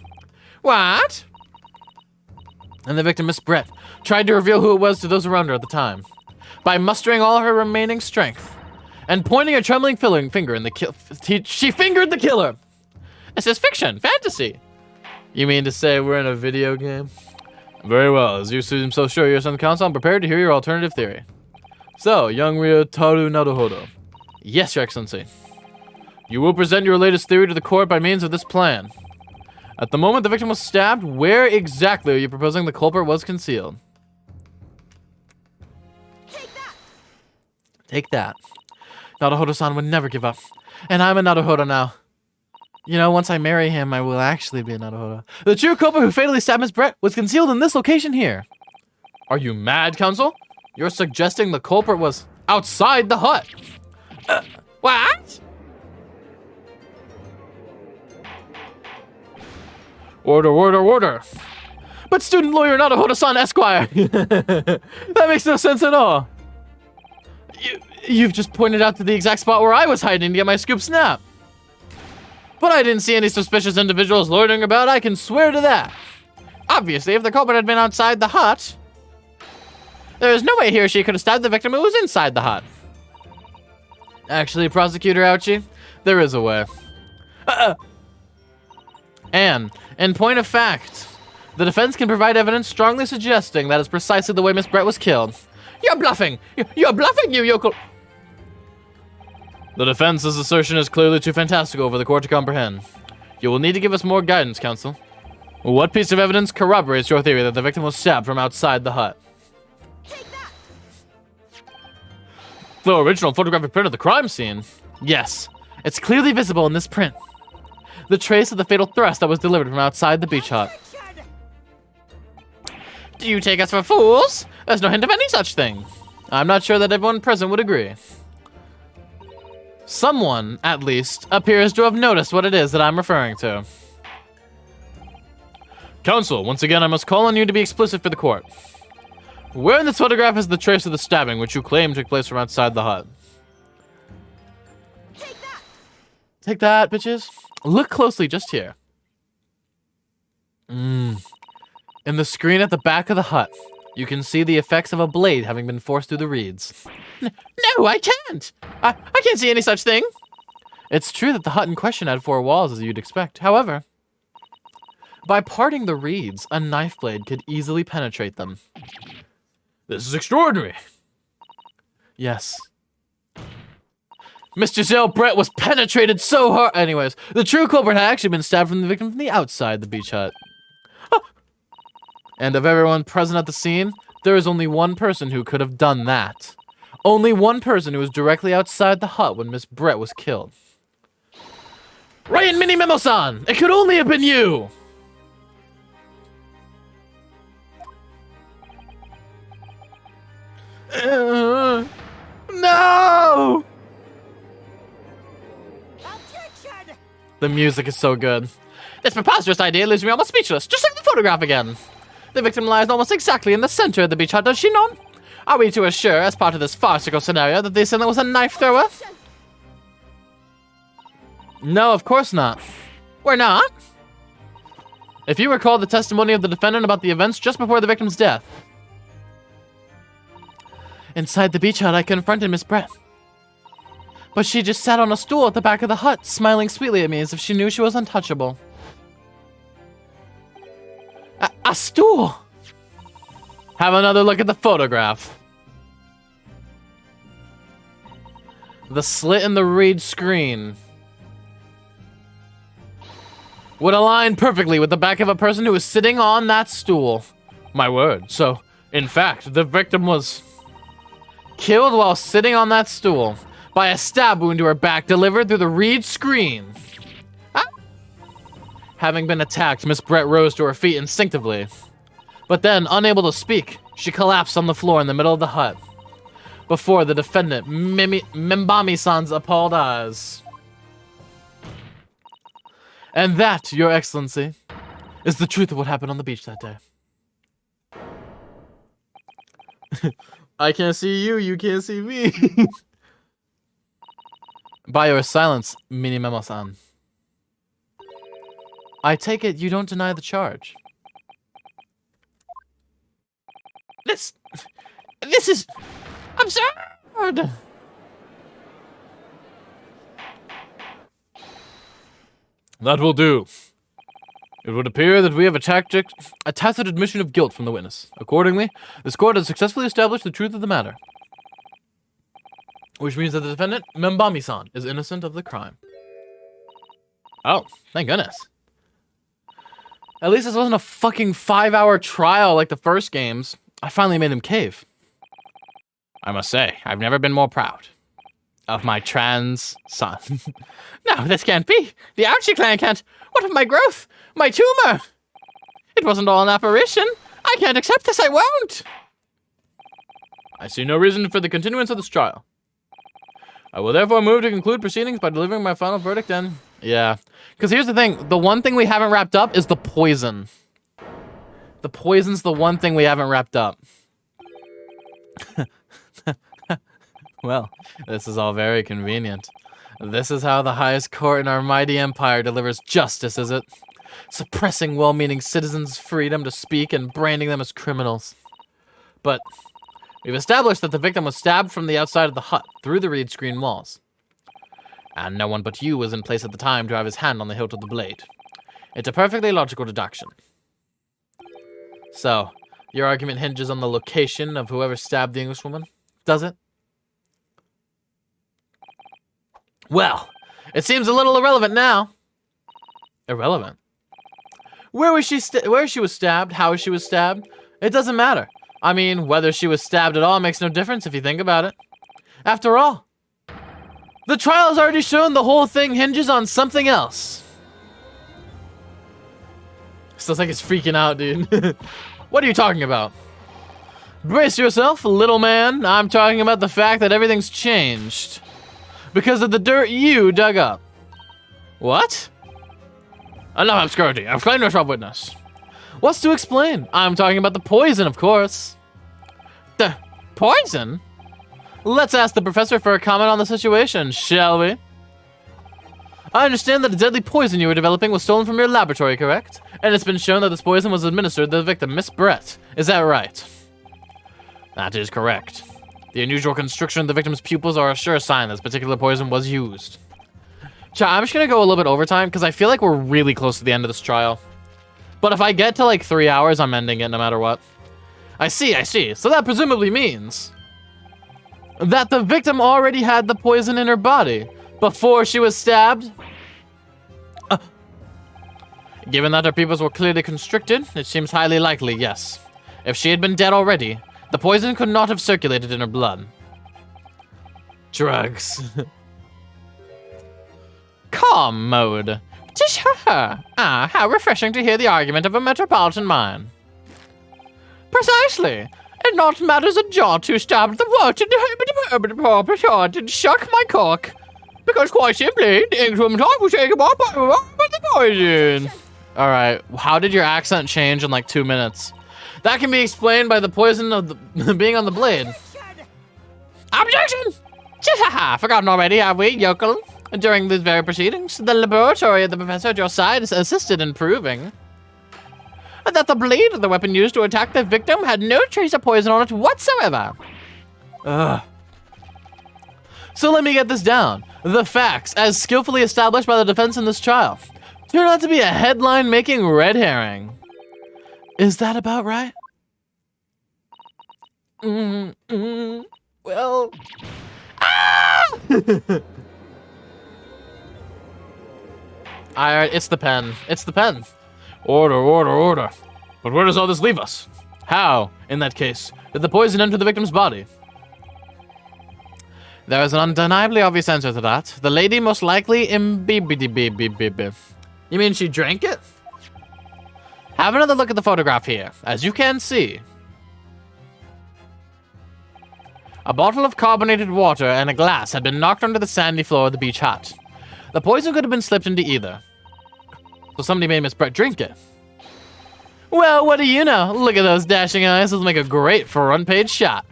What? And the victim, Miss Brett, tried to reveal who it was to those around her at the time by mustering all her remaining strength and pointing a trembling finger in the she fingered the killer. This is fiction, fantasy. You mean to say we're in a video game? Very well, as you seem so sure you're on the council, I'm prepared to hear your alternative theory. So, young Ryotaro Naruhodo. Yes, Your Excellency. You will present your latest theory to the court by means of this plan. At the moment the victim was stabbed, where exactly are you proposing the culprit was concealed? Take that. Naruhodo-san would never give up. And I'm a Naruhodo now. You know, once I marry him, I will actually be a Naruhodo. The true culprit who fatally stabbed Miss Brett was concealed in this location here. Are you mad, Counsel? You're suggesting the culprit was outside the hut. What? Order. But student lawyer Naruhodo-san Esquire. That makes no sense at all. You've just pointed out to the exact spot where I was hiding to get my scoop snap. But I didn't see any suspicious individuals loitering about, I can swear to that. Obviously, if the culprit had been outside the hut, there is no way he or she could have stabbed the victim who was inside the hut. Actually, Prosecutor Ouchie, there is a way. And, in point of fact, the defense can provide evidence strongly suggesting that is precisely the way Miss Brett was killed. You're bluffing! You're bluffing, you yokel! The defense's assertion is clearly too fantastical for the court to comprehend. You will need to give us more guidance, Counsel. What piece of evidence corroborates your theory that the victim was stabbed from outside the hut? Take that! The original photographic print of the crime scene? Yes, it's clearly visible in this print. The trace of the fatal thrust that was delivered from outside the beach hut. Do you take us for fools? There's no hint of any such thing. I'm not sure that everyone present would agree. Someone, at least, appears to have noticed what it is that I'm referring to. Counsel, once again I must call on you to be explicit for the court. Where in this photograph is the trace of the stabbing which you claim took place from outside the hut? Take that! Take that, bitches. Look closely just here. In the screen at the back of the hut, you can see the effects of a blade having been forced through the reeds. No, I can't! I can't see any such thing! It's true that the hut in question had 4 walls, as you'd expect. However, by parting the reeds, a knife blade could easily penetrate them. This is extraordinary! Yes. Miss Giselle Brett was penetrated so hard. Anyways, the true culprit had actually been stabbed from the victim from the outside the beach hut. And of everyone present at the scene, there is only one person who could have done that. Only one person who was directly outside the hut when Miss Brett was killed. Ryan Mini Memo-san! It could only have been you! No! Objection! The music is so good. This preposterous idea leaves me almost speechless, just like the photograph again. The victim lies almost exactly in the center of the beach hut, does she not? Are we to assure, as part of this farcical scenario, that the assailant was a knife thrower? No, of course not. We're not. If you recall the testimony of the defendant about the events just before the victim's death. Inside the beach hut, I confronted Miss Brett. But she just sat on a stool at the back of the hut, smiling sweetly at me as if she knew she was untouchable. A stool! Have another look at the photograph. The slit in the reed screen would align perfectly with the back of a person who was sitting on that stool. My word. So, in fact, the victim was killed while sitting on that stool by a stab wound to her back delivered through the reed screen. Having been attacked, Miss Brett rose to her feet instinctively. But then, unable to speak, she collapsed on the floor in the middle of the hut. Before the defendant, Mimbami-san's appalled eyes. And that, Your Excellency, is the truth of what happened on the beach that day. I can't see you, you can't see me. By your silence, Minimemo-san. I take it you don't deny the charge. This is absurd! That will do. It would appear that we have a tacit admission of guilt from the witness. Accordingly, this court has successfully established the truth of the matter. Which means that the defendant, Membami-san, is innocent of the crime. Oh, thank goodness. At least this wasn't a fucking 5-hour trial like the first games. I finally made him cave. I must say, I've never been more proud of my trans son. No, this can't be. The Ouchie clan can't. What of my growth? My tumor? It wasn't all an apparition. I can't accept this. I won't. I see no reason for the continuance of this trial. I will therefore move to conclude proceedings by delivering my final verdict and... Yeah. Because here's the thing. The one thing we haven't wrapped up is the poison. The poison's the one thing we haven't wrapped up. Well, this is all very convenient. This is how the highest court in our mighty empire delivers justice, is it? Suppressing well-meaning citizens' freedom to speak and branding them as criminals. But we've established that the victim was stabbed from the outside of the hut through the reed screen walls. And no one but you was in place at the time to have his hand on the hilt of the blade. It's a perfectly logical deduction. So, your argument hinges on the location of whoever stabbed the Englishwoman, does it? Well, it seems a little irrelevant now. Irrelevant? Where she was stabbed, how she was stabbed, it doesn't matter. I mean, whether she was stabbed at all makes no difference if you think about it. After all, the trial has already shown the whole thing hinges on something else. Sounds like it's freaking out, dude. What are you talking about? Brace yourself, little man. I'm talking about the fact that everything's changed. Because of the dirt you dug up. What? Enough obscurity. Explain yourself, witness. What's to explain? I'm talking about the poison, of course. The poison? Let's ask the professor for a comment on the situation, shall we? I understand that the deadly poison you were developing was stolen from your laboratory, correct? And it's been shown that this poison was administered to the victim, Miss Brett. Is that right? That is correct. The unusual constriction of the victim's pupils are a sure sign this particular poison was used. Chat, I'm just gonna go a little bit overtime because I feel like we're really close to the end of this trial. But if I get to like 3 hours, I'm ending it no matter what. I see. So that presumably means that the victim already had the poison in her body before she was stabbed. Given that her pupils were clearly constricted, it seems highly likely, yes. If she had been dead already, the poison could not have circulated in her blood. Drugs. Calm mode. Tish ha. Ah, how refreshing to hear the argument of a metropolitan mind. Precisely. It not matters a jot who stabbed the watch and did shuck my cock. Because quite simply, the Englishwoman talk was taken by the poison. Alright, how did your accent change in like 2 minutes? That can be explained by the poison of the being on the blade. Objection! Chihaha! Forgotten already, have we, yokel? During these very proceedings, the laboratory of the professor at your side assisted in proving that the blade of the weapon used to attack the victim had no trace of poison on it whatsoever. Ugh. So let me get this down. The facts, as skillfully established by the defense in this trial, turn out to be a headline-making red herring. Is that about right? Well... Ah! It's the pen. It's the pen. Order. But where does all this leave us? How, in that case, did the poison enter the victim's body? There is an undeniably obvious answer to that. The lady most likely imbibed. You mean she drank it? Have another look at the photograph here. As you can see, a bottle of carbonated water and a glass had been knocked onto the sandy floor of the beach hut. The poison could have been slipped into either. So somebody made Miss Brett drink it. Well, what do you know? Look at those dashing eyes. They'll make a great front-page shot.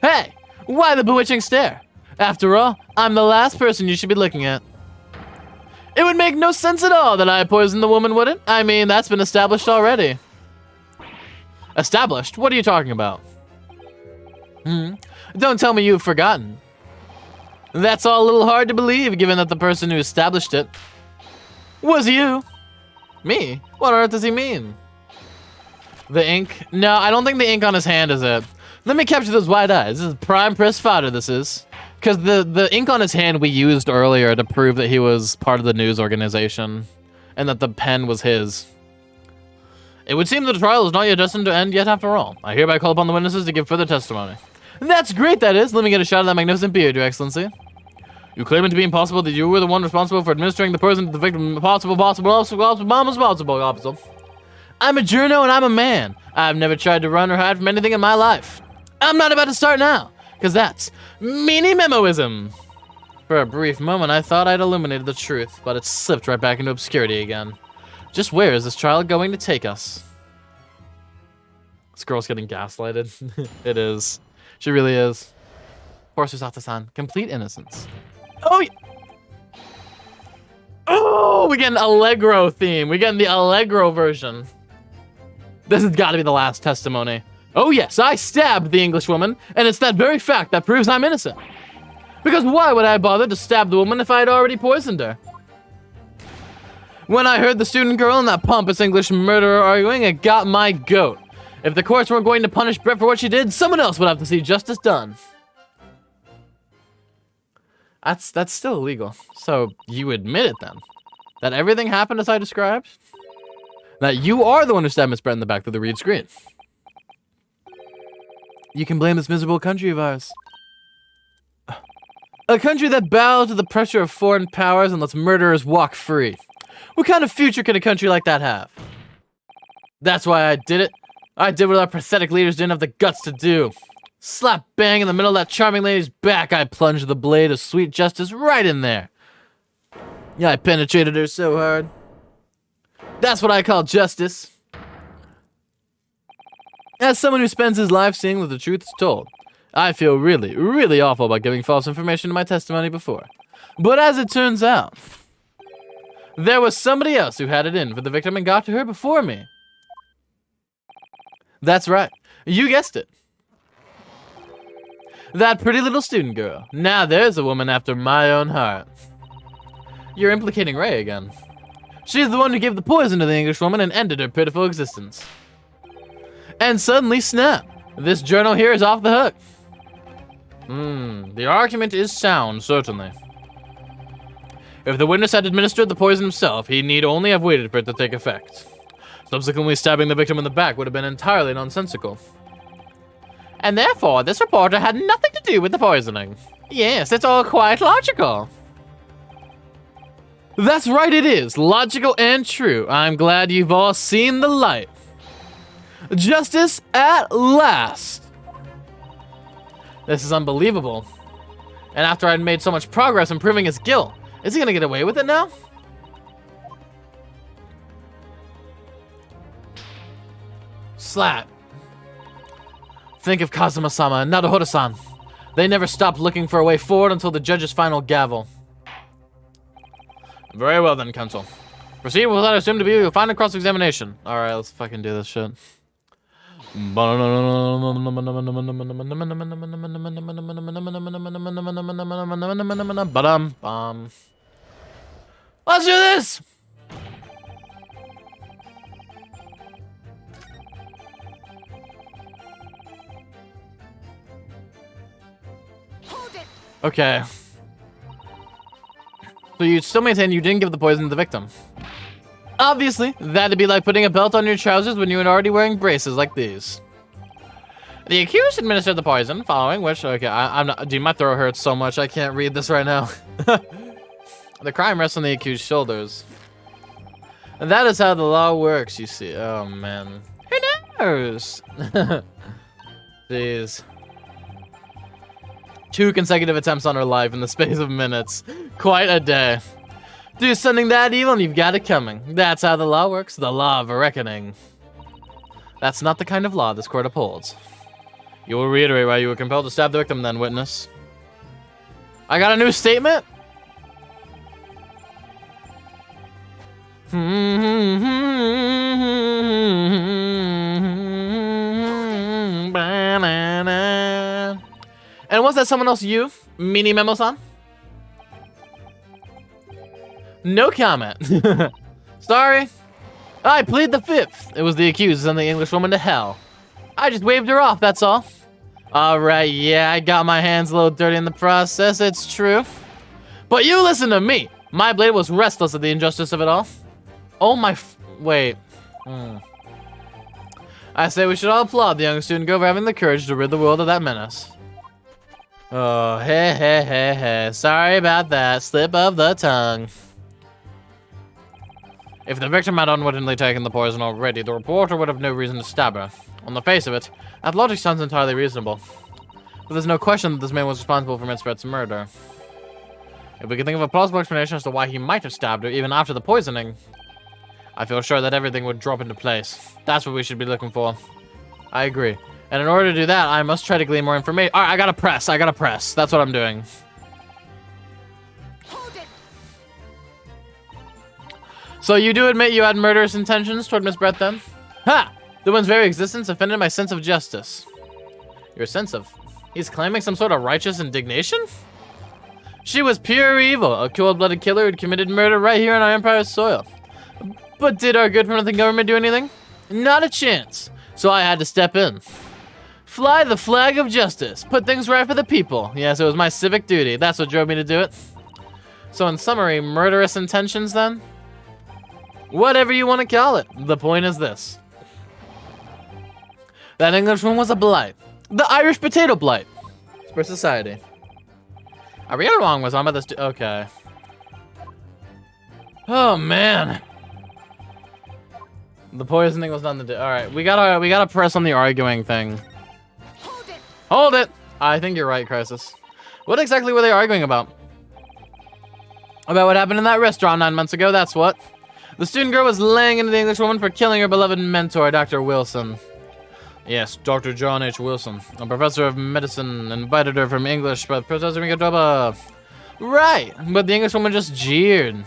Hey, why the bewitching stare? After all, I'm the last person you should be looking at. It would make no sense at all that I poisoned the woman, would it? I mean, that's been established already. Established? What are you talking about? Don't tell me you've forgotten. That's all a little hard to believe, given that the person who established it was you. Me? What on earth does he mean? The ink? No, I don't think the ink on his hand is it. Let me capture those wide eyes. This is prime press fodder, this is. Because the ink on his hand we used earlier to prove that he was part of the news organization. And that the pen was his. It would seem that the trial is not yet destined to end yet after all. I hereby call upon the witnesses to give further testimony. That's great, that is. Let me get a shot of that magnificent beard, Your Excellency. You claim it to be impossible that you were the one responsible for administering the poison to the victim. Possible. I'm a journo and I'm a man. I've never tried to run or hide from anything in my life. I'm not about to start now, because that's memoism. For a brief moment, I thought I'd illuminated the truth, but it slipped right back into obscurity again. Just where is this trial going to take us? This girl's getting gaslighted. It is. She really is. Poor Susato-san. Complete innocence. Oh, oh, we get an Allegro theme. We get the Allegro version. This has got to be the last testimony. Oh yes, I stabbed the English woman, and it's that very fact that proves I'm innocent. Because why would I bother to stab the woman if I had already poisoned her? When I heard the student girl and that pompous English murderer arguing, it got my goat. If the courts weren't going to punish Brett for what she did, someone else would have to see justice done. That's still illegal. So you admit it then? That everything happened as I described? That you are the one who stabbed Miss Brett in the back through the reed screen? You can blame this miserable country of ours. A country that bows to the pressure of foreign powers and lets murderers walk free. What kind of future could a country like that have? That's why I did it. I did what our pathetic leaders didn't have the guts to do. Slap bang in the middle of that charming lady's back, I plunged the blade of sweet justice right in there. Yeah, I penetrated her so hard. That's what I call justice. As someone who spends his life seeing that the truth is told, I feel really, really awful about giving false information in my testimony before. But as it turns out, there was somebody else who had it in for the victim and got to her before me. That's right. You guessed it. That pretty little student girl. Now there's a woman after my own heart. You're implicating Ray again. She's the one who gave the poison to the English woman and ended her pitiful existence. And suddenly, snap. This journal here is off the hook. The argument is sound, certainly. If the witness had administered the poison himself, he need only have waited for it to take effect. Subsequently stabbing the victim in the back would have been entirely nonsensical. And therefore, this reporter had nothing to do with the poisoning. Yes, it's all quite logical. That's right, it is. Logical and true. I'm glad you've all seen the light. Justice at last. This is unbelievable. And after I'd made so much progress in proving his guilt, is he gonna get away with it now? Slap. Think of Kazuma-sama and Naruhodo-san. They never stopped looking for a way forward until the judge's final gavel. Very well then, counsel. Proceed with what I assume to be your final cross-examination. Alright, let's fucking do this shit. Let's do this! Okay. So you still maintain you didn't give the poison to the victim. Obviously, that'd be like putting a belt on your trousers when you were already wearing braces like these. The accused administered the poison, following which, okay, I'm not, dude, my throat hurts so much I can't read this right now. The crime rests on the accused's shoulders. And that is how the law works, you see. Oh, man. Who knows? Jeez. 2 consecutive attempts on her life in the space of minutes. Quite a day. Do something that evil and you've got it coming. That's how the law works, the law of a reckoning. That's not the kind of law this court upholds. You will reiterate why you were compelled to stab the victim then, witness. I got a new statement? Banana. was that someone else you? Mini Memo-san? No comment. Sorry. I plead the fifth. It was the accused sent the English woman to hell. I just waved her off, that's all. Alright, yeah, I got my hands a little dirty in the process, it's true. But you listen to me. My blade was restless at the injustice of it all. Oh my wait. I say we should all applaud the young student girl for having the courage to rid the world of that menace. Oh, hey. Sorry about that. Slip of the tongue. If the victim had unwittingly taken the poison already, the reporter would have no reason to stab her. On the face of it, that logic sounds entirely reasonable. But there's no question that this man was responsible for Miss Brett's murder. If we can think of a plausible explanation as to why he might have stabbed her even after the poisoning, I feel sure that everything would drop into place. That's what we should be looking for. I agree. And in order to do that, I must try to glean more information. Alright, I gotta press. That's what I'm doing. Hold it! So you do admit you had murderous intentions toward Miss Brett then? Ha! The one's very existence offended my sense of justice. Your sense of... He's claiming some sort of righteous indignation? She was pure evil, a cold-blooded killer who'd committed murder right here on our empire's soil. But did our good-for-nothing government do anything? Not a chance. So I had to step in. Fly the flag of justice. Put things right for the people. Yes, it was my civic duty. That's what drove me to do it. So in summary, murderous intentions then? Whatever you want to call it. The point is this. That Englishman was a blight. The Irish potato blight. For society. I read it wrong, was on about this okay. Oh man. The poisoning was done alright, we gotta press on the arguing thing. Hold it! Hold it! I think you're right, Crisis. What exactly were they arguing about? About what happened in that restaurant 9 months ago, that's what. The student girl was laying into the English woman for killing her beloved mentor, Dr. Wilson. Yes, Dr. John H. Wilson, a professor of medicine, invited her from English, but Professor Mikatoba. Right, but the English woman just jeered.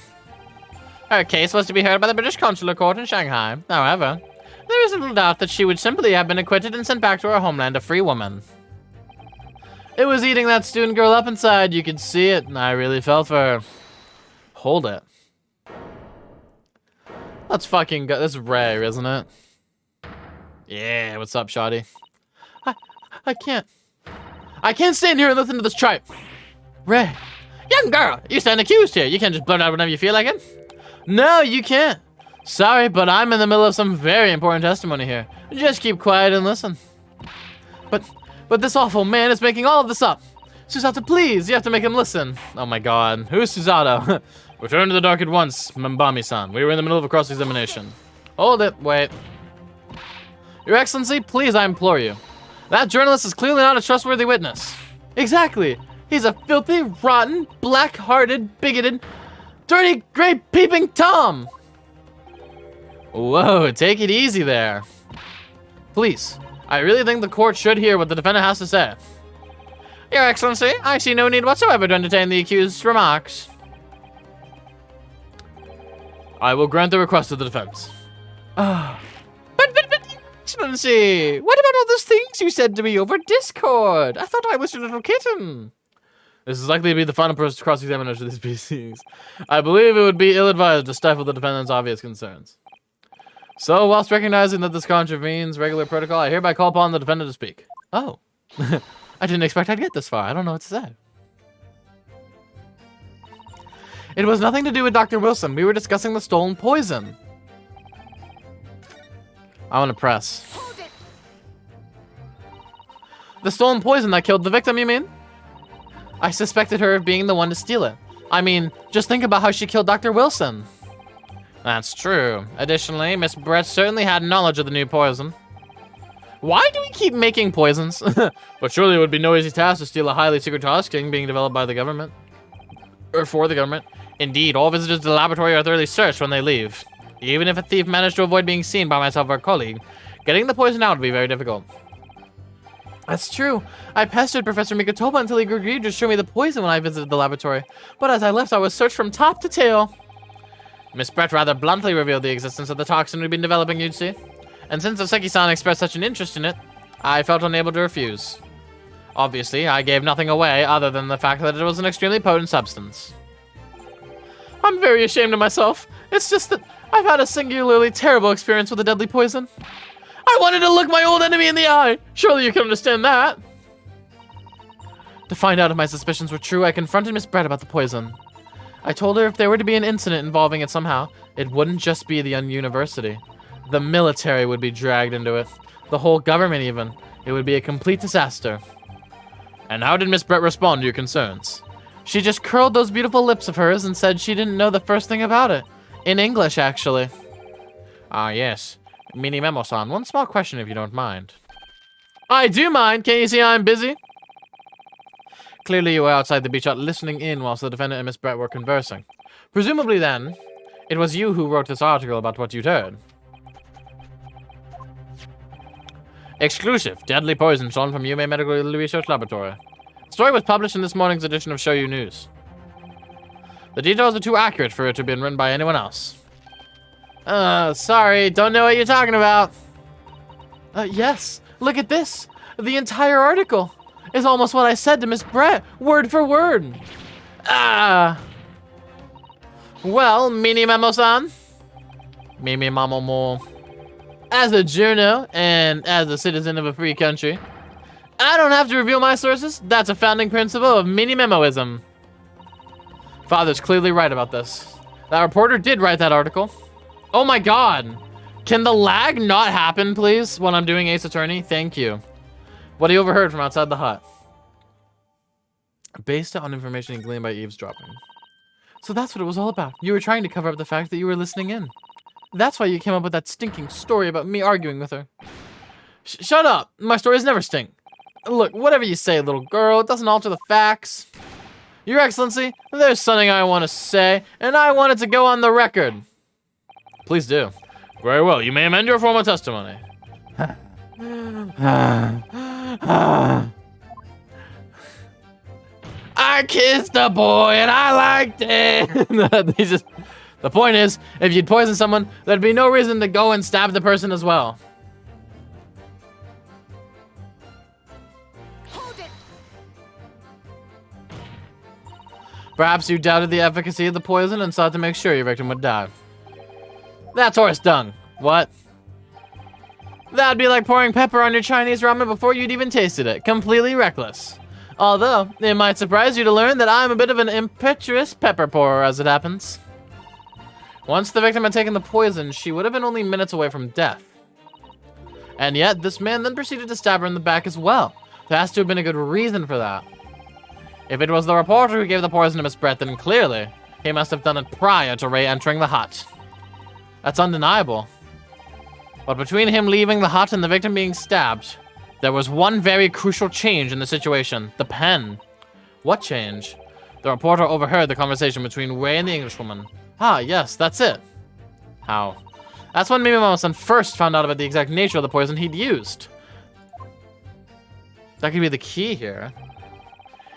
Her case was to be heard by the British Consular Court in Shanghai. However, there is little doubt that she would simply have been acquitted and sent back to her homeland a free woman. It was eating that student girl up inside, you could see it, and I really felt for her. Hold it. Let's fucking go. This is rare, isn't it? Yeah, what's up, Shoddy? I can't stand here and listen to this tripe. Ray. Young girl, you stand accused here. You can't just blurt out whenever you feel like it. No, you can't. Sorry, but I'm in the middle of some very important testimony here. Just keep quiet and listen. But this awful man is making all of this up. Susato, please, you have to make him listen. Oh my god, who's Susato? Return to the dark at once, Mbami-san. We were in the middle of a cross-examination. Hold it, wait. Your Excellency, please, I implore you. That journalist is clearly not a trustworthy witness. Exactly. He's a filthy, rotten, black-hearted, bigoted, dirty, gray, peeping Tom. Whoa, take it easy there. Please, I really think the court should hear what the defendant has to say. Your Excellency, I see no need whatsoever to entertain the accused's remarks. I will grant the request of the defense. But, Excellency, what about all those things you said to me over Discord? I thought I was your little kitten. This is likely to be the final cross-examination of these species. I believe it would be ill-advised to stifle the defendant's obvious concerns. So, whilst recognizing that this contravenes regular protocol, I hereby call upon the defendant to speak. Oh. I didn't expect I'd get this far. I don't know what to say. It was nothing to do with Dr. Wilson. We were discussing the stolen poison. I want to press. Hold it! The stolen poison that killed the victim, you mean? I suspected her of being the one to steal it. I mean, just think about how she killed Dr. Wilson. That's true. Additionally, Miss Brett certainly had knowledge of the new poison. Why do we keep making poisons? But surely it would be no easy task to steal a highly secret tasking being developed by the government. Or for the government. Indeed, all visitors to the laboratory are thoroughly searched when they leave. Even if a thief managed to avoid being seen by myself or a colleague, getting the poison out would be very difficult. That's true. I pestered Professor Mikatoba until he agreed to show me the poison when I visited the laboratory. But as I left, I was searched from top to tail. Miss Brett rather bluntly revealed the existence of the toxin we'd been developing, you'd see. And since Oseki-san expressed such an interest in it, I felt unable to refuse. Obviously, I gave nothing away other than the fact that it was an extremely potent substance. I'm very ashamed of myself. It's just that I've had a singularly terrible experience with a deadly poison. I wanted to look my old enemy in the eye. Surely you can understand that. To find out if my suspicions were true, I confronted Miss Brett about the poison. I told her if there were to be an incident involving it somehow, it wouldn't just be the university. The military would be dragged into it. The whole government even. It would be a complete disaster. And how did Miss Brett respond to your concerns? She just curled those beautiful lips of hers and said she didn't know the first thing about it. In English, actually. Ah, yes. Mini Memo-san, one small question if you don't mind. I do mind. Can't you see I'm busy? Clearly you were outside the beach hut listening in whilst the defendant and Miss Brett were conversing. Presumably then, it was you who wrote this article about what you'd heard. Exclusive. Deadly poison shown from Yume Medical Research Laboratory. The story was published in this morning's edition of Shoyu News. The details are too accurate for it to have been written by anyone else. Sorry, don't know what you're talking about. Yes, look at this. The entire article is almost what I said to Miss Brett, word for word. Well, Mini Memo-san. Mimi Mamo-mo. As a journo and as a citizen of a free country, I don't have to reveal my sources. That's a founding principle of Mini Memoism. Father's clearly right about this. That reporter did write that article. Oh my god. Can the lag not happen, please, when I'm doing Ace Attorney? Thank you. What he overheard from outside the hut. Based on information he gleaned by eavesdropping. So that's what it was all about. You were trying to cover up the fact that you were listening in. That's why you came up with that stinking story about me arguing with her. Shut up. My stories never stink. Look, whatever you say, little girl, it doesn't alter the facts. Your Excellency, there's something I want to say, and I want it to go on the record. Please do. Very well, you may amend your formal testimony. I kissed a boy and I liked it. The point is, if you'd poison someone, there'd be no reason to go and stab the person as well. Hold it! Perhaps you doubted the efficacy of the poison and sought to make sure your victim would die. That's horse dung. What? That'd be like pouring pepper on your Chinese ramen before you'd even tasted it. Completely reckless. Although, it might surprise you to learn that I'm a bit of an impetuous pepper pourer as it happens. Once the victim had taken the poison, she would have been only minutes away from death. And yet, this man then proceeded to stab her in the back as well. There has to have been a good reason for that. If it was the reporter who gave the poison to Miss Brett, then clearly, he must have done it prior to Ray entering the hut. That's undeniable. But between him leaving the hut and the victim being stabbed, there was one very crucial change in the situation. The pen. What change? The reporter overheard the conversation between Ray and the Englishwoman. Ah, yes, that's it. How? That's when Mimi Mamo-san first found out about the exact nature of the poison he'd used. That could be the key here.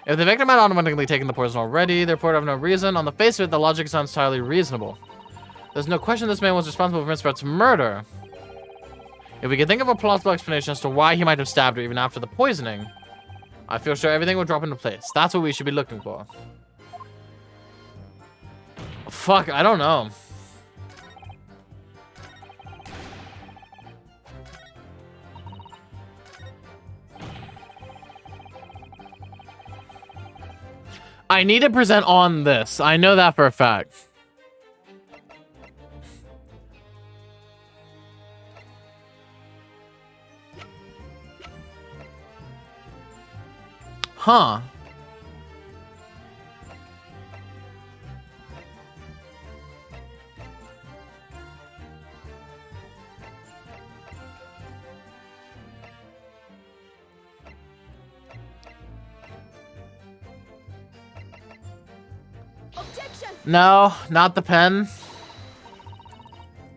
If the victim had automatically taken the poison already, the reporter had no reason. On the face of it, the logic sounds entirely reasonable. There's no question this man was responsible for Miss Brett's murder. If we could think of a plausible explanation as to why he might have stabbed her even after the poisoning, I feel sure everything would drop into place. That's what we should be looking for. Fuck, I don't know. I need to present on this. I know that for a fact. Huh. Objection! No, not the pen.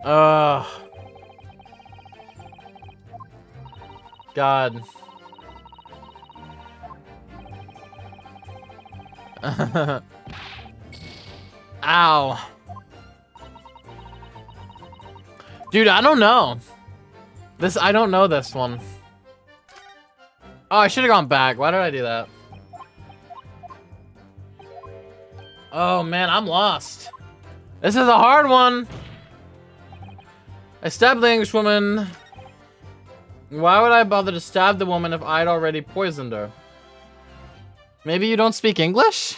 Ugh. God. Ow. Dude, I don't know. I don't know this one. Oh, I should have gone back. Why did I do that? Oh man, I'm lost. This is a hard one. I stabbed the English woman. Why would I bother to stab the woman if I'd already poisoned her? Maybe you don't speak English?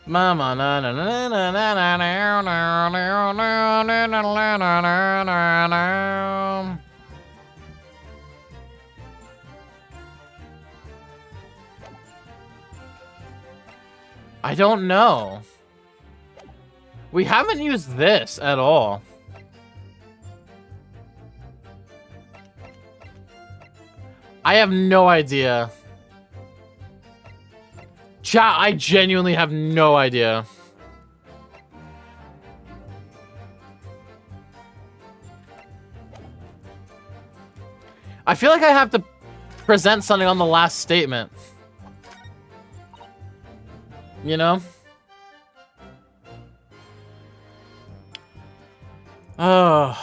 Mama na na na na na na na na na na na na na. I don't know. We haven't used this at all. I have no idea. Chat, I genuinely have no idea. I feel like I have to present something on the last statement. You know? Oh.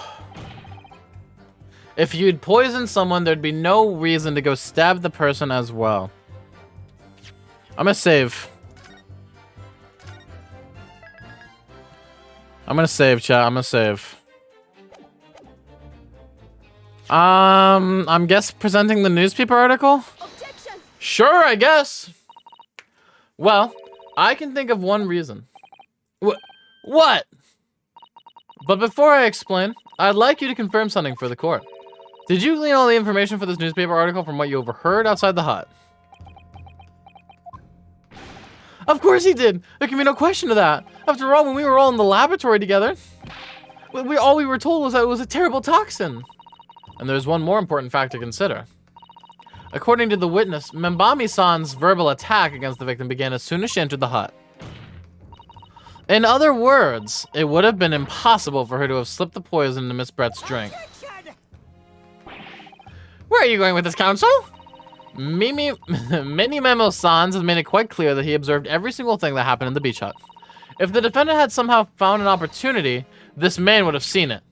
If you'd poisoned someone, there'd be no reason to go stab the person as well. I'm gonna save. I'm gonna save, chat. I'm gonna save. I'm presenting the newspaper article? Objection! Sure, I guess. Well, I can think of one reason. What? But before I explain, I'd like you to confirm something for the court. Did you glean all the information for this newspaper article from what you overheard outside the hut? Of course he did. There can be no question of that. After all, when we were all in the laboratory together, all we were told was that it was a terrible toxin. And there's one more important fact to consider. According to the witness, Membami-san's verbal attack against the victim began as soon as she entered the hut. In other words, it would have been impossible for her to have slipped the poison into Miss Brett's drink. Where are you going with this, counsel? Minimemo-san has made it quite clear that he observed every single thing that happened in the beach hut. If the defendant had somehow found an opportunity, this man would have seen it.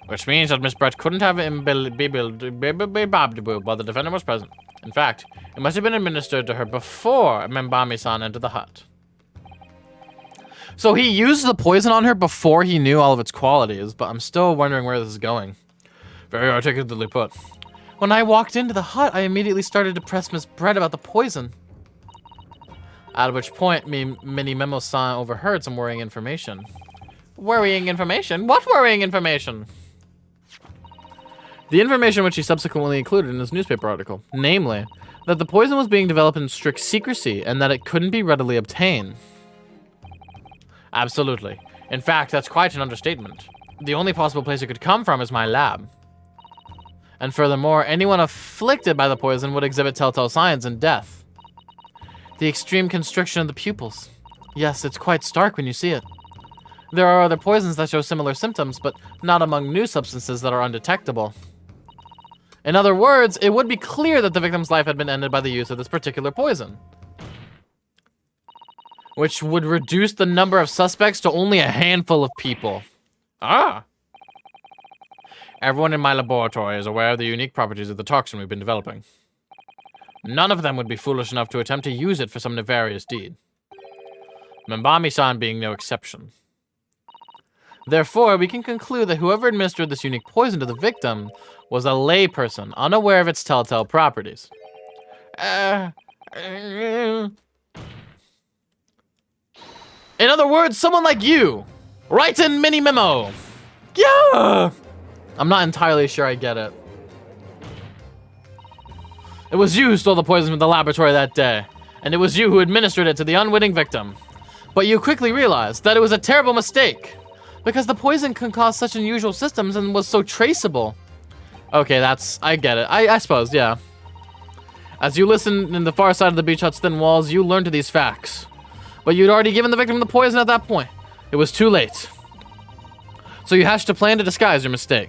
Which means that Miss Brett couldn't have while the defendant was present. In fact, it must have been administered to her before Membami-san entered the hut. So he used the poison on her before he knew all of its qualities, but I'm still wondering where this is going. Very articulately put. When I walked into the hut, I immediately started to press Miss Brett about the poison. At which point, Minimemo-san overheard some worrying information. Worrying information? What worrying information? The information which he subsequently included in his newspaper article, namely, that the poison was being developed in strict secrecy and that it couldn't be readily obtained. Absolutely. In fact, that's quite an understatement. The only possible place it could come from is my lab. And furthermore, anyone afflicted by the poison would exhibit telltale signs and death. The extreme constriction of the pupils. Yes, it's quite stark when you see it. There are other poisons that show similar symptoms, but not among new substances that are undetectable. In other words, it would be clear that the victim's life had been ended by the use of this particular poison, which would reduce the number of suspects to only a handful of people. Ah! Everyone in my laboratory is aware of the unique properties of the toxin we've been developing. None of them would be foolish enough to attempt to use it for some nefarious deed. Membami-san being no exception. Therefore, we can conclude that whoever administered this unique poison to the victim was a layperson, unaware of its telltale properties. In other words, someone like you. Write in mini memo. Yeah. I'm not entirely sure I get it. It was you who stole the poison from the laboratory that day, and it was you who administered it to the unwitting victim. But you quickly realized that it was a terrible mistake, because the poison can cause such unusual symptoms and was so traceable. Okay, I get it. I suppose, yeah. As you listened in the far side of the beach hut's thin walls, you learned to these facts. But you'd already given the victim the poison at that point. It was too late. So you hatched a plan to disguise your mistake.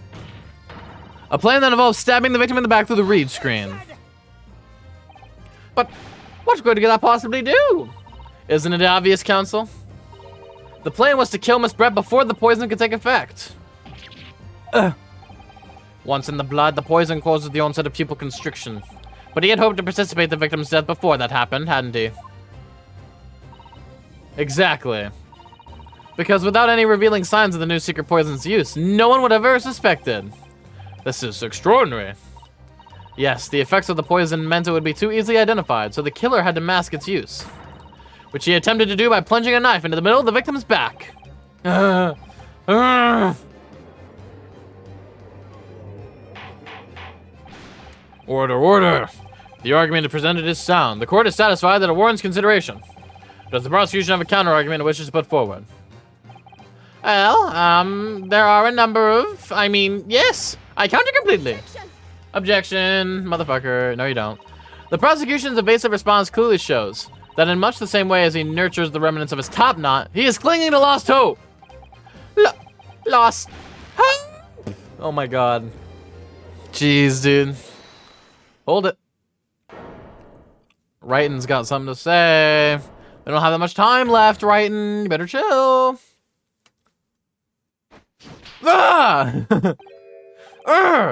A plan that involves stabbing the victim in the back through the reed screen. But what good could that possibly do? Isn't it obvious, counsel? The plan was to kill Miss Brett before the poison could take effect. Once in the blood, the poison causes the onset of pupil constriction. But he had hoped to precipitate the victim's death before that happened, hadn't he? Exactly. Because without any revealing signs of the new secret poison's use, no one would have ever suspected. This is extraordinary. Yes, the effects of the poison meant it would be too easily identified, so the killer had to mask its use. Which he attempted to do by plunging a knife into the middle of the victim's back. Order, order. The argument presented is sound. The court is satisfied that it warrants consideration. Does the prosecution have a counter-argument it wishes to put forward? Well, there are a number of... yes, I counter completely. Objection, motherfucker. No, you don't. The prosecution's evasive response clearly shows that in much the same way as he nurtures the remnants of his top knot, he is clinging to lost hope. Lost hope? Oh my god. Jeez, dude. Hold it. Wrighton's got something to say. We don't have that much time left, Wrighton. You better chill. Ah!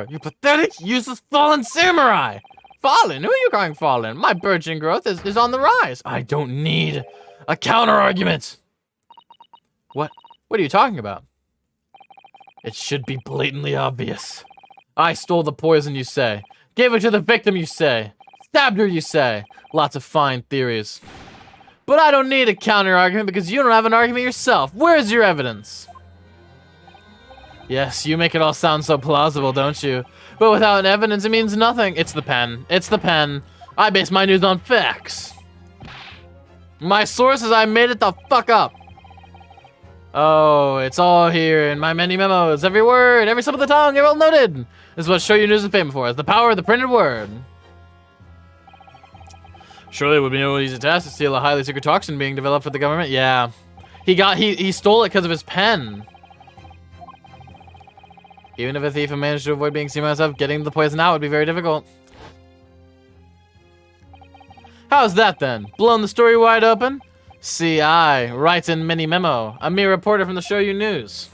You pathetic, useless, fallen samurai! Fallen? Who are you calling fallen? My burgeoning growth is on the rise. I don't need a counter-argument. What are you talking about? It should be blatantly obvious. I stole the poison, you say. Gave it to the victim, you say. Stabbed her, you say. Lots of fine theories. But I don't need a counter-argument because you don't have an argument yourself. Where's your evidence? Yes, you make it all sound so plausible, don't you? But without evidence, it means nothing. It's the pen. It's the pen. I base my news on facts. My sources, I made it the fuck up. Oh, it's all here in my many memos. Every word, every slip of the tongue, you're well noted. This is what Show You News is famous for. It's the power of the printed word. Surely it would be no easy task to steal a highly secret toxin being developed for the government. Yeah. He stole it because of his pen. Even if a thief managed to avoid being seen by himself, getting the poison out would be very difficult. How's that then? Blown the story wide open? See, I, Wrighton Mini Memo, a mere reporter from the Show You News.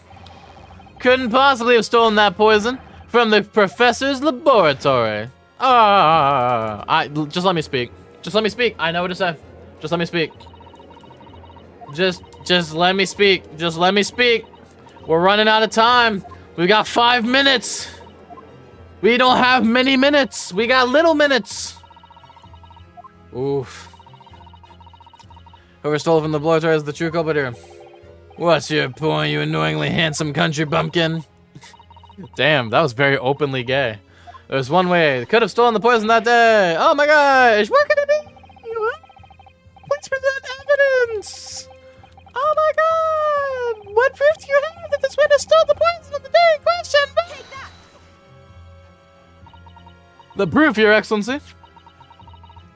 Couldn't possibly have stolen that poison from the professor's laboratory. Just let me speak. Just let me speak. I know what to say. Just let me speak. Just let me speak. Just let me speak. We're running out of time. We got 5 minutes. We don't have many minutes. We got little minutes. Oof. Whoever stole it from the laboratory is the true culprit here. What's your point, you annoyingly handsome country bumpkin? Damn, that was very openly gay. There's one way. They could have stolen the poison that day. Oh my gosh, what could it be? Please present evidence. Oh my god! What proof do you have that this witness stole the poison on the day in question? Take that. The proof, Your Excellency.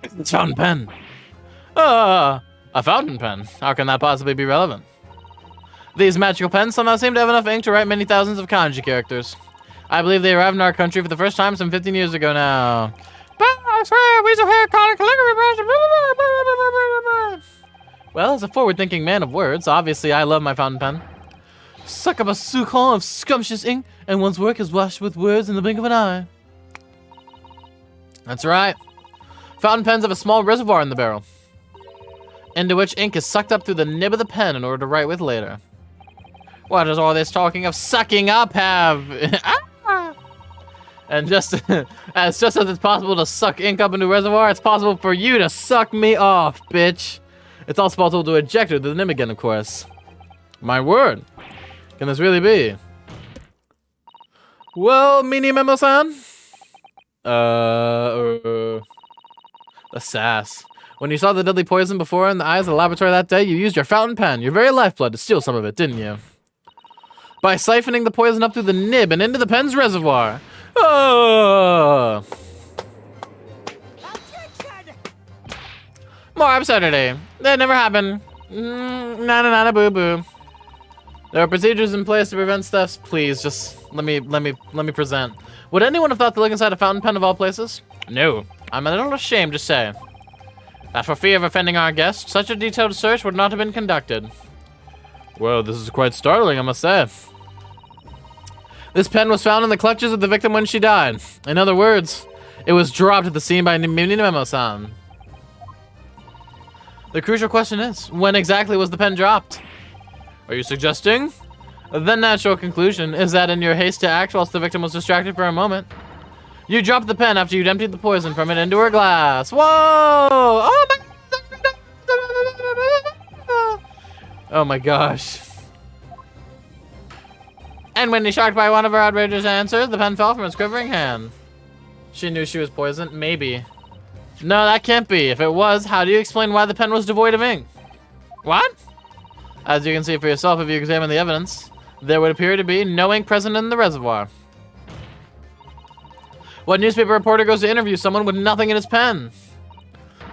It's fountain pen. A fountain pen. How can that possibly be relevant? These magical pens somehow seem to have enough ink to write many thousands of kanji characters. I believe they arrived in our country for the first time some 15 years ago now. But I swear, we have calligraphy. Well, as a forward-thinking man of words, obviously I love my fountain pen. Suck up a sucon of scrumptious ink, and one's work is washed with words in the blink of an eye. That's right. Fountain pens have a small reservoir in the barrel, into which ink is sucked up through the nib of the pen in order to write with later. What does all this talking of sucking up have? And just as it's possible to suck ink up into a reservoir, it's possible for you to suck me off, bitch. It's also possible to eject her to the nib again, of course. My word. Can this really be? Well, Mini Memo-san? The sass. When you saw the deadly poison before in the eyes of the laboratory that day, you used your fountain pen, your very lifeblood, to steal some of it, didn't you? By siphoning the poison up through the nib and into the pen's reservoir. More absurdity. That never happened. Na boo boo. There are procedures in place to prevent thefts. Please, just let me present. Would anyone have thought to look inside a fountain pen of all places? No. I'm a little ashamed to say that for fear of offending our guests, such a detailed search would not have been conducted. Whoa, this is quite startling, I must say. This pen was found in the clutches of the victim when she died. In other words, it was dropped at the scene by Minimemo-san. The crucial question is, when exactly was the pen dropped? Are you suggesting? The natural conclusion is that in your haste to act whilst the victim was distracted for a moment, you dropped the pen after you'd emptied the poison from it into her glass. Whoa! Oh my! Oh my gosh. And when shocked by one of her outrageous answers, the pen fell from his quivering hand. She knew she was poisoned? Maybe. No, that can't be. If it was, how do you explain why the pen was devoid of ink? What? As you can see for yourself if you examine the evidence, there would appear to be no ink present in the reservoir. What newspaper reporter goes to interview someone with nothing in his pen?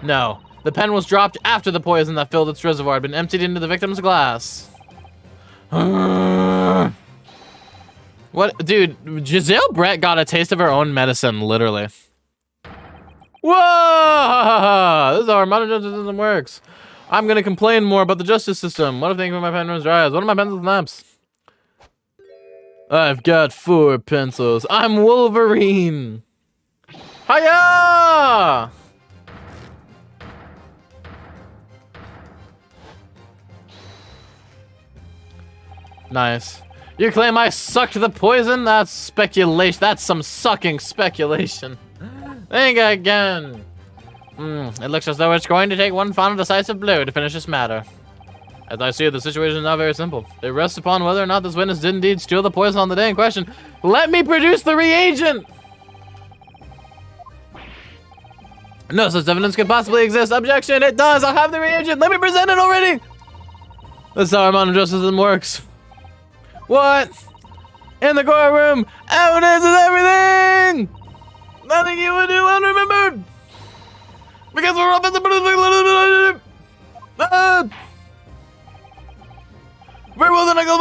No, the pen was dropped after the poison that filled its reservoir had been emptied into the victim's glass. What? Dude, Giselle Brett got a taste of her own medicine, literally. Whoa! This is how our modern justice system works. I'm gonna complain more about the justice system. What if the ink of my pen runs dry? One of my pencils lamps. I've got 4 pencils. I'm Wolverine. Hiya! Nice. You claim I sucked the poison? That's speculation. That's some sucking speculation. Think again. It looks as though it's going to take one final decisive blow to finish this matter. As I see it, the situation is now very simple. It rests upon whether or not this witness did indeed steal the poison on the day in question. Let me produce the reagent! No such evidence could possibly exist. Objection, it does. I'll have the reagent. Let me present it already. That's how our modern justice system works. What? In the courtroom, evidence is everything! Nothing you would do unremembered! Because we're up at the... Very well, then I go...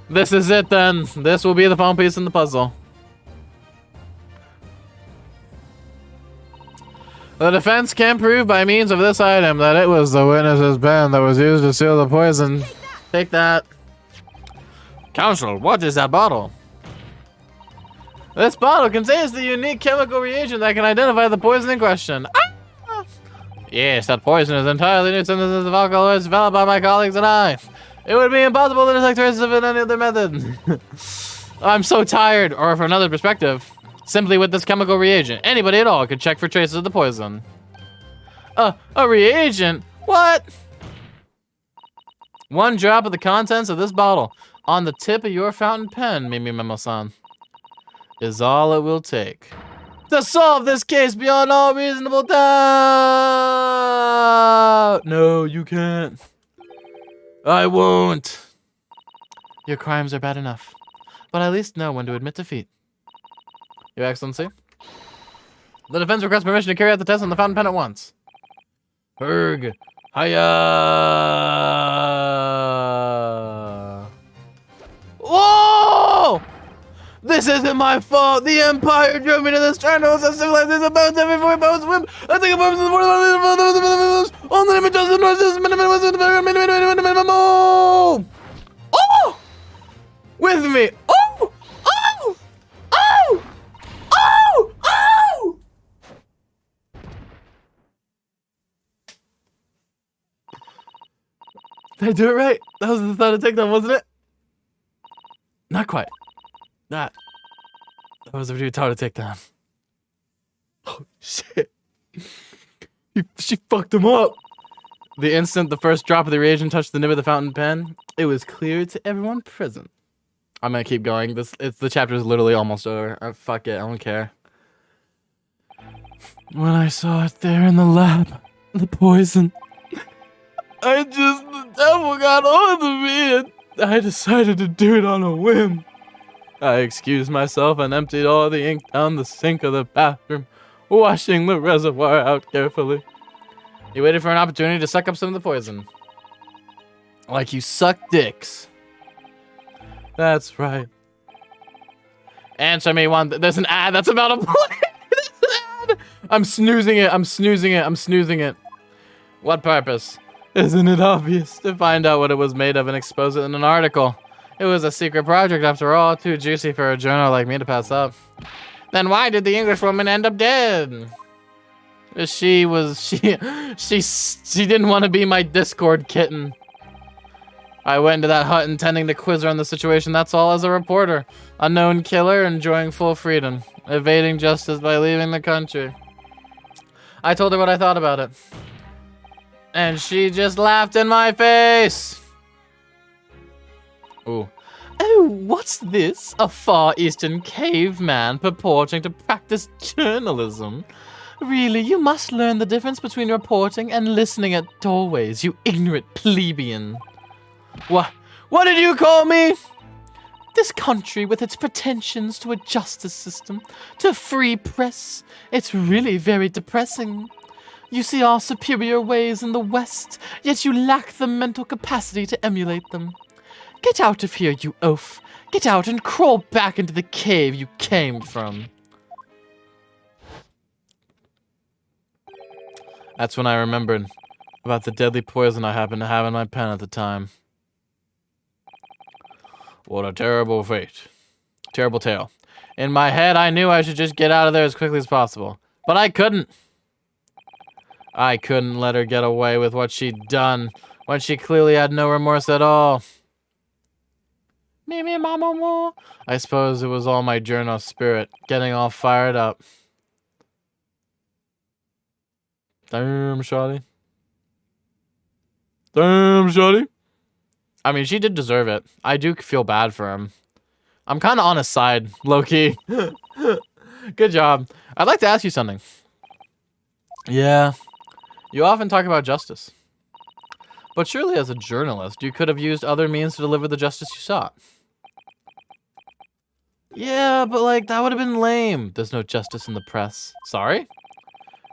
This is it, then. This will be the final piece in the puzzle. The defense can prove by means of this item that it was the witness's pen that was used to seal the poison. Take that. Counsel, what is that bottle? This bottle contains the unique chemical reagent that can identify the poison in question. Ah! Yes, that poison is entirely new synthesis of alkaloids developed by my colleagues and I. It would be impossible to detect traces of it in any other method. I'm so tired, or from another perspective, simply with this chemical reagent, anybody at all could check for traces of the poison. A reagent? What? 1 drop of the contents of this bottle on the tip of your fountain pen, Minimemo-san, is all it will take to solve this case beyond all reasonable doubt. No, you can't. I won't. Your crimes are bad enough, but I at least know when to admit defeat. Your Excellency, the defense requests permission to carry out the test on the fountain pen at once. Erg. Hiya! Whoa! This isn't my fault. The Empire drove me to this trying to host a civilization about every 4 boats swim. I think about only image of the minimum. Oh! With me. Oh! Oh! Oh! Oh! Oh! Did I do it right? That was the thought of takedown, wasn't it? Not quite. That was a really hard to take down. Oh shit. She fucked him up. The instant the first drop of the reagent touched the nib of the fountain pen, it was clear to everyone present. I'm gonna keep going. The chapter is literally almost over. Fuck it, I don't care. When I saw it there in the lab, the poison, the devil got hold of me and I decided to do it on a whim. I excused myself and emptied all the ink down the sink of the bathroom, washing the reservoir out carefully. He waited for an opportunity to suck up some of the poison. Like you suck dicks. That's right. Answer me one. There's an ad that's about to play. There's an ad. I'm snoozing it. I'm snoozing it. I'm snoozing it. What purpose? Isn't it obvious? To find out what it was made of and expose it in an article. It was a secret project after all, too juicy for a journal like me to pass up. Then why did the English woman end up dead? She didn't want to be my Discord kitten. I went into that hut intending to quiz her on the situation, that's all, as a reporter. A known killer enjoying full freedom, evading justice by leaving the country. I told her what I thought about it. And she just laughed in my face. Ooh. Oh, what's this? A Far Eastern caveman purporting to practice journalism? Really, you must learn the difference between reporting and listening at doorways, you ignorant plebeian. What did you call me? This country with its pretensions to a justice system, to free press, it's really very depressing. You see our superior ways in the West, yet you lack the mental capacity to emulate them. Get out of here, you oaf. Get out and crawl back into the cave you came from. That's when I remembered about the deadly poison I happened to have in my pen at the time. What a terrible fate. Terrible tale. In my head, I knew I should just get out of there as quickly as possible. But I couldn't. I couldn't let her get away with what she'd done when she clearly had no remorse at all. Me, mama. I suppose it was all my journal spirit getting all fired up. Damn, shawty. Damn, shawty. I mean, she did deserve it. I do feel bad for him. I'm kind of on his side, low-key. Good job. I'd like to ask you something. Yeah. You often talk about justice. But surely as a journalist, you could have used other means to deliver the justice you sought. Yeah, but like, that would have been lame. There's no justice in the press. Sorry?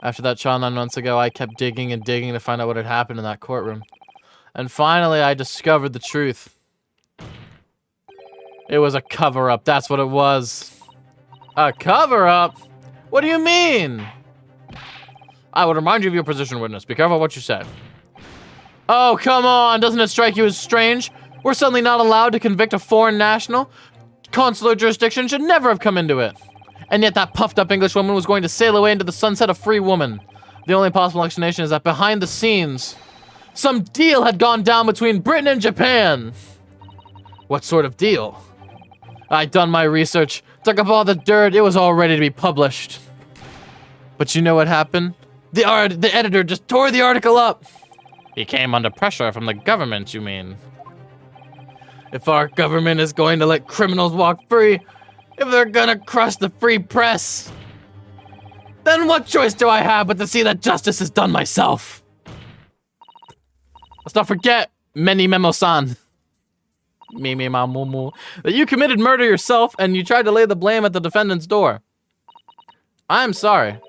After that trial 9 months ago, I kept digging and digging to find out what had happened in that courtroom. And finally, I discovered the truth. It was a cover-up, that's what it was. A cover-up? What do you mean? I would remind you of your position, witness. Be careful what you say. Oh, come on, doesn't it strike you as strange? We're suddenly not allowed to convict a foreign national? Consular jurisdiction should never have come into it. And yet that puffed-up English woman was going to sail away into the sunset a free woman. The only possible explanation is that behind the scenes, some deal had gone down between Britain and Japan. What sort of deal? I'd done my research, dug up all the dirt, it was all ready to be published. But you know what happened? The editor just tore the article up. He came under pressure from the government, you mean? If our government is going to let criminals walk free, if they're gonna crush the free press, then what choice do I have but to see that justice is done myself? Let's not forget, Meni Memo-san, Mimi Mamumu, that you committed murder yourself and you tried to lay the blame at the defendant's door. I'm sorry,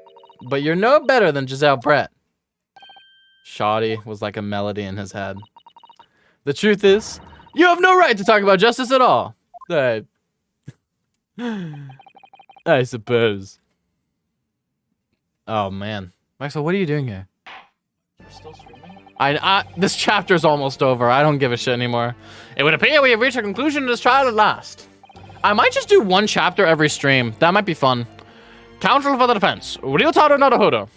but you're no better than Giselle Brett. Shoddy was like a melody in his head. The truth is, you have no right to talk about justice at all. I suppose. Oh man, Maxwell, what are you doing here? We're still streaming? This chapter's almost over. I don't give a shit anymore. It would appear we have reached a conclusion to this trial at last. I might just do one chapter every stream. That might be fun. Counsel for the defense. Ryotaro Naruhodo.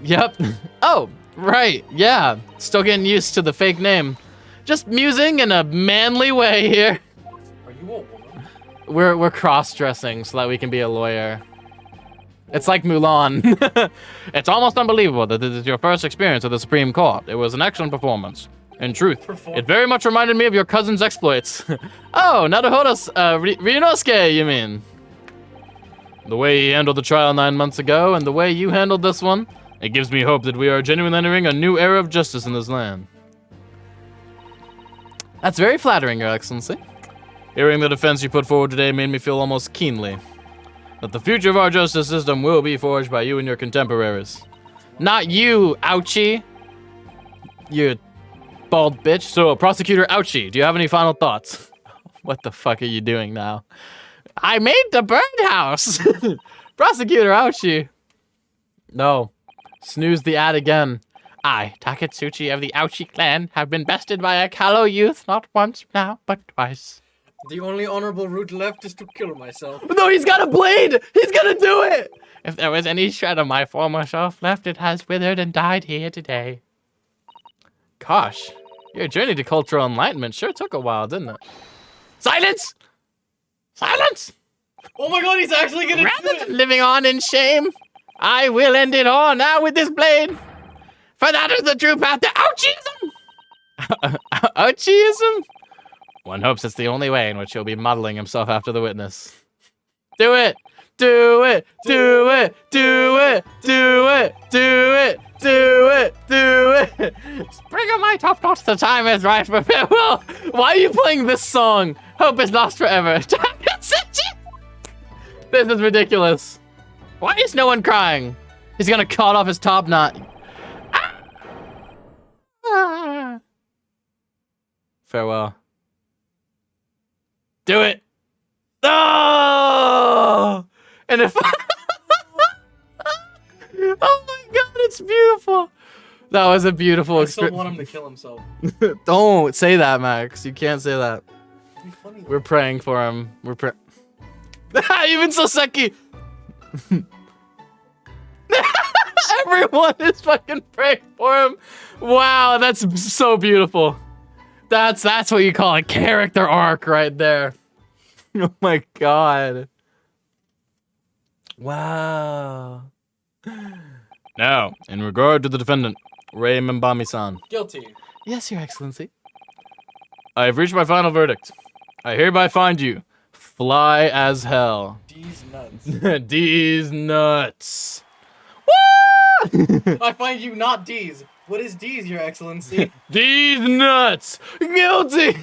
Yep. Oh, right. Yeah. Still getting used to the fake name. Just musing in a manly way here. Are you a woman? We're cross-dressing so that we can be a lawyer. It's like Mulan. It's almost unbelievable that this is your first experience at the Supreme Court. It was an excellent performance. In truth, it very much reminded me of your cousin's exploits. Oh, Naruhodo's, Ryunosuke, you mean? The way he handled the trial 9 months ago, and the way you handled this one, it gives me hope that we are genuinely entering a new era of justice in this land. That's very flattering, Your Excellency. Hearing the defense you put forward today made me feel almost keenly that the future of our justice system will be forged by you and your contemporaries. Not you, Ouchie. You bald bitch. So, Prosecutor Ouchie, do you have any final thoughts? What the fuck are you doing now? I made the birdhouse! Prosecutor Ouchie. No. Snooze the ad again. I, Takatsuchi of the Ouchi clan, have been bested by a callow youth not once now, but twice. The only honorable route left is to kill myself. No, he's got a blade! He's gonna do it! If there was any shred of my former self left, it has withered and died here today. Gosh, your journey to cultural enlightenment sure took a while, didn't it? Silence! Silence! Oh my god, he's actually gonna do Rather it! than living on in shame, I will end it all now with this blade. For that is the true path to Ouchiism! Ouchiism? One hopes it's the only way in which he'll be modeling himself after the witness. Do it! Do it! Do it! Do it! Do it! Do it! Do it! Do it! Spring of my top knots, the time is right for farewell. Why are you playing this song? Hope is lost forever. This is ridiculous. Why is no one crying? He's gonna cut off his top knot. Ah. Farewell. Do it. Oh! And if oh my god, it's beautiful. That was a beautiful I still experience. want him to kill himself. Don't say that, Max. You can't say that. It'd be funny. We're praying for him. Even Soseki. Everyone is fucking praying for him. Wow, that's so beautiful. That's what you call a character arc right there. Oh my god. Wow. Now, in regard to the defendant, Rei Membami-san. Guilty. Yes, Your Excellency. I have reached my final verdict. I hereby find you fly as hell. D's nuts. These nuts. I find you not D's. What is D's, Your Excellency? These nuts. Guilty.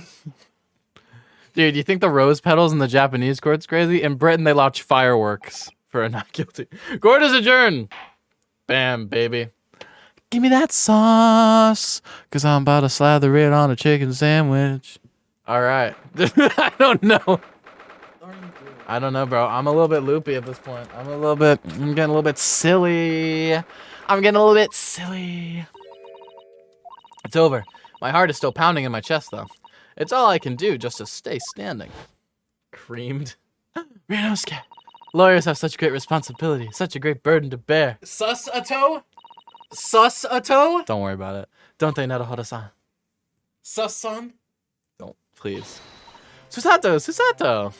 Dude, you think the rose petals in the Japanese court's crazy? In Britain, they launch fireworks for a not guilty. Court is adjourned. Bam, baby. Give me that sauce, because I'm about to slather it on a chicken sandwich. All right. I don't know. I don't know, bro. I'm a little bit loopy at this point. I'm getting a little bit silly. It's over. My heart is still pounding in my chest, though. It's all I can do just to stay standing. Creamed. Ryunosuke. Lawyers have such great responsibility, such a great burden to bear. Sus-a-toe? Sus-a-toe? Don't worry about it. Don't they, Naruhodo-san? Sus-son? Don't, please. Susato.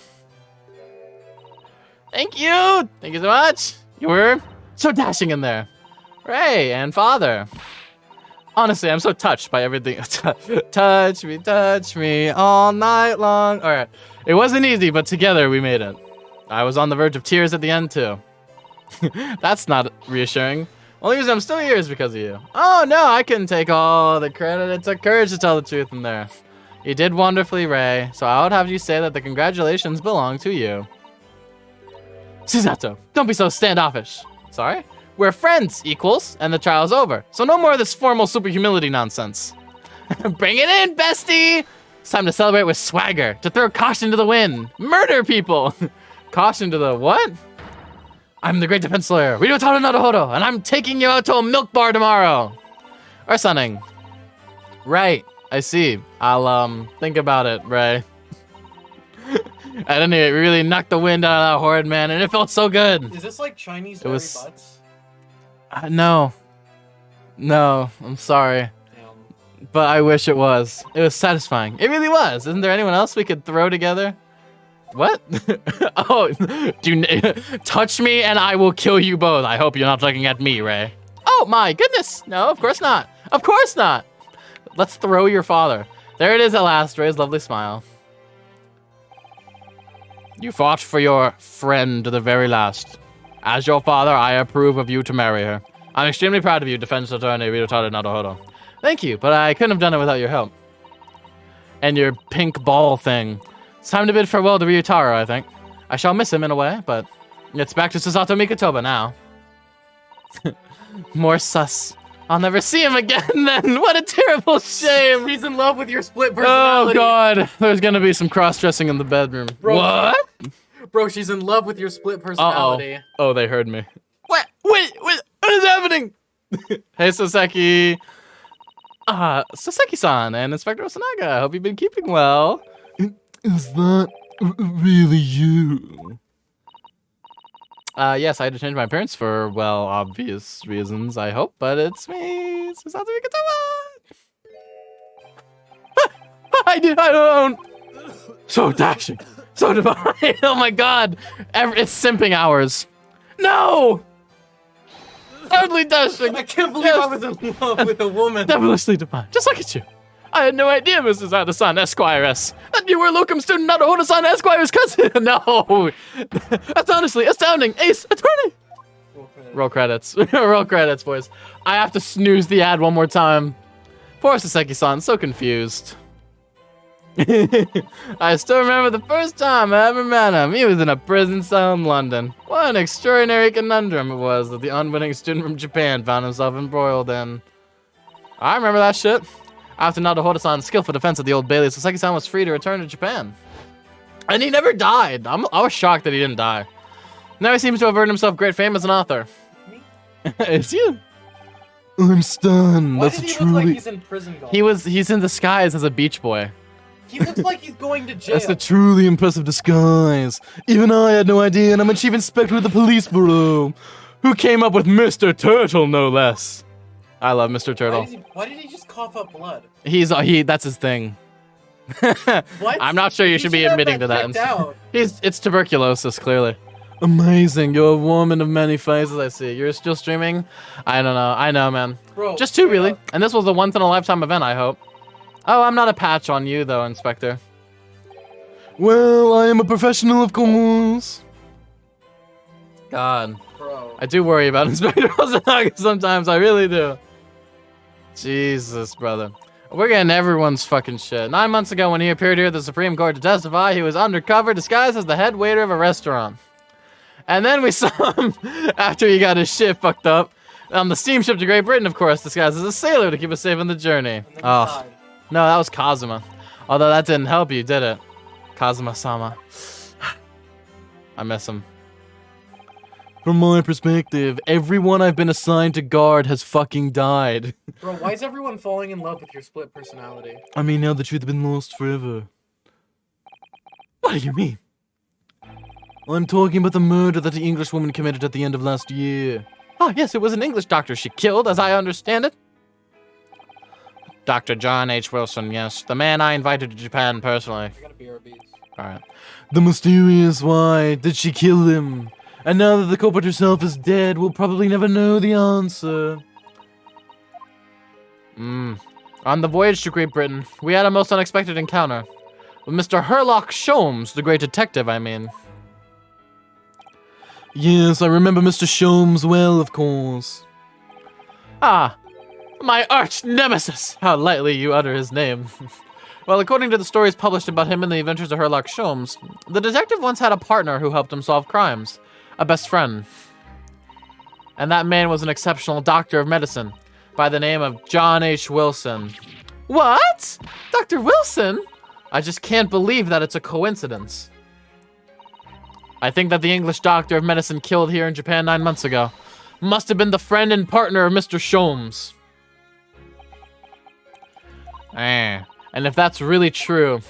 Thank you. Thank you so much. You were so dashing in there. Ray and father. Honestly, I'm so touched by everything. Touch me all night long. All right. It wasn't easy, but together we made it. I was on the verge of tears at the end, too. That's not reassuring. Only reason I'm still here is because of you. Oh, no, I can take all the credit. It took courage to tell the truth in there. You did wonderfully, Ray, so I would have you say that the congratulations belong to you. Susato, don't be so standoffish. Sorry? We're friends, equals, and the trial's over. So no more of this formal super humility nonsense. Bring it in, bestie! It's time to celebrate with swagger, to throw caution to the wind, murder people! Caution to the what? I'm the great defense lawyer, Ryotaro Naruhodo, and I'm taking you out to a milk bar tomorrow. Or something. Right, I see. I'll, think about it, Ray. At any rate, we really knocked the wind out of that horrid man, and it felt so good. Is this like Chinese It was- Larry Butts? No. No, I'm sorry. Damn. But I wish it was. It was satisfying. It really was. Isn't there anyone else we could throw together? What? Oh, touch me and I will kill you both. I hope you're not looking at me, Ray. Oh my goodness. No, of course not. Of course not. Let's throw your father. There it is at last, Ray's lovely smile. You fought for your friend to the very last. As your father, I approve of you to marry her. I'm extremely proud of you, defense attorney Ryotaro Naruhodo. Thank you, but I couldn't have done it without your help. And your pink ball thing. It's time to bid farewell to Ryotaro, I think. I shall miss him in a way, but it's back to Susato Mikotoba now. More sus. I'll never see him again then. What a terrible shame. He's in love with your split Oh personality. god, there's gonna be some cross-dressing in the bedroom. Bro. What? Bro, she's in love with your split personality. Oh, they heard me. What is happening? Hey, Hey, Soseki. Soseki-san and Inspector Osanaga. I hope you've been keeping well. Is that really you? Yes, I had to change my appearance for, well, obvious reasons, I hope, but it's me, Susato Mikatawa! I don't. So dashing, so divine. Oh my god, it's simping hours. No! Totally dashing. I can't believe Yes. I was in love with a woman. Devilishly divine, just like at you. I had no idea, Mrs. Ada-san, Esquire-S, that you were a locum student Naruhodo-san Esquire's cousin. No, that's honestly astounding. Ace Attorney. Roll credits. Roll credits, boys. I have to snooze the ad one more time. Poor Soseki-san, so confused. I still remember the first time I ever met him. He was in a prison cell in London. What an extraordinary conundrum it was that the unwitting student from Japan found himself embroiled in. I remember that shit. After Naruhodo-san's skillful defense of the Old Bailey, Soseki-san was free to return to Japan. And he never died. I was shocked that he didn't die. Now he seems to have earned himself great fame as an author. It's you. I'm stunned. Why That's does a he look like truly. he's in prison golf? He's in disguise as a beach boy. He looks like he's going to jail. That's a truly impressive disguise. Even I had no idea, and I'm a chief inspector of the police bureau. Who came up with Mr. Turtle, no less. I love Mr. Turtle. Why did he just cough up blood? That's his thing. What? I'm not sure you He should be have admitting to that. checked out. It's tuberculosis, clearly. Amazing. You're a woman of many Faces I see. You're still streaming? I don't know. I know, man. Bro, Just two, straight really. up. And this was a once-in-a-lifetime event, I hope. Oh, I'm not a patch on you, though, Inspector. Well, I am a professional, of course. God. Bro. I do worry about Inspector Osanaga sometimes. I really do. Jesus, brother. We're getting everyone's fucking shit. 9 months ago, when he appeared here at the Supreme Court to testify, he was undercover, disguised as the head waiter of a restaurant. And then we saw him after he got his shit fucked up on the steamship to Great Britain, of course, disguised as a sailor to keep us safe on the journey. And then he Oh, died. no, that was Kazuma. Although that didn't help you, did it? Kazuma-sama. I miss him. From my perspective, everyone I've been assigned to guard has fucking died. Bro, why is everyone falling in love with your split personality? I mean, now the truth has been lost forever. What do you mean? I'm talking about the murder that the English woman committed at the end of last year. Ah, yes, it was an English doctor she killed, as I understand it. Dr. John H. Wilson, yes. The man I invited to Japan personally. I gotta BRBs. Alright. The mysterious why did she kill him? And now that the culprit herself is dead, we'll probably never know the answer. On the voyage to Great Britain, we had a most unexpected encounter. With Mr. Herlock Sholmes, the great detective, I mean. Yes, I remember Mr. Sholmes well, of course. Ah, my arch nemesis! How lightly you utter his name. Well, according to the stories published about him in the Adventures of Herlock Sholmes, the detective once had a partner who helped him solve crimes. A best friend. And that man was an exceptional doctor of medicine by the name of John H. Wilson. What? Dr. Wilson? I just can't believe that it's a coincidence. I think that the English doctor of medicine killed here in Japan 9 months ago must have been the friend and partner of Mr. Sholmes. And if that's really true...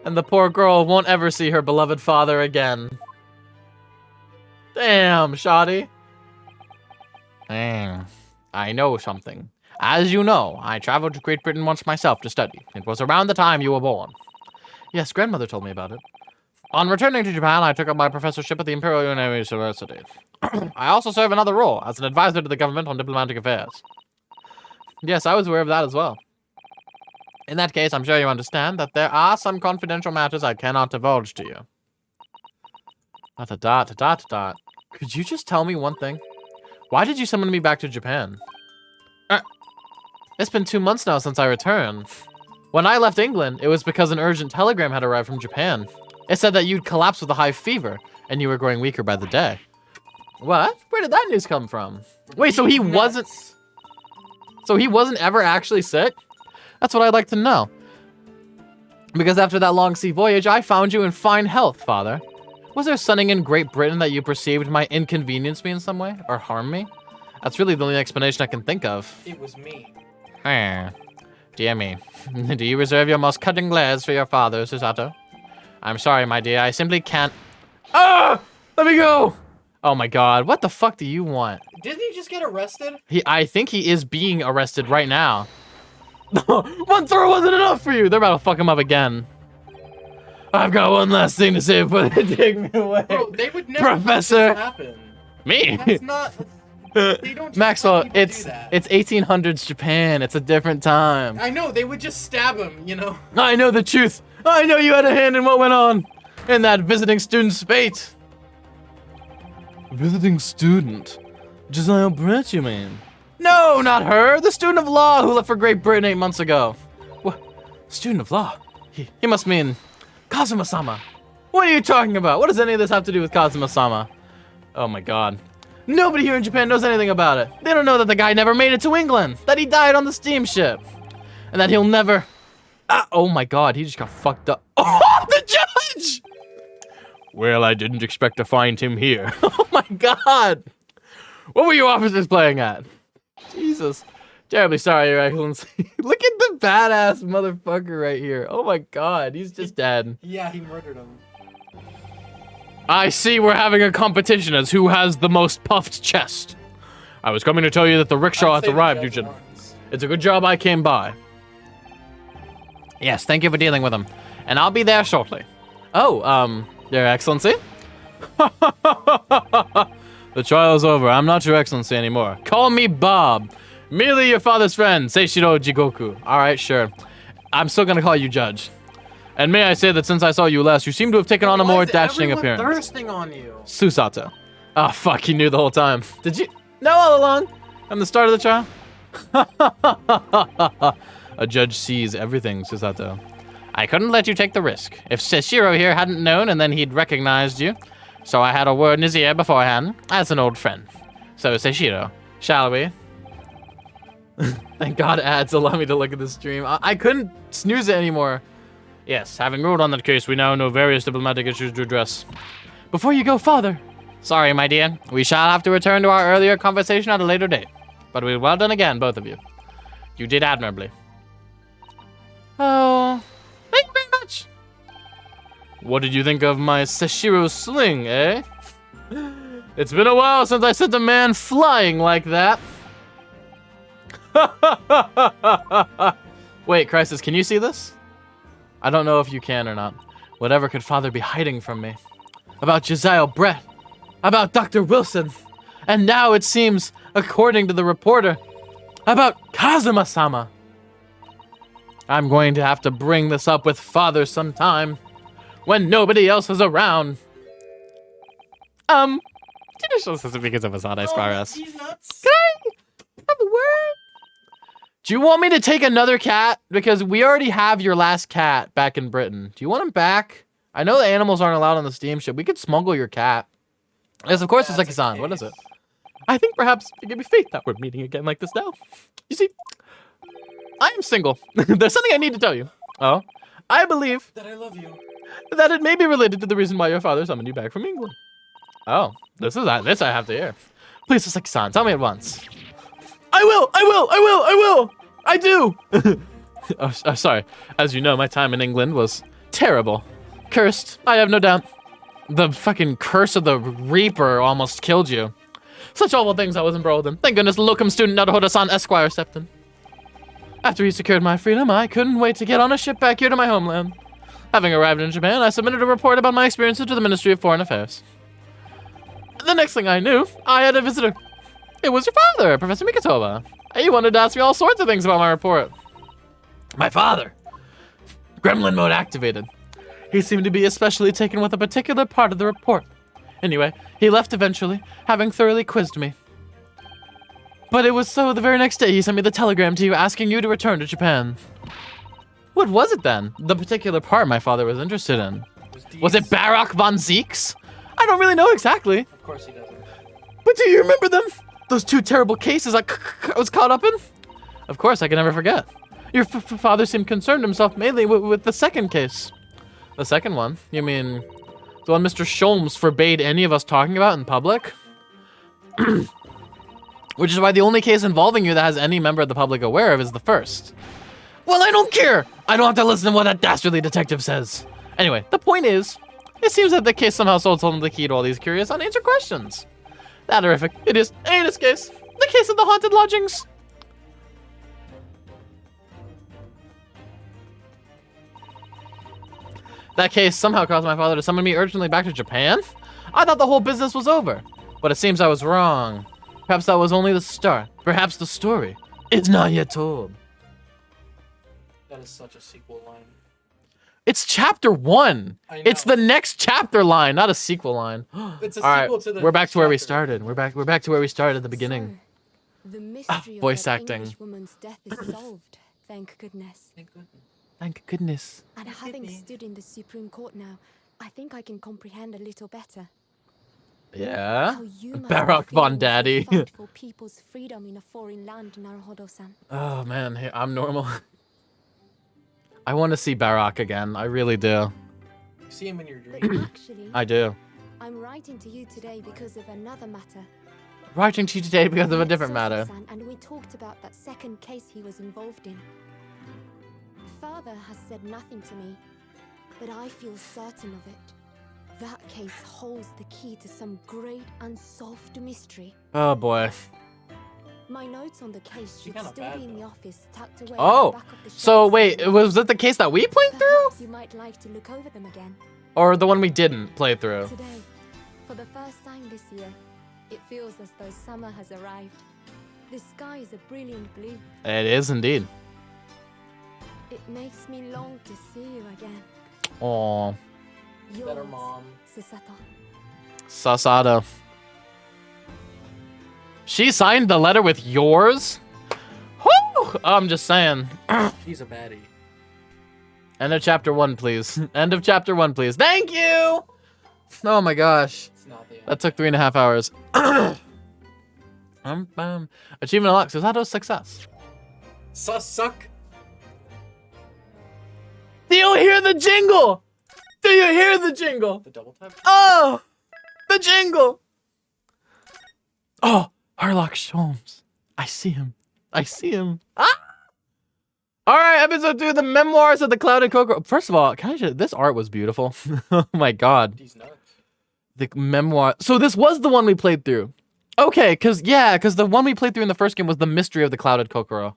And the poor girl won't ever see her beloved father again. Damn, shoddy. Dang. I know something. As you know, I traveled to Great Britain once myself to study. It was around the time you were born. Yes, grandmother told me about it. On returning to Japan, I took up my professorship at the Imperial University. I also serve another role as an advisor to the government on diplomatic affairs. Yes, I was aware of that as well. In that case, I'm sure you understand that there are some confidential matters I cannot divulge to you. Dot. Could you just tell me one thing? Why did you summon me back to Japan? It's been 2 months now since I returned. When I left England, it was because an urgent telegram had arrived from Japan. It said that you'd collapsed with a high fever, and you were growing weaker by the day. What? Where did that news come from? Wait, so he wasn't... So he wasn't ever actually sick? That's what I'd like to know. Because after that long sea voyage, I found you in fine health, Father. Was there something in Great Britain that you perceived might inconvenience me in some way or harm me? That's really the only explanation I can think of. It was me. Dear me. Do you reserve your most cutting glares for your father, Susato? I'm sorry, my dear. I simply can't. Ah! Let me go! Oh my god. What the fuck do you want? Didn't he just get arrested? I think he is being arrested right now. One throw wasn't enough for you. They're about to fuck him up again. I've got one last thing to say before they take me away. Bro, they would never Professor. let this happen. Me? That's not. They don't just Maxwell, let people it's do that. 1800s Japan. It's a different time. I know, they would just stab him, you know? I know the truth. I know you had a hand in what went on. In that visiting student's fate. Visiting student? Josiah Brett, you mean? No, not her. The student of law who left for Great Britain 8 months ago. What? Student of law? He must mean Kazuma-sama. What are you talking about? What does any of this have to do with Kazuma-sama? Oh my god. Nobody here in Japan knows anything about it. They don't know that the guy never made it to England, that he died on the steamship, and that he'll never... oh my god, he just got fucked up. Oh, the judge! Well, I didn't expect to find him here. Oh my god! What were you officers playing at? Jesus. Terribly sorry, Your Excellency. Look at the badass motherfucker right here. Oh my god, he's just dead. Yeah, he murdered him. I see we're having a competition as who has the most puffed chest. I was coming to tell you that the rickshaw I'd has say the arrived, judge Eugen. wants. It's a good job I came by. Yes, thank you for dealing with him. And I'll be there shortly. Oh, Your Excellency? The trial's over. I'm not Your Excellency anymore. Call me Bob. Merely your father's friend, Seishiro Jigoku. Alright, sure. I'm still gonna call you Judge. And may I say that since I saw you last, you seem to have taken on a Why more is dashing everyone appearance. thirsting on you? Susato. Oh, fuck, he knew the whole time. Did you know all along? From the start of the trial? A judge sees everything, Susato. I couldn't let you take the risk. If Seishiro here hadn't known and then he'd recognized you, so I had a word in his ear beforehand, as an old friend. So, Seishiro, shall we? Thank God ads allow me to look at the stream. I couldn't snooze it anymore. Yes, having ruled on that case, we now know various diplomatic issues to address. Before you go, father. Sorry, my dear. We shall have to return to our earlier conversation at a later date. But we well done again, both of you. You did admirably. Oh, thank you very much. What did you think of my Seishiro sling, eh? It's been a while since I sent a man flying like that. Wait, Crisis, can you see this? I don't know if you can or not. Whatever could father be hiding from me? About Josiah Brett. About Dr. Wilson. And now it seems, according to the reporter, about Kazuma-sama. I'm going to have to bring this up with father sometime. When nobody else is around. Judicial because of Asada Squires. He's nuts. Have a word? Do you want me to take another cat? Because we already have your last cat back in Britain. Do you want him back? I know the animals aren't allowed on the steamship. We could smuggle your cat. Yes, of course, it's like Hassan. What is it? I think perhaps it give me faith that we're meeting again like this now. You see, I am single. There's something I need to tell you. Oh, I believe That I love you. that it may be related to the reason why your father summoned you back from England. Oh, this I have to hear. Please, Sasaki-san, tell me at once. I will! I do! Sorry. As you know, my time in England was terrible. Cursed, I have no doubt. The fucking curse of the Reaper almost killed you. Such awful things I was embroiled in. Thank goodness locum student Naruhodo-san Esquire stepped in. After he secured my freedom, I couldn't wait to get on a ship back here to my homeland. Having arrived in Japan, I submitted a report about my experiences to the Ministry of Foreign Affairs. The next thing I knew, I had a visitor. It was your father, Professor Mikotoba. He wanted to ask me all sorts of things about my report. My father. Gremlin mode activated. He seemed to be especially taken with a particular part of the report. Anyway, he left eventually, having thoroughly quizzed me. But it was so the very next day he sent me the telegram to you asking you to return to Japan. What was it then? The particular part my father was interested in. Was it Barak von Zeeks? I don't really know exactly. Of course he doesn't. But do you remember them? Those two terrible cases I was caught up in? Of course, I can never forget. Your father seemed concerned himself mainly with the second case. The second one? You mean The one Mr. Sholmes forbade any of us talking about in public. Which is why the only case involving you that has any member of the public aware of is the first. Well, I don't care! I don't have to listen to what that dastardly detective says. Anyway, the point is, it seems that the case somehow sold him the key to all these curious unanswered questions. That horrific. It is. And in this case, the case of the haunted lodgings. That case somehow caused my father to summon me urgently back to Japan? I thought the whole business was over. But it seems I was wrong. Perhaps that was only the start. Perhaps the story is not yet told. That is such a sequel line. It's chapter 1. I know. It's the next chapter line, not a sequel line. It's a All right, sequel to the we're back to where we chapter. started. We're back to where we started at the beginning. So, the mystery voice of that acting. English woman's death is solved. Thank goodness. Thank goodness. Thank goodness. And having me. stood in the Supreme Court now, I think I can comprehend a little better. Yeah. How you must Barack be Von feeling as Daddy. you fight for people's freedom in a foreign land, Naruhodo-san. Oh man, hey, I'm normal. I want to see Barack again. I really do. You see him in your But dream. actually, I do. I'm writing to you today because of another matter. Writing to you today because of a Met different matter. Sosa-san, and we talked about that second case he was involved in. Father has said nothing to me, but I feel certain of it. That case holds the key to some great unsolved mystery. Oh boy. My notes on the case should kinda still bad, be in the though. office, tucked away Oh, at the back of the so shelves wait, somewhere. was that the case that we played through? Perhaps you might like to look over them again. Or the one we didn't play through? Today, for the first time this year, it feels as though summer has arrived. The sky is a brilliant blue. It is indeed. It makes me long to see you again. Oh, Better Yours, mom. Susato. Sasada. She signed the letter with yours? Whoo! I'm just saying. He's a baddie. End of chapter 1, please. End of chapter 1, please. Thank you! Oh my gosh. It's not the end. That took 3.5 hours. Achievement unlocked. Susato's success. Suck. Do you hear the jingle? Do you hear the jingle? The double tap. Oh! The jingle! Oh, Harlock Sholmes. I see him. I see him. Ah! All right, episode 2, the memoirs of the Clouded Coco. First of all, can I just, this art was beautiful. Oh my god. He's nuts. The memoir. So this was the one we played through. Okay, cause the one we played through in the first game was the mystery of the Clouded Kokoro.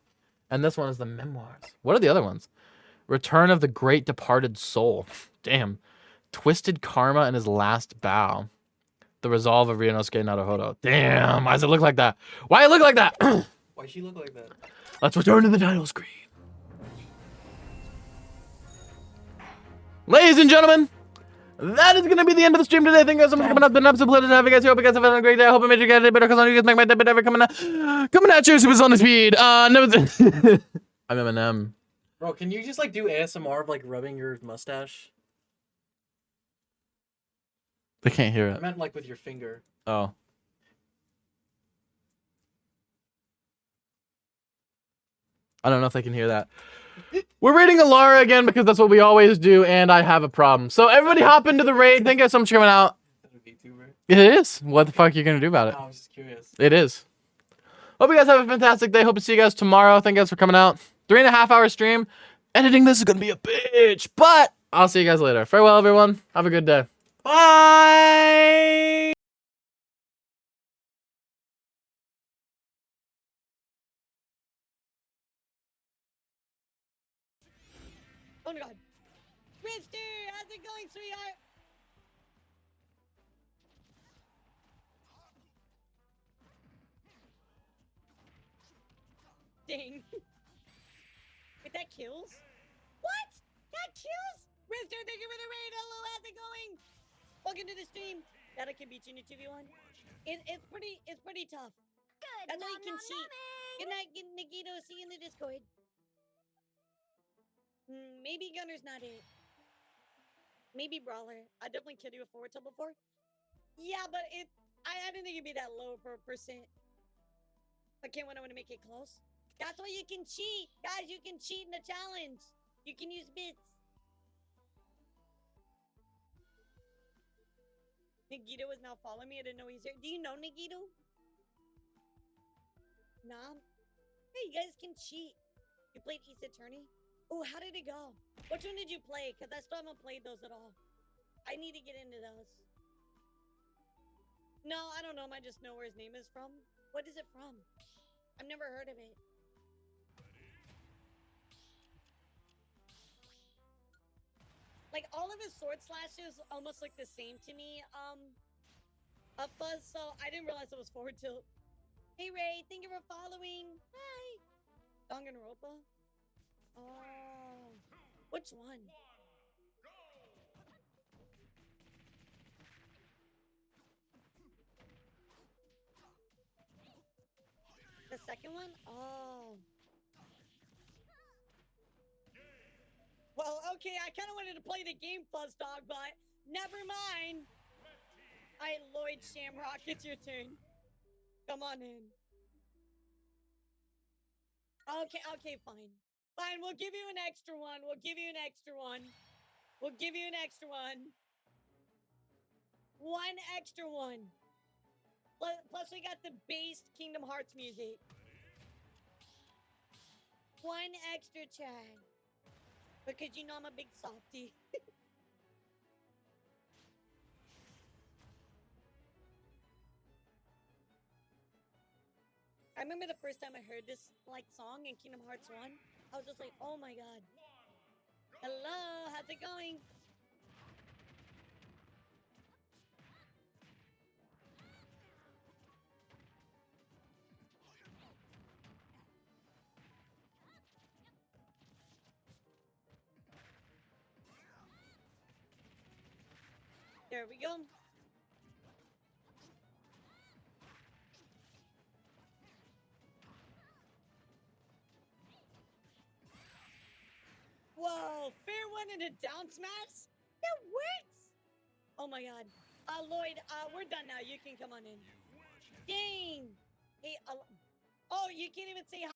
And this one is the memoirs. What are the other ones? Return of the Great Departed Soul. Damn. Twisted Karma and His Last Bow. The Resolve of Ryunosuke Naruhodo. Damn, why does it look like that? Why it look like that? Why'd she look like that? Let's return to the title screen. Ladies and gentlemen, that is going to be the end of the stream today. Thank you guys so much for coming out. The Nubs and Pleasure to have you guys here. Hope you guys have had a great day. I hope it made you guys a day better because I know you guys make my day better coming at you super on the speed. No, I'm Eminem. Bro, can you just like do ASMR of like rubbing your mustache? They can't hear I it. meant like with your finger. Oh. I don't know if they can hear that. We're raiding Alara again because that's what we always do, and I have a problem. So everybody hop into the raid. Thank you guys so much for coming out. That a VTuber? It is. What the fuck are you gonna do about it? No, I was just curious. It is. Hope you guys have a fantastic day. Hope to see you guys tomorrow. Thank you guys for coming out. 3.5 hour stream. Editing this is gonna be a bitch, but I'll see you guys later. Farewell, everyone. Have a good day. Bye. Oh my god. Mister, how's it going, sweetheart? Dang. Wait, that kills? What? That kills? Mister, thank you for the raid. Hello, how's it going? Welcome to the stream. That I can beat you in a 2v1. It's pretty tough. Good. That's why you can cheat. Good night, Nikito. See you in the Discord. Maybe Gunner's not it. Maybe Brawler. I definitely killed you with forward tilt before. Yeah, but I didn't think it'd be that low per percent. Okay, when I want to make it close. That's why you can cheat. Guys, you can cheat in the challenge. You can use bits. Nagito is now following me. I didn't know he's here. Do you know Nagito? Nah. Hey, you guys can cheat. You played Ace Attorney? Oh, how did it go? Which one did you play? Because I still haven't played those at all. I need to get into those. No, I don't know him. I just know where his name is from. What is it from? I've never heard of it. Like, all of his sword slashes almost look the same to me, Fuzz, so I didn't realize it was forward tilt. Hey, Ray, thank you for following. Hi. Danganronpa? Oh. Which one? The second one? Oh. Well, okay, I kind of wanted to play the game, Fuzz Dog, but never mind. Alright, Lloyd Shamrock, it's your turn. Come on in. Okay, fine. Fine, we'll give you an extra one. We'll give you an extra one. We'll give you an extra one. One extra one. Plus, we got the based Kingdom Hearts music. One extra Chad. Because you know I'm a big softie. I remember the first time I heard this like song in Kingdom Hearts 1. I was just like, oh my god. Hello, how's it going? There we go. Whoa, fair one and a down smash? That works! Oh my god. Lloyd, we're done now. You can come on in. Dang! Hey, oh, you can't even say